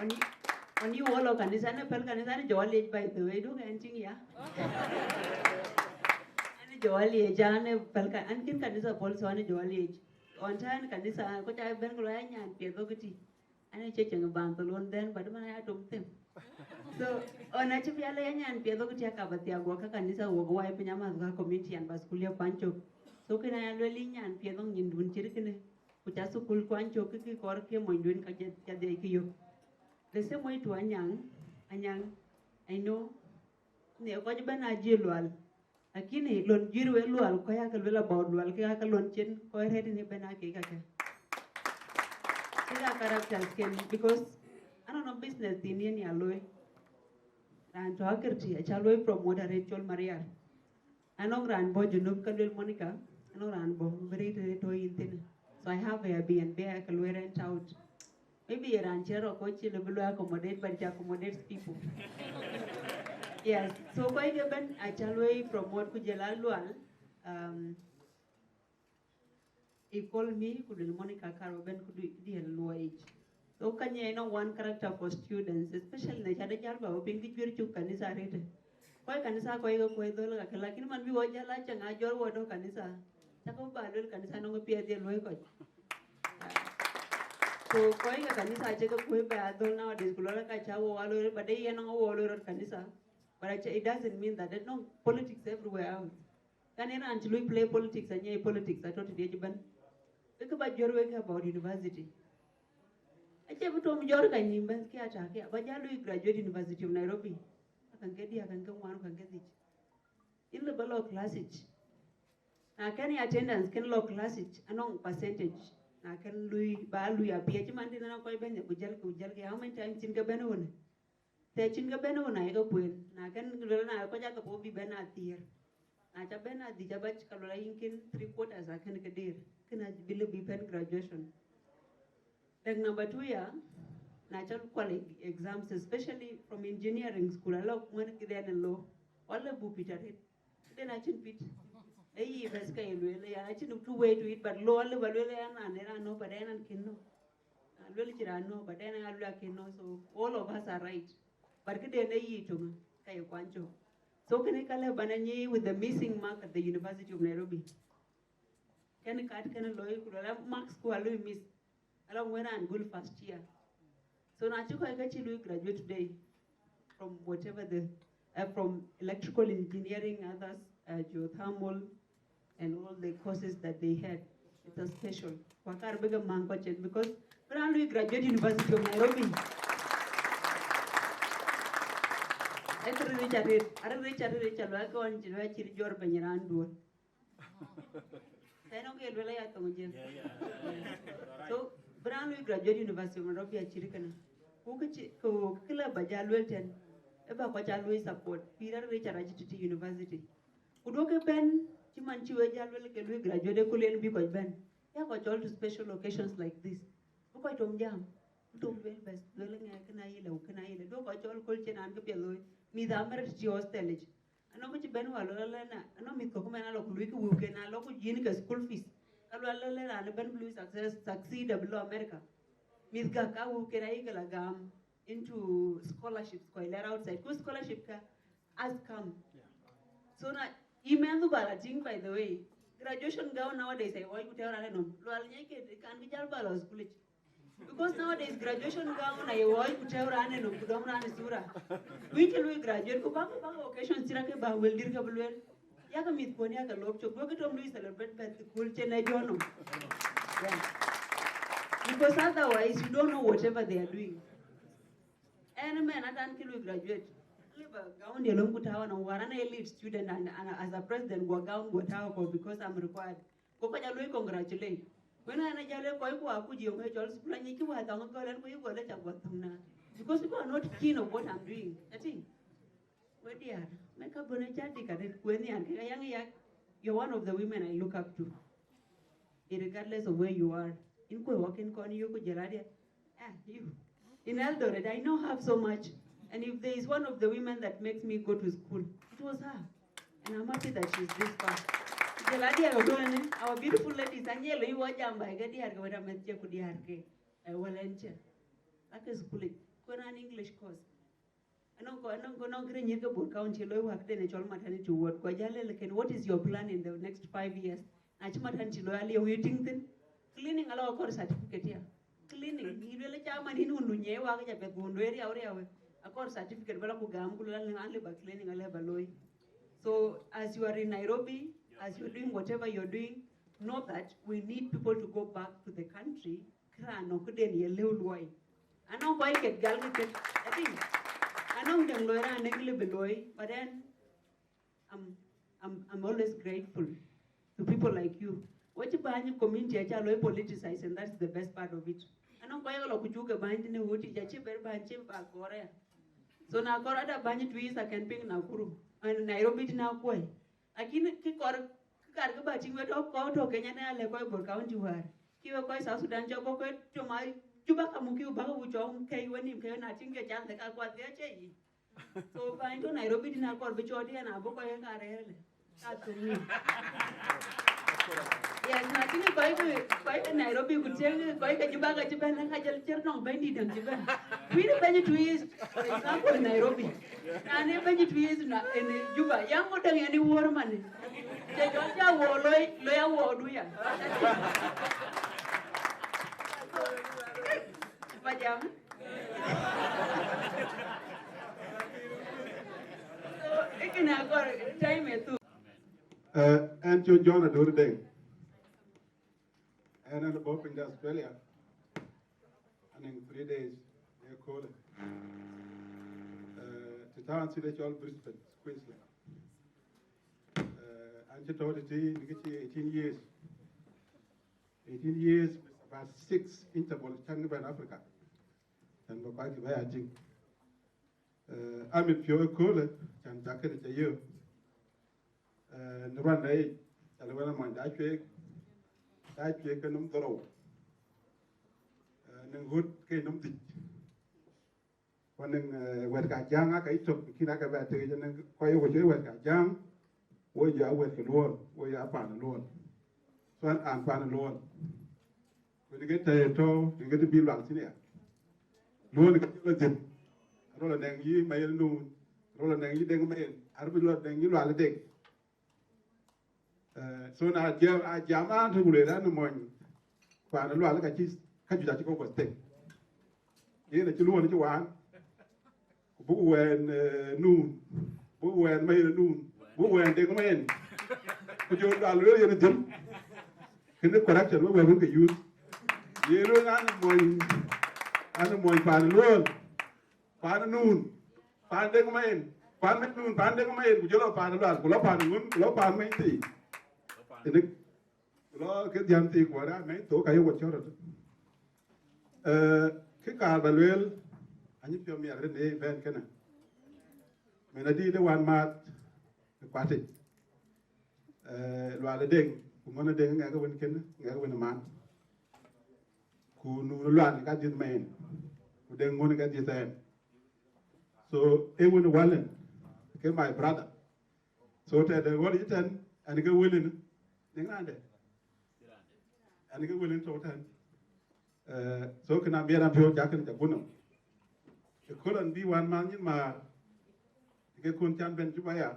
Speaker 19: on you all kanisa na pel kanisa ni jawali by the way do kanting ya ani jawali jane pel kan ankin kanisa pol so ani jawali on tan kanisa ko ta ben ko anya pe do giti ani cheche ngban to lon den but man ya dum tem so on achi pia le anya pe do giti ka batia go ka kanisa wo wa pe nyama ga community and baskulia pancho so kena ya leli nyan pia dong nyin dun chiri kene kucha sukul kwan cho ki kor ke mo dun ka ja de ki yo the same way to anyang I know ne ko je bana je lwal lakini lon jirwe lwal ko ya kal bela bod lwal ke ka lon chen ko redi ne bana ke ka sila characters ken because I don't know business din yen ya loy and to akerti a chaloy from moderate chol Maria anong ran bo junub kalwel Monica no ran bo very to in so I have a Airbnb I can rent out maybe a ranchero coach will accommodate but it accommodates people yes so quite even I chalway promote kujelalwal he called me kudul Monica Karo ben kudu di wage so kanya no one character for students especially na chada jalba oping di juri chuk kanisa rete koi kanisa koi go koi dol ka lakini man bi wajala changa jor wodo kanisa Sako balul kanisa nongo pia dia loy ko. So koi ka kanisa che ko koi ba adol na dis kulola ka chawo walo but they nongo walo ro kanisa. But it doesn't mean that there's no politics everywhere else. Kanena anchului play politics and politics I thought dia jiban. Eka ba jor we about university. Ache buto mjor ka nimba ki ata ki ba jalu graduate University of Nairobi. Akan ke dia akan ke wanu kan ke dich. In the below classage. Na can attendance can low classage anong percentage na can lui ba lui apia chimandi na ko ben kujal ke how many times chin ka benone te chin ka benone ai ka kwen na can na ko ja ka bo bi ben atir na cha ben adi ja bach ka lola inkin 3/4 akan ka dir kana bilu bi pen graduation like number 2 ya na cha quality exams especially from engineering school alo mon ki den lo wala bu pitare den a chin pit Ei beska ilwele ya achinu two way to it but lo alle balwele ana nera no but ena kinno alwele chira no but ena alwa kinno so all of us are right but kide ne yitunga kay kwancho so kene kala bananye with the missing mark at the University of Nairobi can kat can loy kula marks ko alu miss along when and good first year so na chuko ka chilu graduate today from whatever the from electrical engineering, others geothermal, and all the courses that they had. It's a special. Wakar bega mangkochet because when we graduate University of Nairobi. Every Richard, I go and Chiri Jor Banyarandu. I don't get really at the So, Brown we graduate University of Nairobi at Chiricana. Who kill a Bajalwelton, about what I will support, Peter Richard Agitity University. Would walk a pen, Chimanchu Jalwell graduate Kulen because Ben. Yeah, got all to special occasions like this. Look at Tom Jam. Don't well best, dwelling a canaila, do got all culture and Capello, me the American hostelage. I know which Ben Walana, I know me Cocoman of Luke Wook and I local Jenica school fees. Alwala and Ben Blue succeed below America. Miss Gaka who can I into scholarships, quite outside. Good scholarship has come. So now, email the balloting, by the way. Graduation gown nowadays, I want to tell Alanum. Well, can be Jalbalos college. Because nowadays, graduation gown, I want to tell Alanum, Kudomran Sura. We till we graduate, go back occasion, Sirakaba will dirkabluel. Yakamit Ponyaka look to go to Louis celebrate the culture and I don't know. Because otherwise, you don't know whatever they are doing. And man, I don't kill you graduate. Gown the long tower and one elite student and as a president go gown go tower because I'm required. Coca-Cola congratulate. When I jale Koiku could you make all supplying you had on girl and we go let about them because you are not keen of what I'm doing. I think. Well, dear, make a bonachatic when you're one of the women I look up to. Regardless of where you are. In Walking Corner, you could Geradia. You. In Eldoret, I know have so much. And if there is one of the women that makes me go to school, it was her. And I'm happy that she's this far. Our beautiful ladies, and yellow, you watch them by Gadia, go to Metja Kudiarke, a well enter. Like a school, go an English course. I don't go no green Yakabu County, low work, then it's all maternity to work. What is your plan in the next 5 years? Achmaternity loyally waiting then? Cleaning a law course certificate here. Cleaning, he really chairman in Unye, a course certificate, cleaning a level. So, as you are in Nairobi, as you're doing whatever you're doing, know that we need people to go back to the country. I know why get galgated. I think I know the lawyer and negligent below, but then I'm always grateful to people like you. What you buy in community, I tell you politicize, and that's the best part of it. I know why all of you go behind in the wood, you chip by Korea. So now Korada Banyan trees I can ping Nakuru and Nairobi now quay. I can't kick or Kargabachi went up to Kenya Lekoy County where. He was quite South Sudan job to my Chubakamuki Bahu, which on Kay when you can, I think a chance that I was there. So find to Nairobi in Alcor Bichoti and Aboka and Karel. That's to me. Yes, nothing quite a Nairobi would tell you quite a Jubaga Japan and Hajal Chernong Bandit and Japan. We the Benny trees, for example, in Nairobi. And a Benny trees in Juba, young more than any war money. They don't have war, lawyer war, do ya? But young. So, it can have got time too.
Speaker 8: And you John do the day. And I'm about in Australia. And in 3 days, they're calling. The town city all Brisbane, Queensland. And she told it 18 years. 18 years, about 6 intervals, in Africa. And we're quite aware, I think. I'm in Pure Cola, and Jacket a year. The one day, I went to I take a number of good kind ditch. When when got young, I took Kinaka and quite what you were got young, where you are with the Lord, where you are upon the Lord. So I'm upon the Lord. When you get a toe, you get to be long here. Lord, roll a dang ye, my noon, roll a dang ye, dang man, I will not dang you all day. So now I jam out to the other morning. Quite a lot like a cheese, catch that you go was take. In the Chiluan, you want when noon, bu wen mai na nun bu wen de ko men ku jo da lo ye na jëm kene correction bu wen ko use ye lo na ana moy pan lo pan nun pan de ko men pan met nun pan de ko men ku jo lo pan lo ku lo pan nun lo pan mai ti ene lo ke jam ti ko da mai to ka yo ko choro cái cả bà luyện anh ấy mi ở đây ven cái này mình đã đi đến hoàn mát quá trình loài là đỉnh cũng muốn đỉnh nghe cái bên kia nghe cái bên mát cũng nụ loài cái gì mình cũng đỉnh muốn cái gì thế so even Wallen cái my brother so thế the what is it anh cái Wallen đỉnh anh đấy anh cái Wallen so thế so kana biara pyo jakan ta bunam e kolan bi wan man yin ma ke kun chan ben jubaya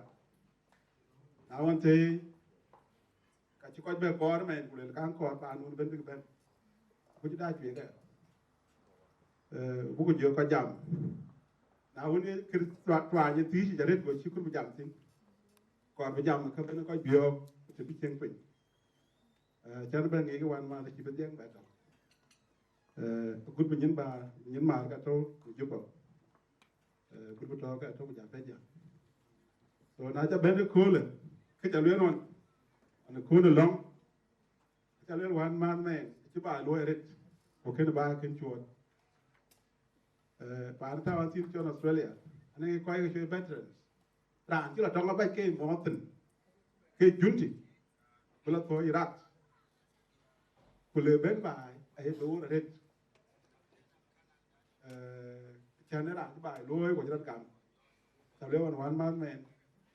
Speaker 8: awante ka ci ko be ko men kulel kan ko ba nun ben ben ko ci da ci ga bu ko jo ko jam na woni kir twa ni ti ci jaret go ci kur bu jam tin ko be jam ka ben ko bio ci bi chen pin chan ben ngi wan ma ci be jeng ba good bên nhân mà cái chỗ giúp vào good bên đó cái chỗ bây giờ bây giờ rồi nãy giờ bên cái khối lên cái chả luyện luôn anh khối lên long chả luyện hoàn man này chứ bà lôi hết ok nó ba cái chuột bà ta vào team cho Australia anh ấy quay cái chuyện veterans rằng chứ là trong cái Morton cái junti bây giờ thôi Iraq của lừa bên bài ấy đủ là hết cho nên là cái bài lôi của dân cảm tao lấy hoàn man men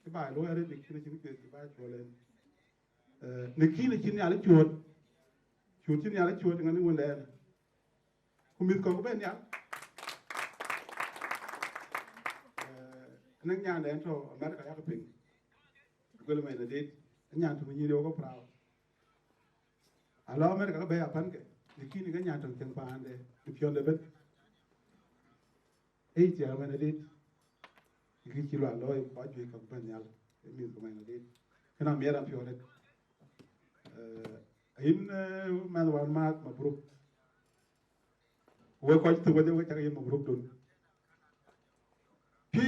Speaker 8: cái bài lôi ở đây thì nó chính cái bài chùa lên nếu khi là chính nhà lấy chuột chính nhà lấy chuột thì nó nguồn đèn không biết còn có bên nhá nên nhà đèn cho America cái bình cái là mày là đi nhà tụi mình nhiều có prao alo America cái bé à phân cái nếu khi cái nhà trồng trồng phan đây thì phiền đấy bên ấy chỉ là mình đi cái chỉ là lôi quá chuyện các bên nhau cái mình của mình đi cái nào miếng làm phiền đấy in mà hoàn mát mà bro với coi từ bây giờ với chắc in mà bro đun pi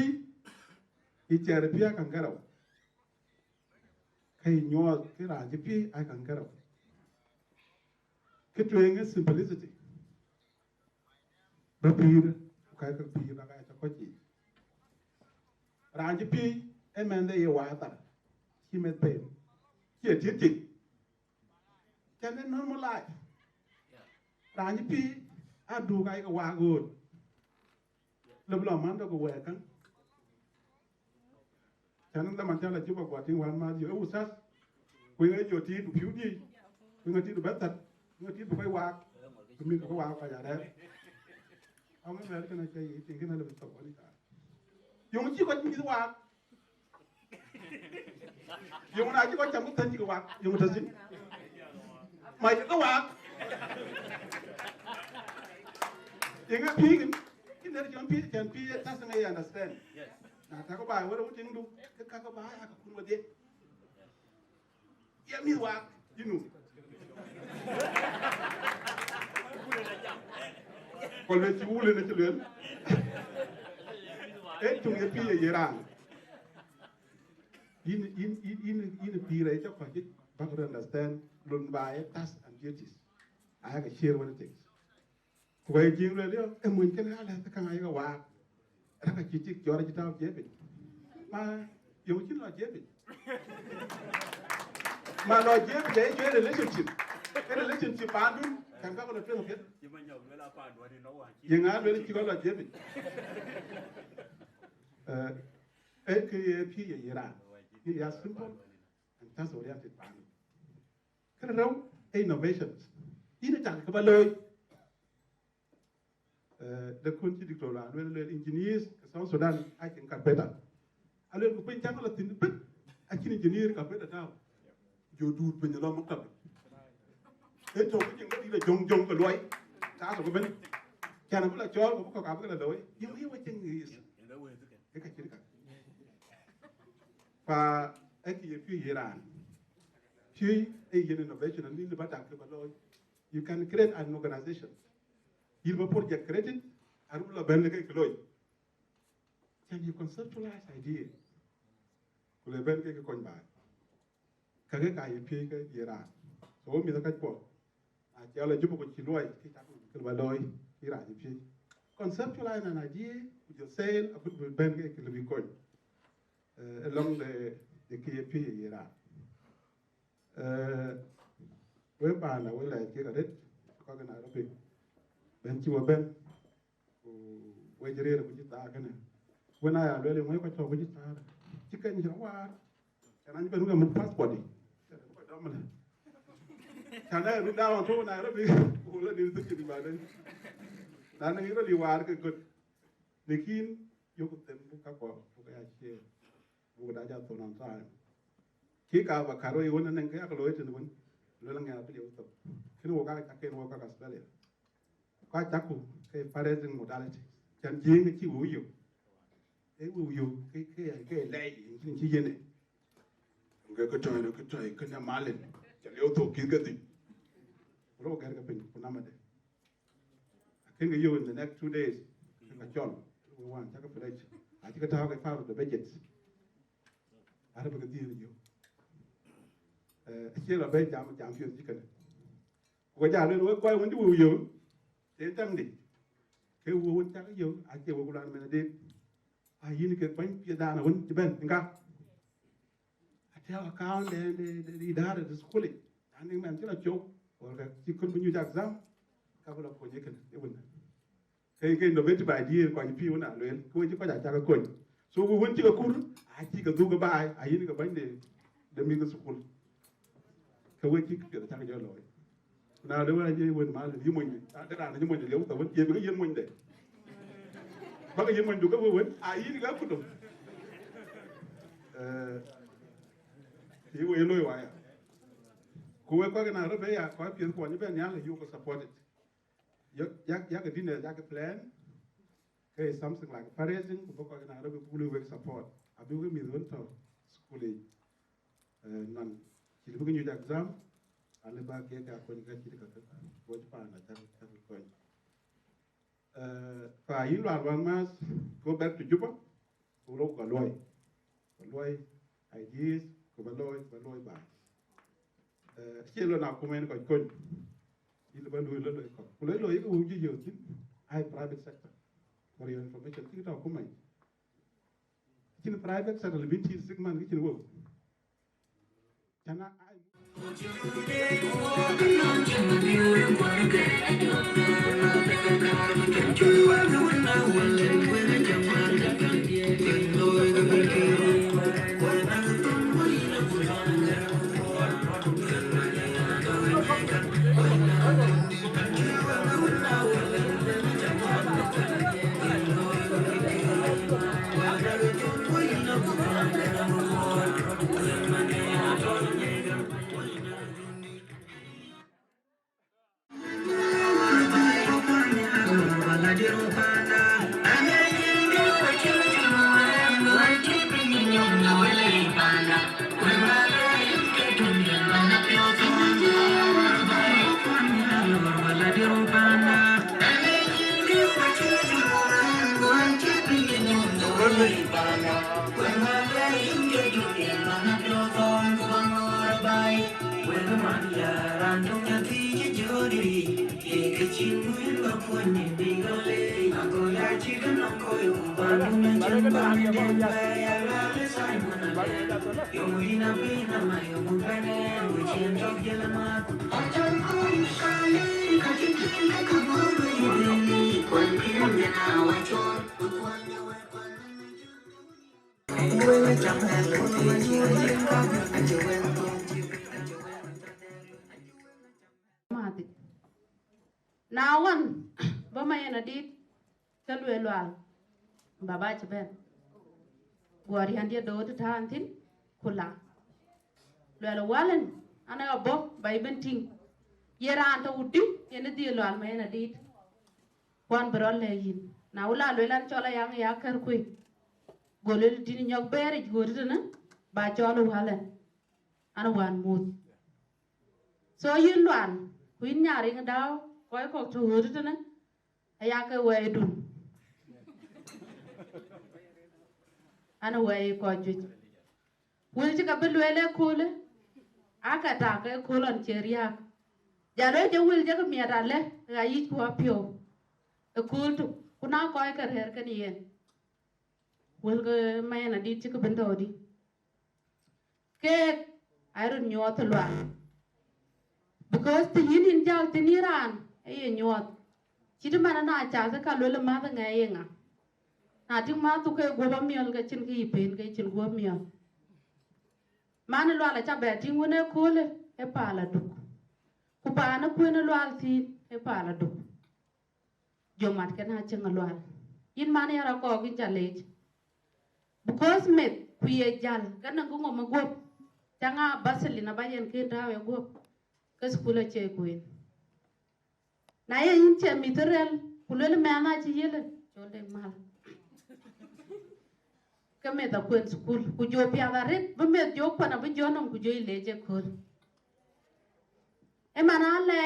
Speaker 8: ít chơi pi à càng cái đâu cái nhỏ cái là chỉ pi ai càng cái đâu cái chuyện cái simplicity bà pi cái pi bà cái cho có gì rangi pi em men đây yêu ta chi met pen chi chi chi cho nên normal life rangi pi adu cái wa good lebih lama dah kau kan cho nên là mình cho là chú bà quả tiếng hoàn mà giữa usas quý ấy nhiều tí đủ phiếu đi quý người tí đủ bét thật người tí đủ phải quạt mình có quạt phải giả đấy ông ấy về cái này chơi gì cái này là mình tổng quản lý cả dùng chỉ có những cái quạt dùng nào chỉ có chấm cái thân chỉ có quạt dùng thật gì mày có quạt tiếng cái phí cái này chấm phí chấm phí ta sẽ nghe understand nah ta có bài với đâu tiếng đúng cái có bài à cũng có tiếng ya mi quạt you know còn về chú lên nó luyện ấy chung cái phi ở Iran in phi đấy chắc phải chứ bác understand luận bài tasks and duties I have to share one things quay chuyện rồi đấy em muốn cái này là tất cả ai có hòa đó là chỉ cho ra chỉ tao chế bị mà dùng chính là chế bị mà nói chế bị để chế relationship cái relationship bạn đúng thằng các con là chuyện hết nhưng á với chỉ có là chế bị ấy cái phi ở Iran thì là simple and task oriented bạn cái đó innovations ini chẳng có bao lời the country dictator when engineers South Sudan I can carpenter alwen ko pen jangal tin pet akini engineer carpenter taw jo dut ben lo maktab e to ko jinga dile jong ko loy ta so ko ben kana ko la chol ko ka ka la loy yo yo wa ching is e ka chiri ka Fa eki if you Iran. She innovation and in the back you can create an organization. You will project credit and will bend the Kloy. Can you conceptualize idea? Will you bend the coin by? Kagaka you Iran. So me the catpo. I tell a job with Chiloy, Kilvaloy, Iran. Conceptualize an idea with your sale of will bend the coin along the KP Iran. Với bà là với lại cái đít có cái nào đó bị bên chùa bên quay chơi là cái ta cái này when I am really mấy cái trò cái ta chỉ cần cho qua cho nên bên cái một passport đi đó mà cho nên lúc nào thu này nó bị là đi tự chịu bài đấy là nó nghĩ nó đi qua cái good để khi yêu cái tên các quả cái ai bukan aja tuan saya. Jika bakaro iwan neng kaya kalau itu tuan, lalang yang apa dia utup. Kini wakak kakek wakak Australia. Kau cakup ke parenting modality. Janji ni ciu uyu, ke lay ini ciu ni. Ke coy kena malin. Jadi utup kiri kiri. Kalau kaya kaping punama deh. Kini you in the next 2 days, kita John, we want cakap village. Aji kita tahu ke file the budgets. Ada begitu ni yo. Khi là bên chạm phiền chỉ cần. Quay ra lên quay vấn chú yo. Đến trăm đi. Cái wo chắc cái yo, ai chơi wo lan mình đi. Ai ini cái bánh kia đa là vấn chỉ bên, enggak. Theo account đi đa là school. Anh em mình chỉ là chụp. Hoặc chỉ cần bao nhiêu chắc exam. Các bạn có nhớ cái này vấn. Cái innovative idea coi như phiêu nào lên, coi chứ có giải chắc cái quần. So we went to a cool, I think a Google by, I didn't go by the middle school. Can we keep the time of your lawyer? Now, the way I did with my human, I don't know when you go, but you get one day. But you went to go with, I didn't go to them. You will know why. Whoever can have a quite beautiful one, you can support it. You can dinner, you plan. Okay, something like fundraising, because I have fully work support. I do give me the winter school age. None. She look at the exam. I live back here. I couldn't get you to watch pan. I can't coin. For you, one month, go back to Juba. Go look at Loy. Ideas, go Loy by. She learn how to come in and coin. You live and do it. Loy, you high private sector. For your information, think of how in the private sector, living in 6 months, which will work. Can
Speaker 20: Now one, Bamayana did Kalwell Baba Chaben. Guari handia do to Tantin, Kula. Lella Wallen, and I bob by Benting. Yera Anta would do in the deal on Mayana did. One barrel in. Now La Lellan Chola Young Yakar quick. Go little tin in your berry, go to
Speaker 10: ba cho lu halen ana wan mut so yin luan kuin nyari ngadaw koy ko to hurut na aya ka way dun ana way ko juj wul ci ka belwele kule aka ta ka kulon cheria jalo je wil je mi adale ga yi ko apio e kultu kuna ko ka her kan yen wil ga mayna di ci ka bendo di ke ayron nyot lwa because the yin jal tiniran e nyot ci de mana na cha ka lo le ma da ngai nga na ti ma tu ke go ba miol ga chin ki pen ga chin go miol mana lo ala cha be ti ngune kule e pala du ku pa na ku na lo al ti e pala du jo mat ke na chen lo al yin mana ya ra ko gi challenge because met ku ye jal ga na go ma go changa baseli na ba yen kin ra we go ka skula che kuin na ye yin che mitrel kulele mana chi yele chole mal ka me da kwen skul ku jo pia da ret bu me jo pa na bu jo nom ku jo ile je kol e mana le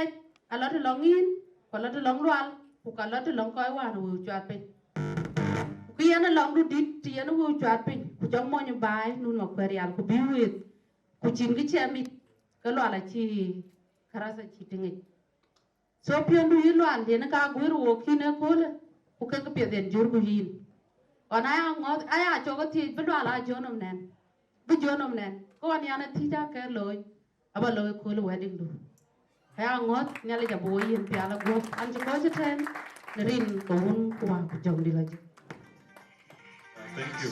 Speaker 10: ala de longin ko la de long rwal ku ka la de long koy wan wu chat pe ku yana long du dit ti yana wu chat pe ku jo mo nyu bai nun ma kwerial ku bi wit ku chin gi che mi ka lo ala chi karasa chi tingi so pion du yilo al de na ka gwiru wo kine kole ku ka pe den jur ku yin ona ya ngot aya chogo ti bu ala jonom nen bu jonom nen ko an yana ti ja ke loy aba loy ko lo wedding du aya ngot nyale ja bo yin pi ala go an ji ko ten rin ko un ko wa ku jom di la ji
Speaker 2: Thank you.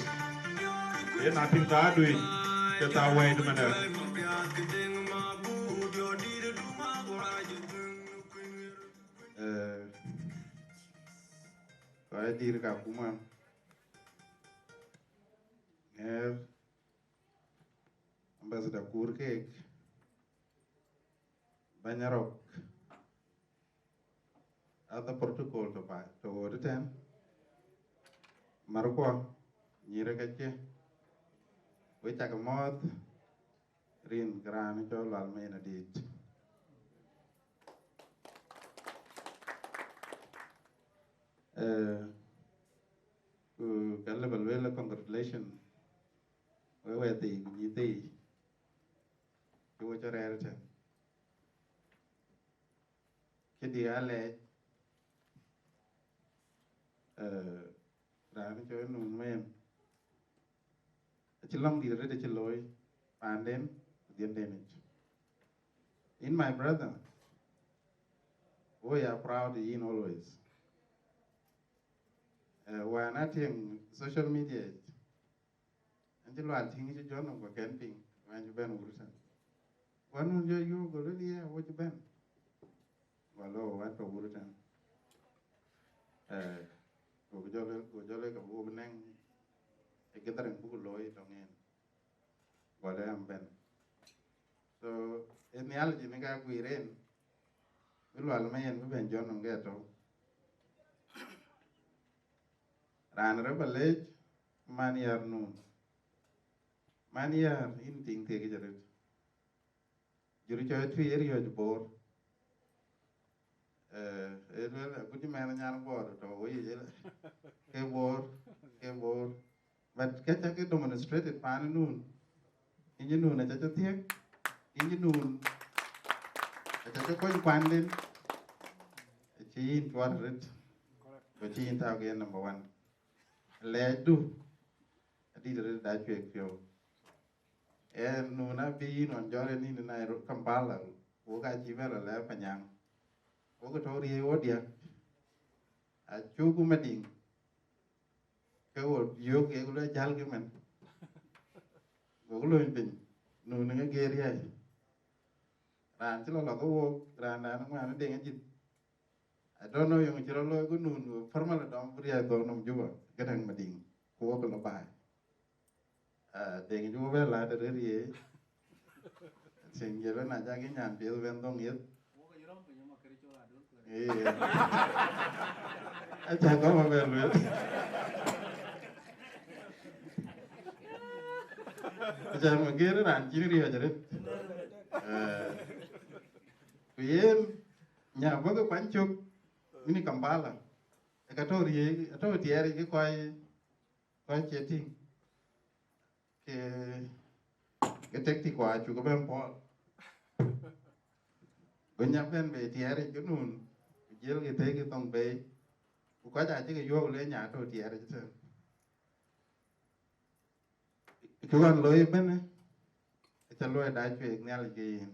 Speaker 2: Ye na tin ta dui ke ta wai du mana.
Speaker 8: Saya dir ka kuma. Ambassador Kurkek Banyarok ada protokol to pa to woten marko nyire kache we takamot rin gran cho lal mena dit ku kala balwela congratulations we ti ni ti wo chare ta ke di ale ran cho nun men chi long di re de chi loy panden dien damage in my brother we are proud in always we are not in social media and the lot thing is John of camping when you been Ursan. One of you go to the what you been? Well, what for Ursan? Go jolly of opening a gathering book loy tongue in. What I am been. So, in the allergy, we rain. Will Almayan, we been John and Ghetto. Ran rebel mania noon. Mania in thing take it. You reach out 3 areas board. Good man and young board to board. But get a demonstrated pan noon. In your noon, at a thick. In your noon, at a coin pandin. A chain to water it. But chain again number 1. Let do. I did it that way. And no, not being on Jordan in the night of Kampala, Woga Jivella left and young. Wogatori Odia. A Chugumading. Go, you gave a jalgament. Golumpin. No, Nagaria. Ranchilla Lago, Randana, and Dingin. I don't know young Chirolo, good noon, formal Dom Bria, don't know Juba, getting Mading, who open a buy. Ding you well at the ready. Sing given a jagging and bill when don't yet. I take over well.
Speaker 14: Acha magere ran chiri ajare. Kuyen nya bogo panchok ini Kampala. Ekatori ato tiere ke kwai cheti. Ke tekti kwa chu ko ben po. Gonya ben be tiere ke nun. Jel ke te ke tong be. Ku ka ja che ke yo le nya to tiere che. Ku wan loy ben cha loy da chwe nyal ke.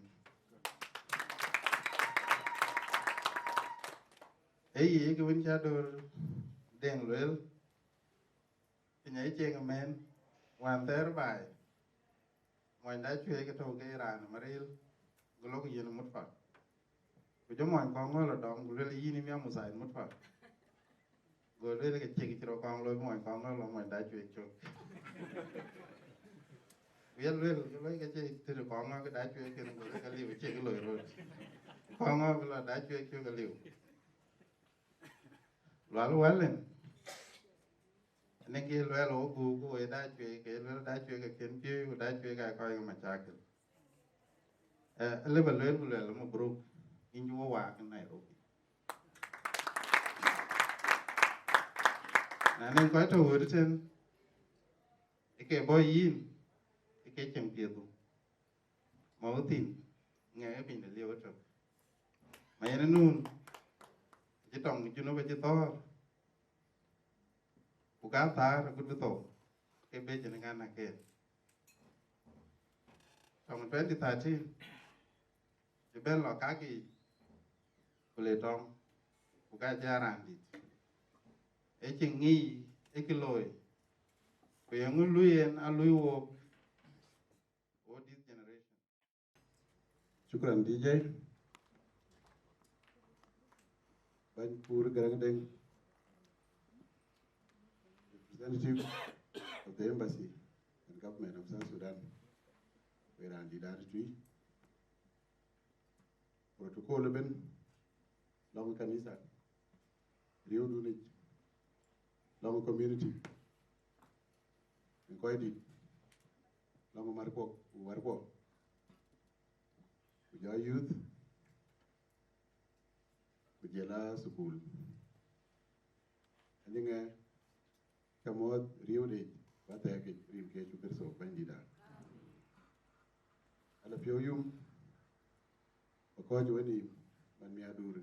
Speaker 14: Ấy cái vấn cha đồ đèn lưỡi thì nhảy trên men hoàn té bài ngoài đá chơi cái thầu cái ràn mà rêu cái lốc gì nó mất phật cái chỗ mọi con ngó là đòn cái lưỡi gì nó một giải mất phật rồi lưỡi cái chơi cái chỗ con lưỡi mọi con ngó là ngoài đá chơi chỗ biết lưỡi cái chơi từ con ngó cái đá chơi cái liều chơi cái lưỡi rồi con ngó là đá chơi cái liều loal walen ne ke loal o gu ko da chwe ke lo da chwe ke ken pi ko da chwe ka ko ma chakil le ba le mo bro in yo wa kan Nairobi na nen ko to wo ten ke boy yin ke chen pi du mo tin nge pin de liu to ma yana nun chỉ trồng chứ nó phải chỉ to, cụ cá ta rồi cũng to, cái bê chỉ là ngàn kia, trồng 2013, chỉ bên lò cá gì, cụ lệ trồng, cụ cá cha ràng đi, ấy chừng nghi, ấy cái lồi, cụ yang lui en, lui wo, this generation.
Speaker 8: Shukran DJ. Ban Pur Garangdeng, representative of the embassy and government of South Sudan, where I did tree. Protocol ben, long kanisa, Rio Dunich, long community, and quite it, long Marco, with your youth. Kujela school. Anyinga kamot Rio de wata ke rim ke super so bandida. Ala pioyum ko joni man mi adur.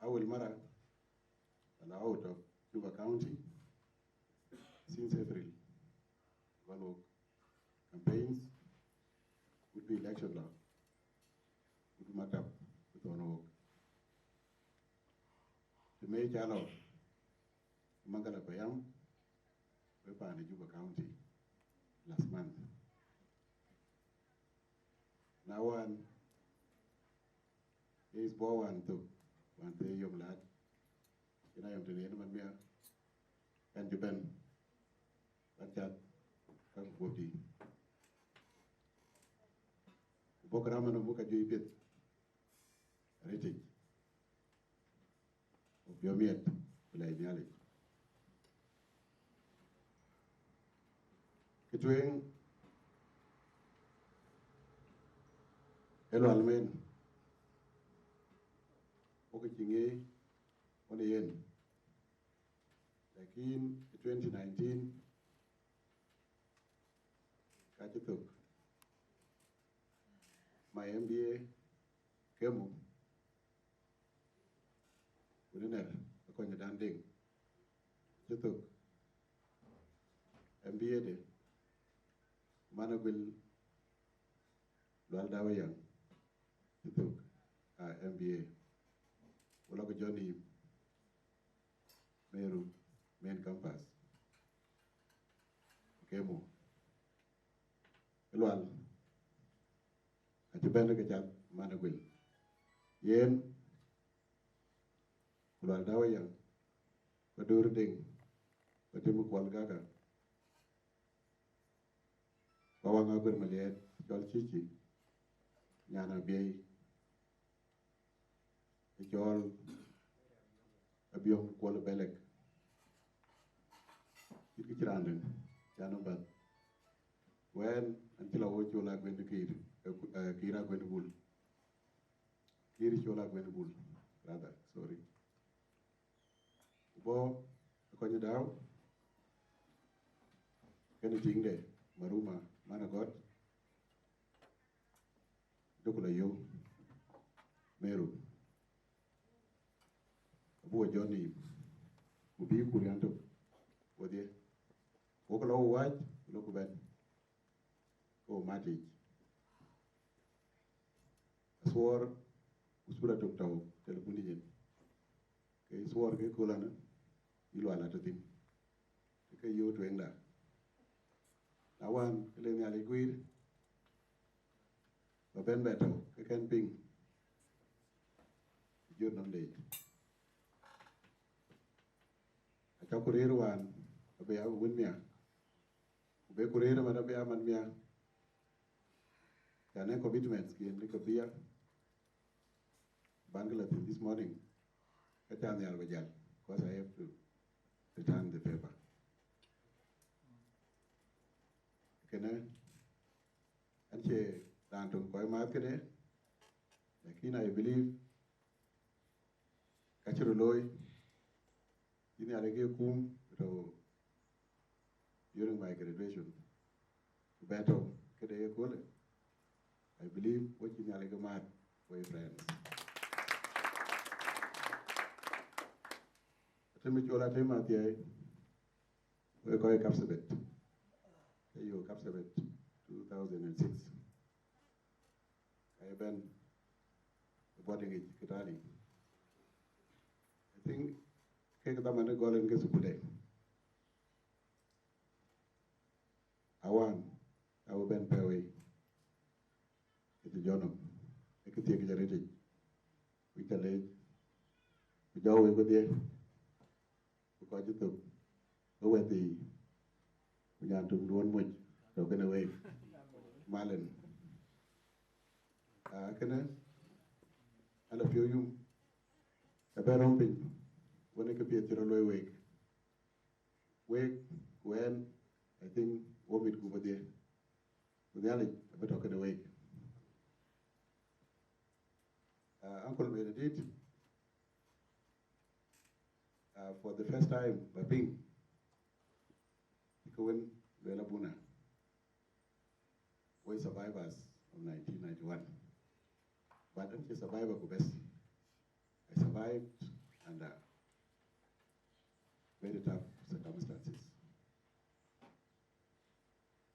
Speaker 8: Awul mara ala out of Juba County since April. One of campaigns would be election law. Matter with one work. The major law, Mangala Payam, Wepa in Juba County last month. Now one is born one day young lad. I am the name of me and Japan. But that come for the Bokraman of Boka Jupit. Rating of your meat, Playali. Kitwing Hello Almen Okichinge on the end. Like in 2019, Kachitok, my MBA came up. Kuner ako ni danding jutuk MBA de managul lual dawayang jutuk MBA wala ko Johnny Meru main campus kemo lual ati ben ka jat managul yen lual dawayang padur ding patimu kwal gaga bawang agur maliet jol cici nyana biay jol abiyong kwal belek Kit kirandan jano bat when until I chola gwen kir kira gwen bul kiri chola gwen bul rather sorry bo ko ni daw kene tingde maruma mana god dokula yo meru bo joni ubi kurianto wodie wokolo waj loku ben o mati suor usura tok taw telefoni jen ke suor ke kolana ilo ala tatin ke yo to engda awan le ni ale guir ba ben beto ke ken ping jor nam de ata kurir wan be ya wun mia be kurir mana be man mia kana commitments ki ni ko bia Bangladesh this morning kata ni albajal because I have to return the paper kana anche rantum ko ma kede lakini I believe kachiro loy ini alege kum to during my graduation beto kede kole I believe what you alege mat for friends temi chola tema tie we ko kapsabet yo kapsabet 2006 I ben boarding it kitali I think ke kata mana golen ke sukude awan awu ben pewe itu jono ke tie ke jarete witale jawe ko dia ko jitu ko weti punya tung duon moj to kena we malen kena ala piojum aberom pin woni ke pietro loy we when I think womit ku bade kunali abeto kena we uncle Benedict for the first time Babing Ikowen Bela Buna we survivors of 1991 but I'm a survivor ku best I survived under very tough circumstances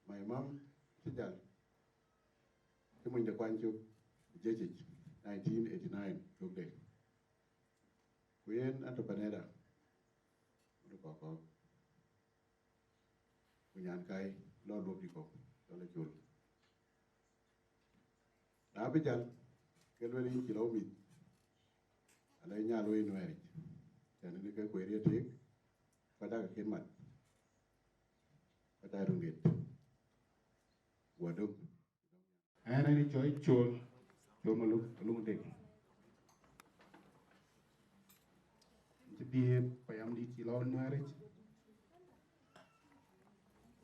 Speaker 8: my mom Tijal Kimun de Kwanjo Jejij 1989 took day Kuyen entrepreneur ko kunyan kai lo lo biko to le jul na bijal kelo ni kilo mi ala nya lo ino eri tan ni ke kweri tek pada ke mat pada runget wadum ana ni choy chol to malu lu tek di payam di kilo marriage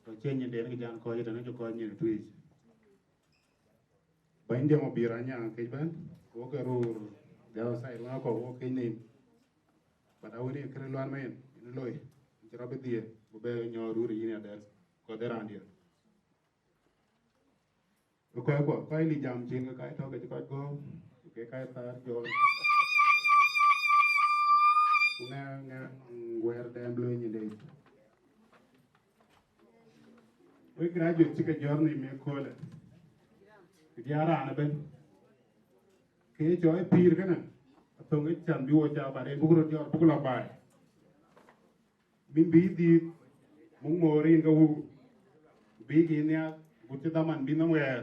Speaker 8: to chenye de ngan ko yeta no ko nyen tuij bainde mo biranya ke ban ko garo daw sai ma ko ke ni badawni kre lo an men ni loy ci robe die bu be ñoru ri ni der ko derandia ko li jam chin ka to ke ko go ke ka ta jo nga where the employee ni dei we graduate ci ka jorni me kola diara na ben ke joy pir kana to ngi chan bi wo cha ba de bu ro jor bu la bay min bi di mung mori nga wu bi gi nya bu ti daman bi na wer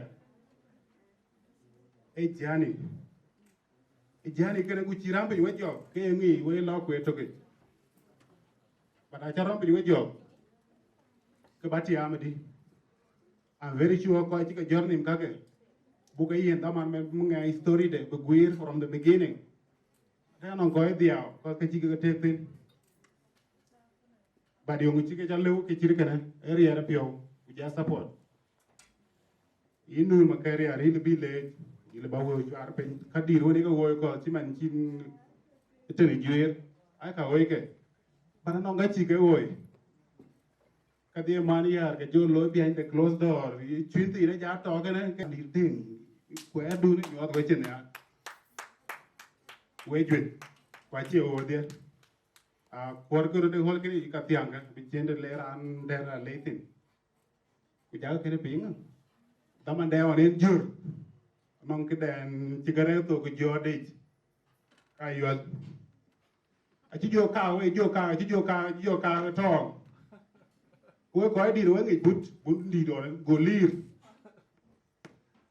Speaker 8: e jani kene ku chirambe we job ke ngi we lo ku etoke bata charambe we job ke bati amadi I'm very sure ko ci ka journey kake bu ko yen daman me ngai story de bu guir from the beginning ta non ko dia ko ke ci ga tepin
Speaker 12: ba di ngi ci ke jallew ke ci kana area da pio ku ja support inu ma kare ari bi le ile ba wo ju ar pen kadir woni ko wo ko ci man ci tene juer ai ka wo ke para no ga ci ke wo kadir mani yar ke jo lo behind the closed door chuyên ti nó ja to cái này cái đi tiền quẹ đu nó nhỏ với chân này quẹ chuyện quẹ chiều đi quật cái đó hol cái cái tiang cái bị trên được lấy ran để ra lấy tiền cái giá cái này ping tao mình đeo đến jur mong cái đèn chỉ cái đấy tôi cái jo đi cái yo chỉ jo cao ấy jo cao to gue koi di doang but di doang gue lir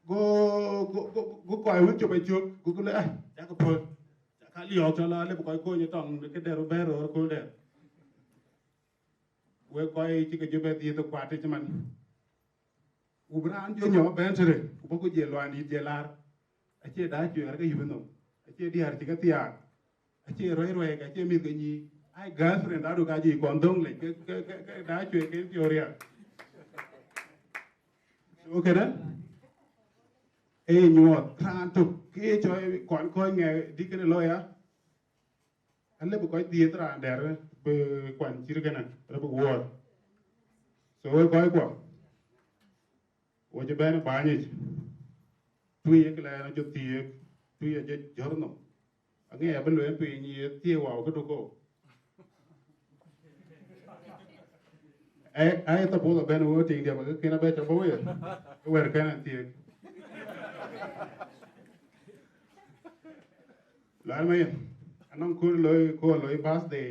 Speaker 12: gue koi hút chụp chụp gue lấy chắc có phơi chắc khá liều cho là lấy koi coi như tòng cái đèn bé rồi coi đèn gue koi chỉ cái chụp thì tôi quạt cho mình gue brand cho nhỏ bé thôi gue có dễ loạn đi dễ lar anh chị đã chuyện cái gì vậy không anh chị đi hàng chỉ cái tiang anh chị rồi cái chị mình cái gì ai girlfriend đã được cái gì còn đông lại cái đá chuyện cái teoria ok đó nhua than tục cái cho còn coi nghe đi cái này lôi á anh lấy một cái tiền ra để bề quản chỉ cái này rồi bề word so coi qua ôi cho bé nó bán gì tuy cái này nó cho tiền tuy là cho nó nghe bên lưỡi tùy như tiêu vào cái đồ cổ ai ta puedo ver un ting dia porque que na becha boy wer kana ti la mai anong ko loi bas de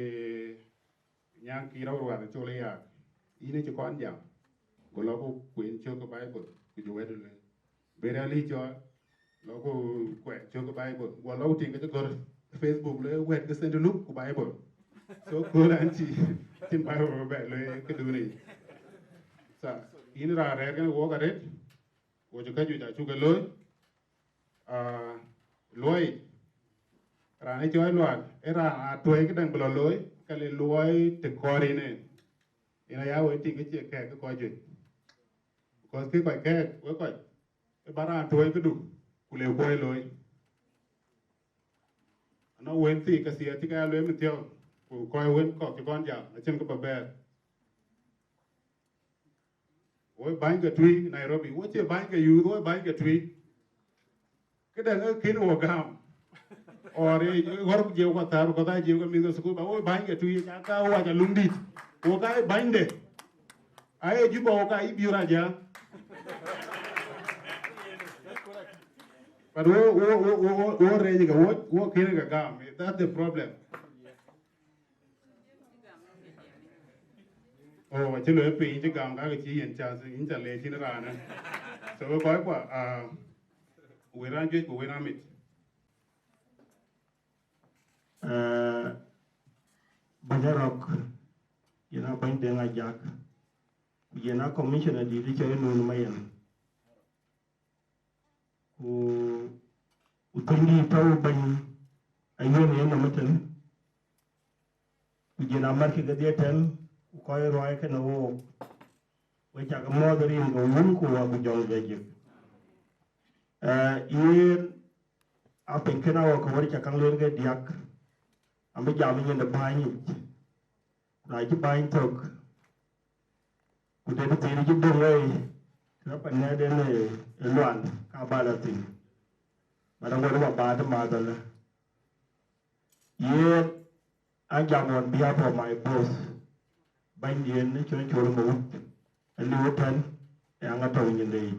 Speaker 12: nyang ki raw war cho le ya ine ci kon jam ko lo ko kuin cho ko bible ku jo wedu le be ali cho lo ko kwe cho ko bible wa lo ting ko ko Facebook le wet ko send look ko bible so ko la anti tin bible be le ke du ni sa in ra re cái wo ga ret wo jo ka ju ja chu ke loy loy ra ne choi loan era a toy cái đằng blo loy ka le loy te kori ne ina ya wo ti ke che ke ko ju ko ke ko ke wo ko e bara toy ke du ku le koy loy nó wen ti ka sia ti ka loy mi tio ku koy wen ko ke kon ja a chen ko ba be ôi bánh cái tree Nairobi, ôi chơi bánh cái you, ôi bánh cái tree, cái đằng ấy kiến hồ gam, or đi góp chiều qua tàu, có tay chiều cái mình tôi bảo ôi bánh cái tree, cha cao qua cha lung đi, ôi cái bánh đấy, ai giúp bảo cái biểu ra chứ, but ôi rồi gì cái ôi kiến cái gam, that's the problem. Oh, chỉ lối pin chỉ cầm cái chỉ hiện trạng sự hiện trạng lệ chỉ ra nè. So tôi nói qua we ran chuyện của we ran mit.
Speaker 7: Bajarok, yana bain dengan jak, yana commissioner di chơi nun mayan. Utundi tahu bain ayun yana matan. Yana marki gadia ten. Koi roi cái nó với chắc cái mò dari nó uống của cái dòng về gì yên à bên cái nào có với chắc càng lên cái diak à bây giờ mình nhận bài nhỉ lại cái bài thực của đây nó tiền giúp đỡ đây nó phải nghe đến này loạn cả ba là tiền mà đang nói ba đó mà rồi yên anh chào on behalf of my boss bánh điên nó cho nó ngủ anh lưu thân anh ở trong nhìn đây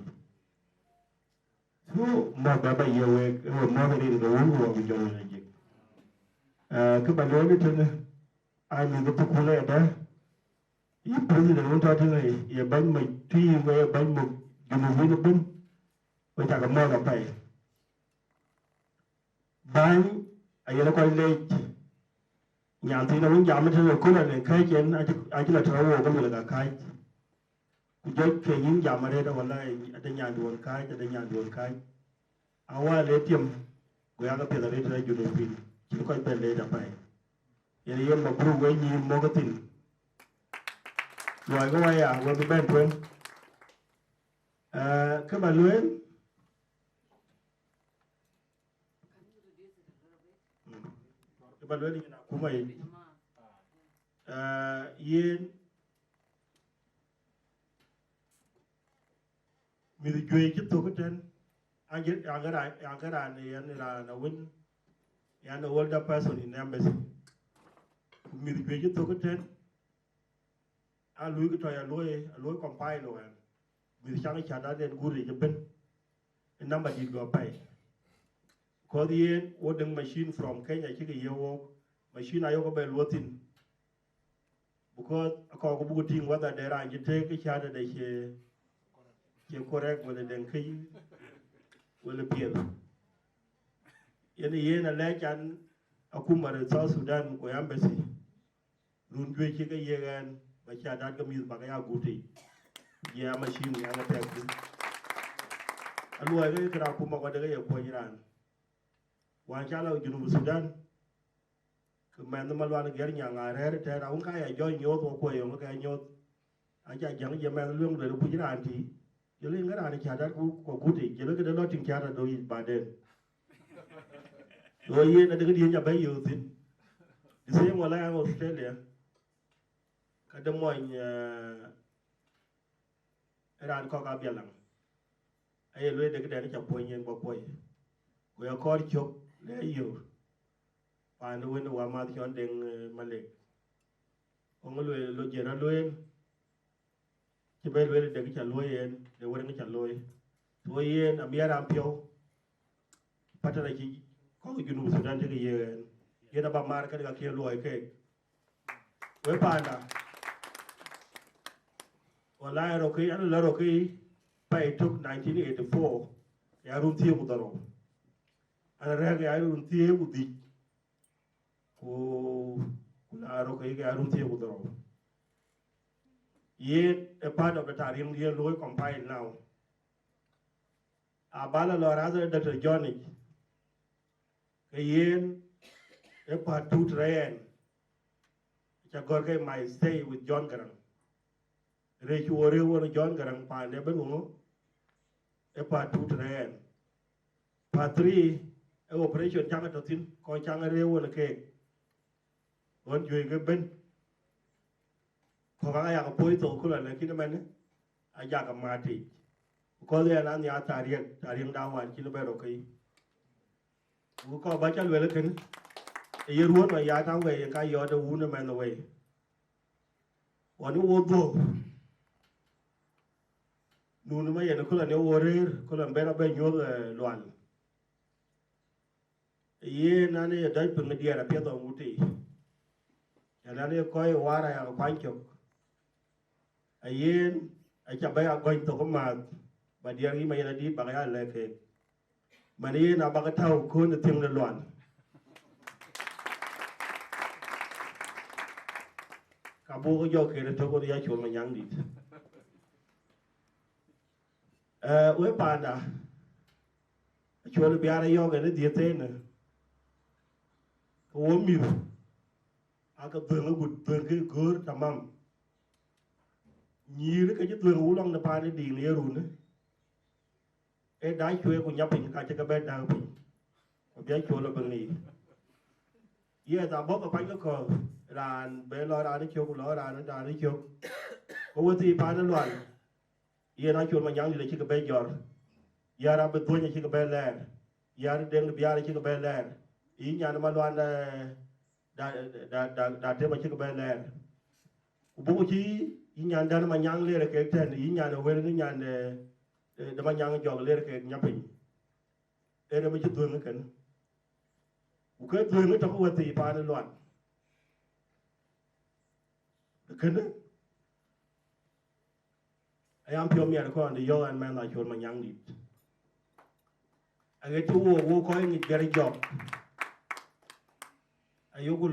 Speaker 7: số mà bây giờ rồi mà bây giờ ngủ của mình trong này gì cái bài nói với thân ai mình có tục hôm nay đó ít bây giờ nó cho thế này giờ bánh mình tuy về bánh một dùng một viên bún với cả cái mò gặp phải bánh anh nó quay lên nhà thì nó muốn giảm cái thứ cố là khai chuyện ai chỉ là tháo hồ có người là khai giới khi những giảm ở đây đó là ở nhà đuổi khai ở nhà đuổi khai áo lấy tiêm người ăn cái tiền là lấy ra dùng pin chỉ có cái tiền lấy ra phải vậy mà bù với nhiều marketing loài có ai à với bên quên các bạn luyện các bạn luyện đi nào của mày yên mình chơi chút thôi cái trên anh cái đàn này là win anh là older person in embassy mình chơi chút thôi cái trên lui cái trò lui compile rồi mình sang cái chả đến guri cho bên number đi go bay có đi ordering machine from Kenya chỉ cái yêu machine ayo có bel watin because có buku ting whether there are you take cái chả để che correct whether then cái whether piel yên là lẽ chắn aku mà South Sudan của embassy luôn duy chỉ cái gì gan mà cha đã có miếng bạc ya guti ya machine ya ngata ku alwa cái kra kuma ko daga ya ko Iran wa cha la Junub Sudan ke men ma lwa ger nya ngare te ra un ka ya jo nyot ko yo ka nyot a cha jang je men lung de ku Iran ti je le ngara ni cha da ku ko guti je le ke lo tin cha da do yi ba den do yi na daga di nya ba yo tin di se mo la Australia kada moñ ran ko ka bialang ay lo de de cha poñ en bo poñ ko ya ko chok le yo pa no wen wa ma chon den malek o ngol lo jera lo en ci be lo de cha lo en de wor nga cha lo to yen am yaram pio patara ci ko Junub Sudan de yen yena ba mar ka ke lo ke we pa na wala roki an la roki pay took 1984 ya rum tie budaro an rega ya rum tie budi ko la roki ya rum tie budaro ye a part of the tarim ye loy compile now abala lo raza Dr. Johnny ke yen a part 2 train cha gorge my stay with John Garang Rechuore won John Garang pa ne benungo e pa 2 train pa 3 e operation changa to tin ko changa re won ke won yue ke ben ko ga ya ko poi to ko la ki men a ya ka ma ti ko le na nya ta rieng da wan ki le be ro kai ko ba cha le ken e ruon ma ya ta we ka yo de wu ne men we won wo do nunu ma yene kula ne worer kula mbera be nyol lwan ye nane ya dai pung dia ra pia do muti ya nane koi wara ya kwanchok ayen a cha ba ya goin to ko ma ba dia ri ma yene di ba ya le ke mani na ba ka tau ko ne ting le lwan ka bo ko yo ke to ko ya chul ma nyang dit we panda chole biara yoga ne dietene ko mi aka dunga gut dunga gor tamam nyir ka je dunga ulong na pa ne di ne rune e dai chwe ko nyapin ka che ka be da pin ko bia chole bangi ye da bo ka pa ko ran be lo ra ne chok lo ra ne da ne chok ko wo ti pa ne lwan ye na chul ma nyang le chi ka be jor ya ra be to nya chi ka be ler ya ri den bi ya chi ka be ler i nya na ma lwan da te ma chi ka be ler bu chi i nya da ma nyang le ke ten i nya na we ni nya de ma nyang jog le ke nya pin e de ma chi tu ngen u ke tu ngen ta ko ti pa na lwan ken I am pure me ko and yo and man like your man young dit I get to wo ko ni very job ayo ko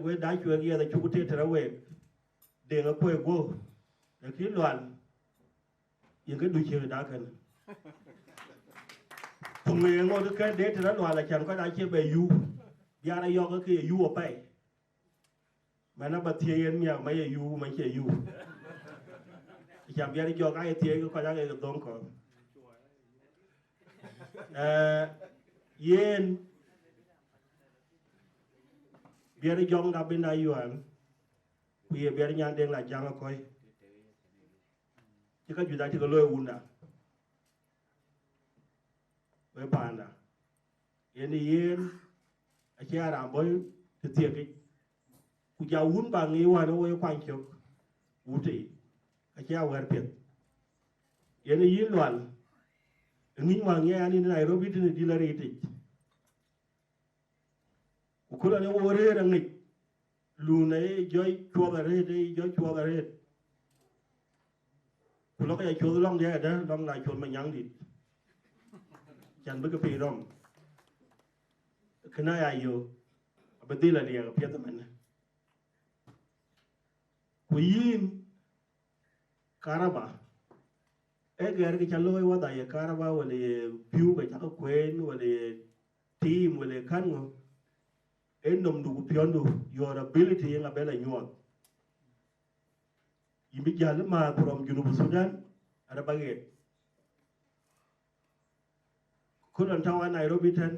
Speaker 7: we da chu ya da chu te tra we de ga ko go da ki lwan yin cái du chi da kan thùng người ngồi được cái để tra lwan là chẳng có da chi be yu ya da yo cái yu ở bay mà nó bật thiên nhà mấy yu mấy che yu cham biari jo ga tie ko ja ga don ko yen biari jong da bina yuan kuye biari nyan deng la jang ko ti ka juda ti ko loy wunda we panda yen a chiara boy ti tie ki ku ja wun ba ngi wa no we kwan chok wuti a chia wer pet yen yin lwan ngi ma nge ani Nairobi ti di la riti ku ko ne wo re ngi lu ne joy chua ga re de joy chua ga re ku lo ka ya chua long de da long la chua ma nyang dit chan bu ka pi rom kana ya yo abadila dia ga pet man ku yin karaba eger ki chalo wada ye karaba wale piu ga chaka kwen wale team wale kango enom du piondu your ability nga bela nyuat yimbi jall ma from Junub Sudan ada baget kulan tawa Nairobi ten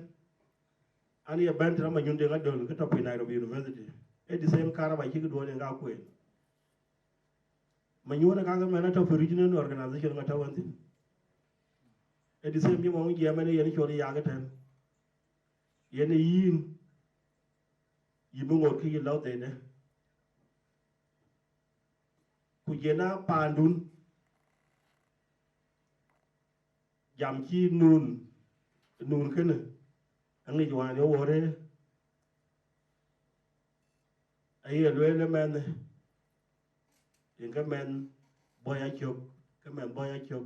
Speaker 7: ani ya bantra ma nyunde nga dol ka top Nairobi University e the same karaba ki do ne nga kwen manyuana kaga mana to regional organization nga tawanti e di sem mo ngi yamane yeni chori yaga tan yeni yin yimu ngor ki law de ne ku jena pandun jam ci nun kene angi jwane wore ayi lele men cái men boy chụp cái men boy chụp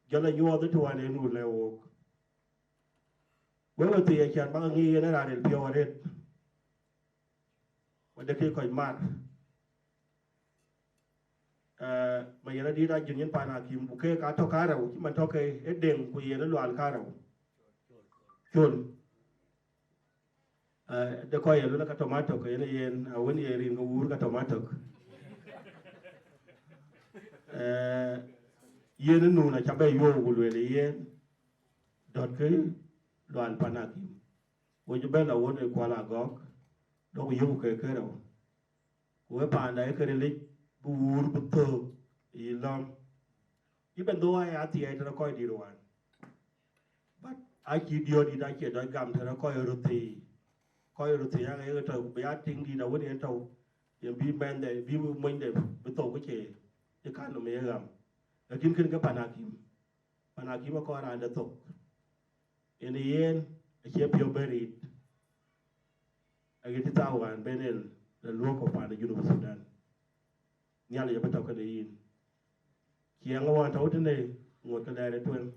Speaker 7: cho là vô tới thua này nụ leo với một tiền chặt bao nhiêu nó là để biểu đấy và để khi coi mặt mà giờ đi ra chuyện nhân pan à kim buke cá thóc cá rồi chứ mà thóc cái hết đèn của giờ nó loạn cá rồi chôn để coi giờ nó cái tomato cái này yên à vẫn giờ riêng cái uống cái tomato yen nu na chabe yo gulwele yen dot ke loan panaki wo je bela wona kwala gok do yo ke ro wo pa na ke le bu wur bu to i lom even though I ati ai tra ko di roan but I ki dio di da ke do gam tra ko ruti ya ga to be ating di da woni en to yen bi men de bi mu mon de bu to ko che cái căn nó mới làm, cái kim kinh cái panakim có ra được tốt, in the end, cái chế biểu beri, cáiที่tao hoàn bên này là lúa của bạn ở Junub Sudan, nhà này bắt đầu cái này, chiang ngwan thấu thế này, ngồi cái này tuần,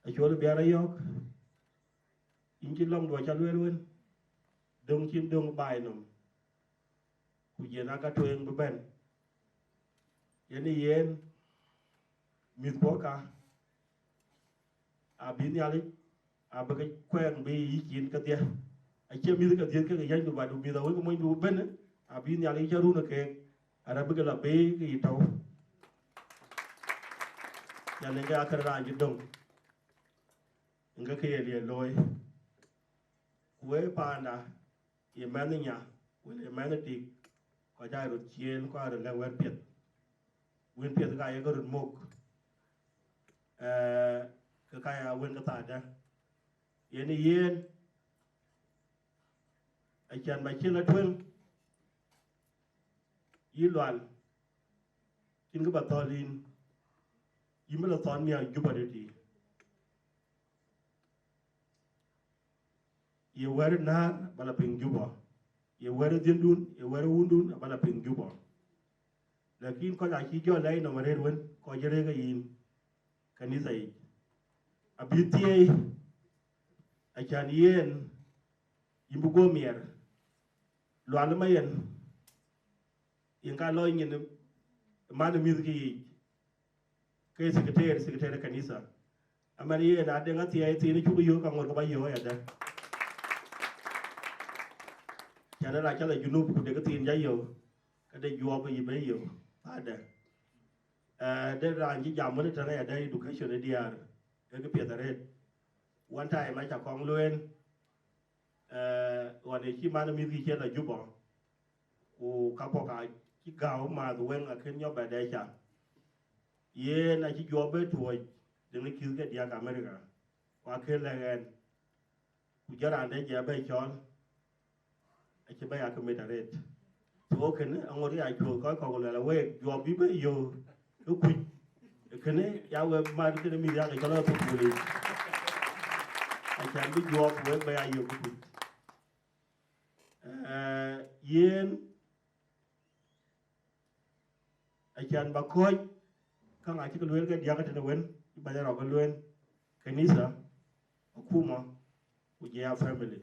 Speaker 7: ở chỗ là bia ra yok, in chỉ long đuổi chân luôn, đông chim đông bài nằm kujena ka toeng beben yani yen mit poka abin yali abaga kwen bi yikin ka dia ache mi ka dia ka yan du ba du mi da wo mo du ben abin yali jaru na ke arabiga la be ki taw yani ga akara ji dong nga ke ye loy we pa na ye mannya we manati có trai rồi chiến qua rồi là quen biết cái có rồi mục cái quen cái tài đó yên yên anh chàng bài chiến là thương yên loạn trên cái bát to lên yên mới là toàn miệng giúp vào đấy thì yên quen na mà là bình giúp vào ye were dindun ye were wundun abala ping jubo lakin ko da ki jo lay no mare won ko jere ga yin kanisa yi abitiye a chan yen yimbu go mier lo alma yen yin ka lo yin ma da mizki ke secretary kanisa amari yen ade ngati ay tini chu yo ka ngor ko ba yo ya da chana la chala junub ku de ka tin ja yo cái đây vua bây giờ bây giờ ada đây là những giảm mới trở này đây education đi à cái việc đấy one time mai chả con luônวันนี้ที่มันมีที่เช่นอะไรยุบบ่กูขับพอกายที่เก่ามาตัวเองขึ้นยอดแบบได้จ้ะเย็นไอ้ที่ยอดไปถวยดึงในคิวกันเดียกับอเมริกาว่าขึ้นแรงกูจะร้านได้เยอะไปช้อนไอ้ที่ไม่อยากมีแต่เร็ดตัวขึ้นเอาเงินที่ไอ้ชัวก็ของเลยละเว้ยยอดวิบอยู่ลูกคุยขึ้นนี่ยาวมาที่นี่มีอย่างไอ้เจ้าเราถูกบุรีไอ้แชมป์วิยอดเว้ยไปอายุกูเย็นไอ้จันบักคอยข้างหลังที่ก็เลื่อนกันยากันจะเว้นที่บ้านเราก็เลื่อนแค่นี้สิคู่มั้งกูจะเอา family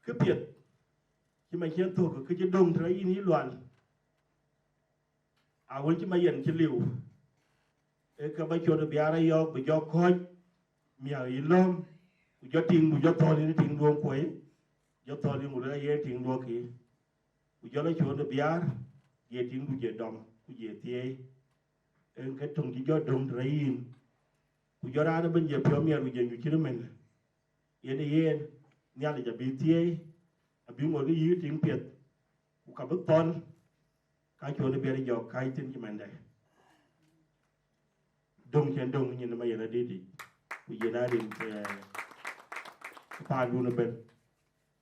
Speaker 7: คือเปลี่ยนที่มาเขียนตัวก็คือจะดงทะเลนี้ล้วนเอาวันที่มาเย็นจะเหลวก็ไปชวนไปอะไรยอกไปยอกคอยมีอะไรล้อมกูจะทิ้งกูจะทอนี่ทิ้งดวงควยยกตัวนี้หมดเลยเย่ทิ้งดวงขี้กูจะเลยชวนไปยาเย่ทิ้งกูเย่ดอมกูเย่เตี้ยcái thùng chỉ cho đồng thờiกูจะร้านนั้นเป็นเย่เพียวเมียกูเย่อยู่ที่นั่นมันเย็นเนี่ยเลยจะบีเตี้ยบีหมดเลยยืดทิ้งเปียดกูขับรถตอนกายชวนไปอะไรยอกกายทิ้งที่มันได้ดงเช่นดงนี่นะไม่เย็นดีกูเย่ได้ดินผ่านดูนะเป็น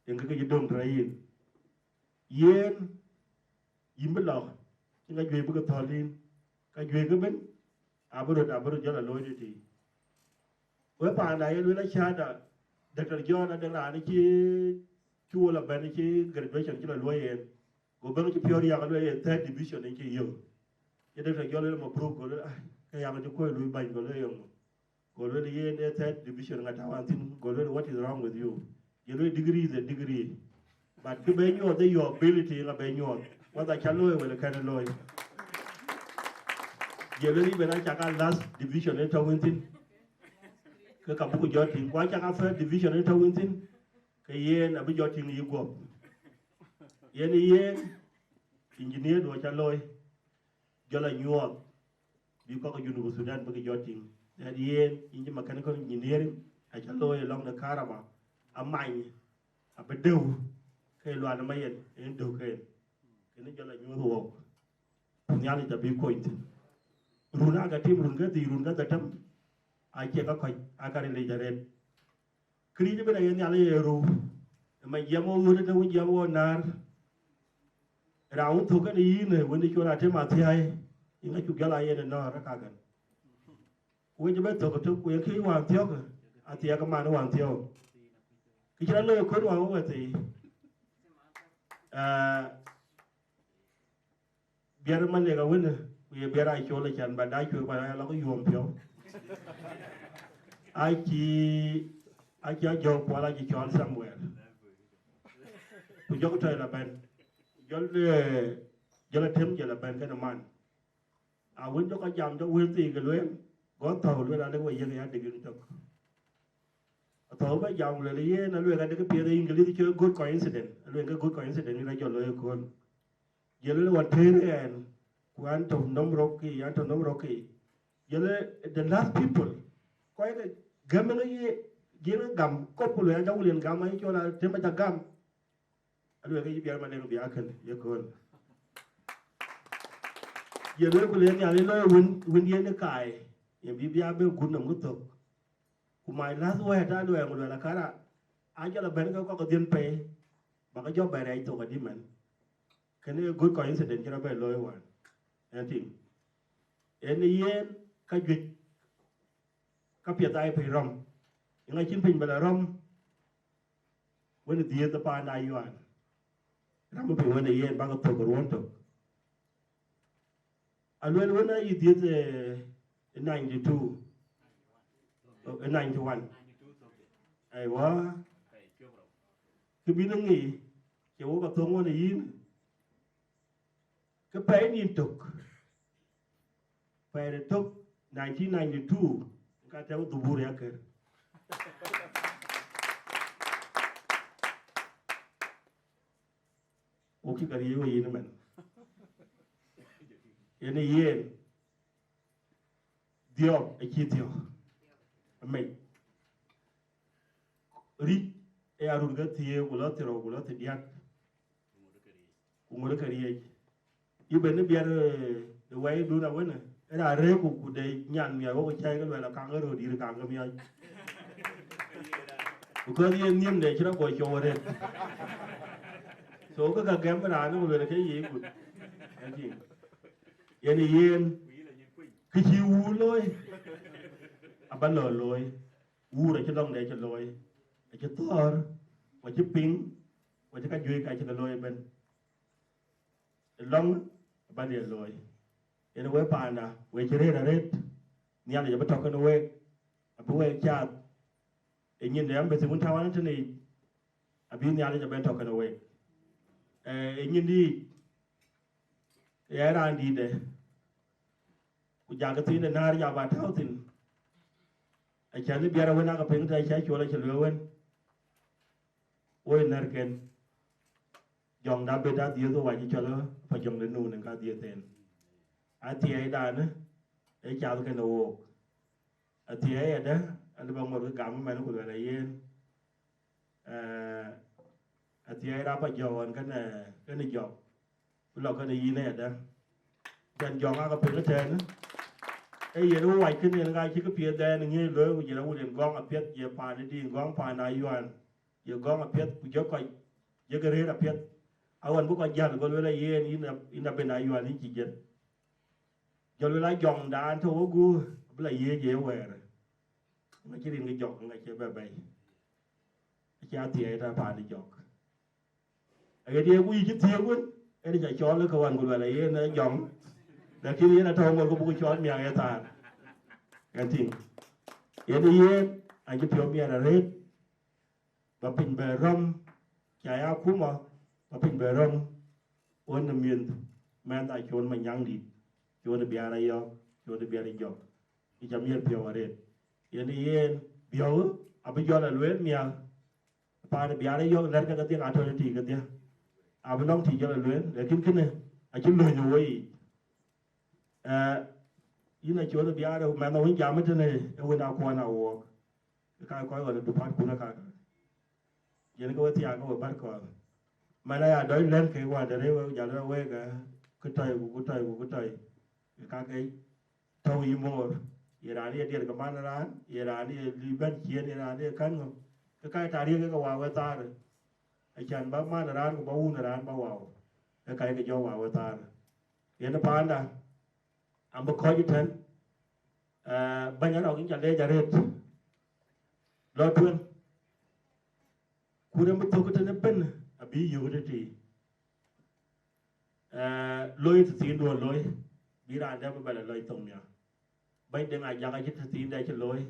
Speaker 7: ยังก็จะดมไตรยินเย็นยิ้มเป็นหลอกยังก็อยู่เป็นกระทอลินก็อยู่ก็เป็นอาบรุษจะละลอยดีเมื่อผ่านไหนด้วยราชาติเด็กๆย้อนเด็กหลานนี่ที่ชัวร์ละเป็นนี่ที่ graduation จะละลอยเองกูเป็นที่พิอริยากันเลย third division นี่ที่เยอะยังเด็กๆย้อนเลยมาพรูฟกูเลยก็ยังจะคุยลุยใบกูเลยยังกูเลยเย็น third division กันทั้งวันทิ้งกูเลย what is wrong with you your degree is a degree, but to be your ability in a benyo, what I can know will kind of know. You really when I check out last division in Tawintin, Kakapu Jotin, why check out first division in Tawintin? Kayen, a bit jotin you go. Yen yen, engineer or Chaloy, Jola New York, you got a University Sudan, but jotin. That yen, in mechanical engineering, I shall loy along the Karama. A mine, a bedu, Kaluan Mayan, and Duke, and the Jala New Walk. Nyali the big point. Runaga Tim Runga, the Runga the Tam, I check a quite, I got a later. Creed a Yali, my Yamo would know Yamo Nar. Round took an in when the Churatimati, in a Kugala and Norakagan. When you better took, we came one theoga, at the Agaman one theo. Cái chuyện đó có đúng không thì bây giờ mình để cái vấn đề bây giờ ai cho lại chẳng bạn đại cho bạn là có dùng phiếu ai chỉ dùng qua là chỉ chọn somewhere tôi cho cái là bên cho là thêm giờ là bên cái nằm à vấn cho cái dòng cho nguyên tiền cái luyện có thầu luyện là để quay dân thì được được thầu bây giờ là lý nó luyện cái bia đây cái lý chơi good coincidence luyện cái good coincidence là cho luyện con giờ làวันเทนแอนวันทำน้ำร็อกกี้giờ là the last people coi cái gam nó gì nó gam có phụ luyện cháu luyện gam ấy cho là thêm một gam luyện cái bia mà nên bia cần giờ con giờ luyện phụ luyện nhà luyện win yên cái cài giờ bia bên cuốn nằm ngút tục kumai last word ada yang udah la kara aja la ben ko din pe baka job bare to ka diman kene good coincidence kira be loy wan anting en yen ka jwit ka pia tai pe rom ngai chin pin bala rom when the pa na yuan ram pe when yen baka to ko won to alwen when I did 92 91 ai quá cái biến nó nghỉ kiểu có thông này yên cái bé liên tục phải tục 1992 cái theo tụ bùi ra kìa o ki kari yo yin men ene yen dio e ki dio mai ri e arun ga tie gula tiro gula ti diak ngore kari ye ibe ne biar de wai du na wena era re ku de nyan mi go chai ga la ka ga ro di ka ga mi ai ko ni nim de chira go cho re so ka gam ra no le ke yi ku ani yani yen ki chi u loi aban lo loi u ra chi long de chi loi chi tor wa chi ping wa chi ka jui ka chi ka loi ben long ban de loi ene we pa na we chi re ra ret nya le ba to ka no we abu we cha e nyin de am be se mun tawan tani abi nya le ba to ka no we e nyin di ya ran di de ku jaga tin de nar ya ba taw tin a chan ni biara wena ka peng ta cha chola chelo wen oi nar ken jong da be da dia to wa ji chola pa jong de nu nang ka dia ten a ti ai da ne e cha ke no a ti ai da an ba mo ga ma no ku la yen a ti ai da pa jon ka ne jo lo ka ne yi ne da dan jong a ka peng ta ne e ye no wa kin ne ga chi ka pie da ne nge lo ku je na u len gong a pet ye pa ne di gong pa na yuan ye gong a pet ku jo ko ye ga re a pet awan bu ko jan ko le ye ni na be na yuan ni chi je jo le la jong da an to gu bla ye je we re ma chi rin ga jok nga che ba bai cha ti ai da pa ni jok ai dia ku yi chi ti gun e ni cha cho le ko wan ku le ye na jong da ki ni na to mo ko bu cho mi ya ta kan tin ye ni ye an ji pyo mi ra re ba pin be rom cha ya ku ma ba pin be rom on na mien man ta chon ma nyang di chon be ara yo chon be ara yo ki jam ye pyo re ye ni ye bio abi yo la lue mi ya pa ne be ara yo lar ka ti ka to ti ka ti abi nong ti yo la lue le kin ne a chi lu ni wo yi ina chona biara ma na win jam te ne e wina ko na wo ka ko ko le du pat ku na ka yen ko ti a ko bar ko ma na ya doi len ke wa de re ja le we ga ku tai ku tai ka ke to yi mo ye ra ni de ga ma na ran ye ra ni li ban chien ye ra ni kan ngo ka ta ri ga wa wa ta re a chan ba ma na ran ko ba u na ran ba wa ka ke jo wa wa ta ye na pa na am ko ji ten banyak orang yang jadi jaret, lawan kurang betul kita nepen, abi yuriti, loy tersin dua loy, bila anda berbalik loy tongnya, baik dengan jaga kita tersin dah loy,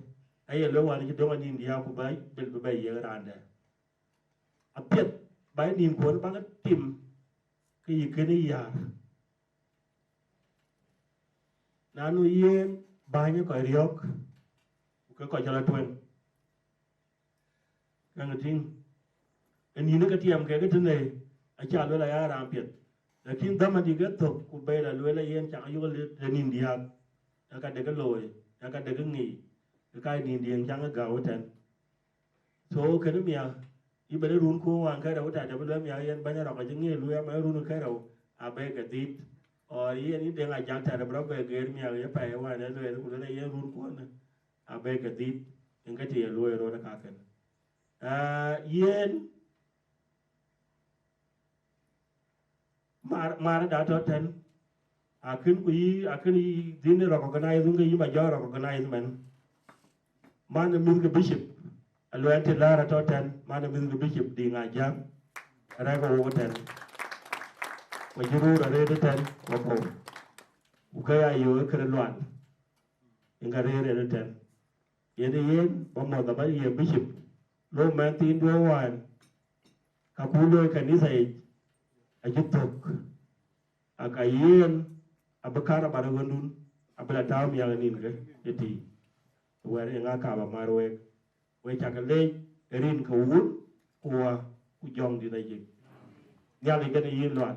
Speaker 7: ayah loy wani kita orang India aku baik, berbaik ya anda, apiat baik ni pun banget tim, kini ya, nanu ye banyak kau riok, kau jalan tuan. Yang penting, ini nak tiam kaya tu ni, ajar lu lah ya rampit. Lakin zaman diga tu, kubai lah lu lah yang cakap you le India, akan dekat loy, akan dekat ni, akan India yang jangan gaul ten. So kena miya, ibarat run ko ang kaya dah ada belum miya yang banyak orang jengi lu yang mana run kaya dah, abai ketit. Or ye ni dengan ajak cara berapa ger mi agak apa ya wana lu itu kuda ye run ko na abai kadit engkau tiada lu ero nak akan yen mar dah ten akan dini recognize unga yi major recognize man mana min bishop alu ante lara ten mana min bishop di ngajak raga wo ten majuru rare ten wapo ukaya yo kereluan ingkar rare ten ini yen bomo dapat ye bishop lo mantin dua wan kapulo kanisa ajutok akayen abakara baragondun abala tam yang ini ke jadi where ngaka ba marwe we chakale rin ko wun kwa kujong di naji nhà thì cái này yên loạn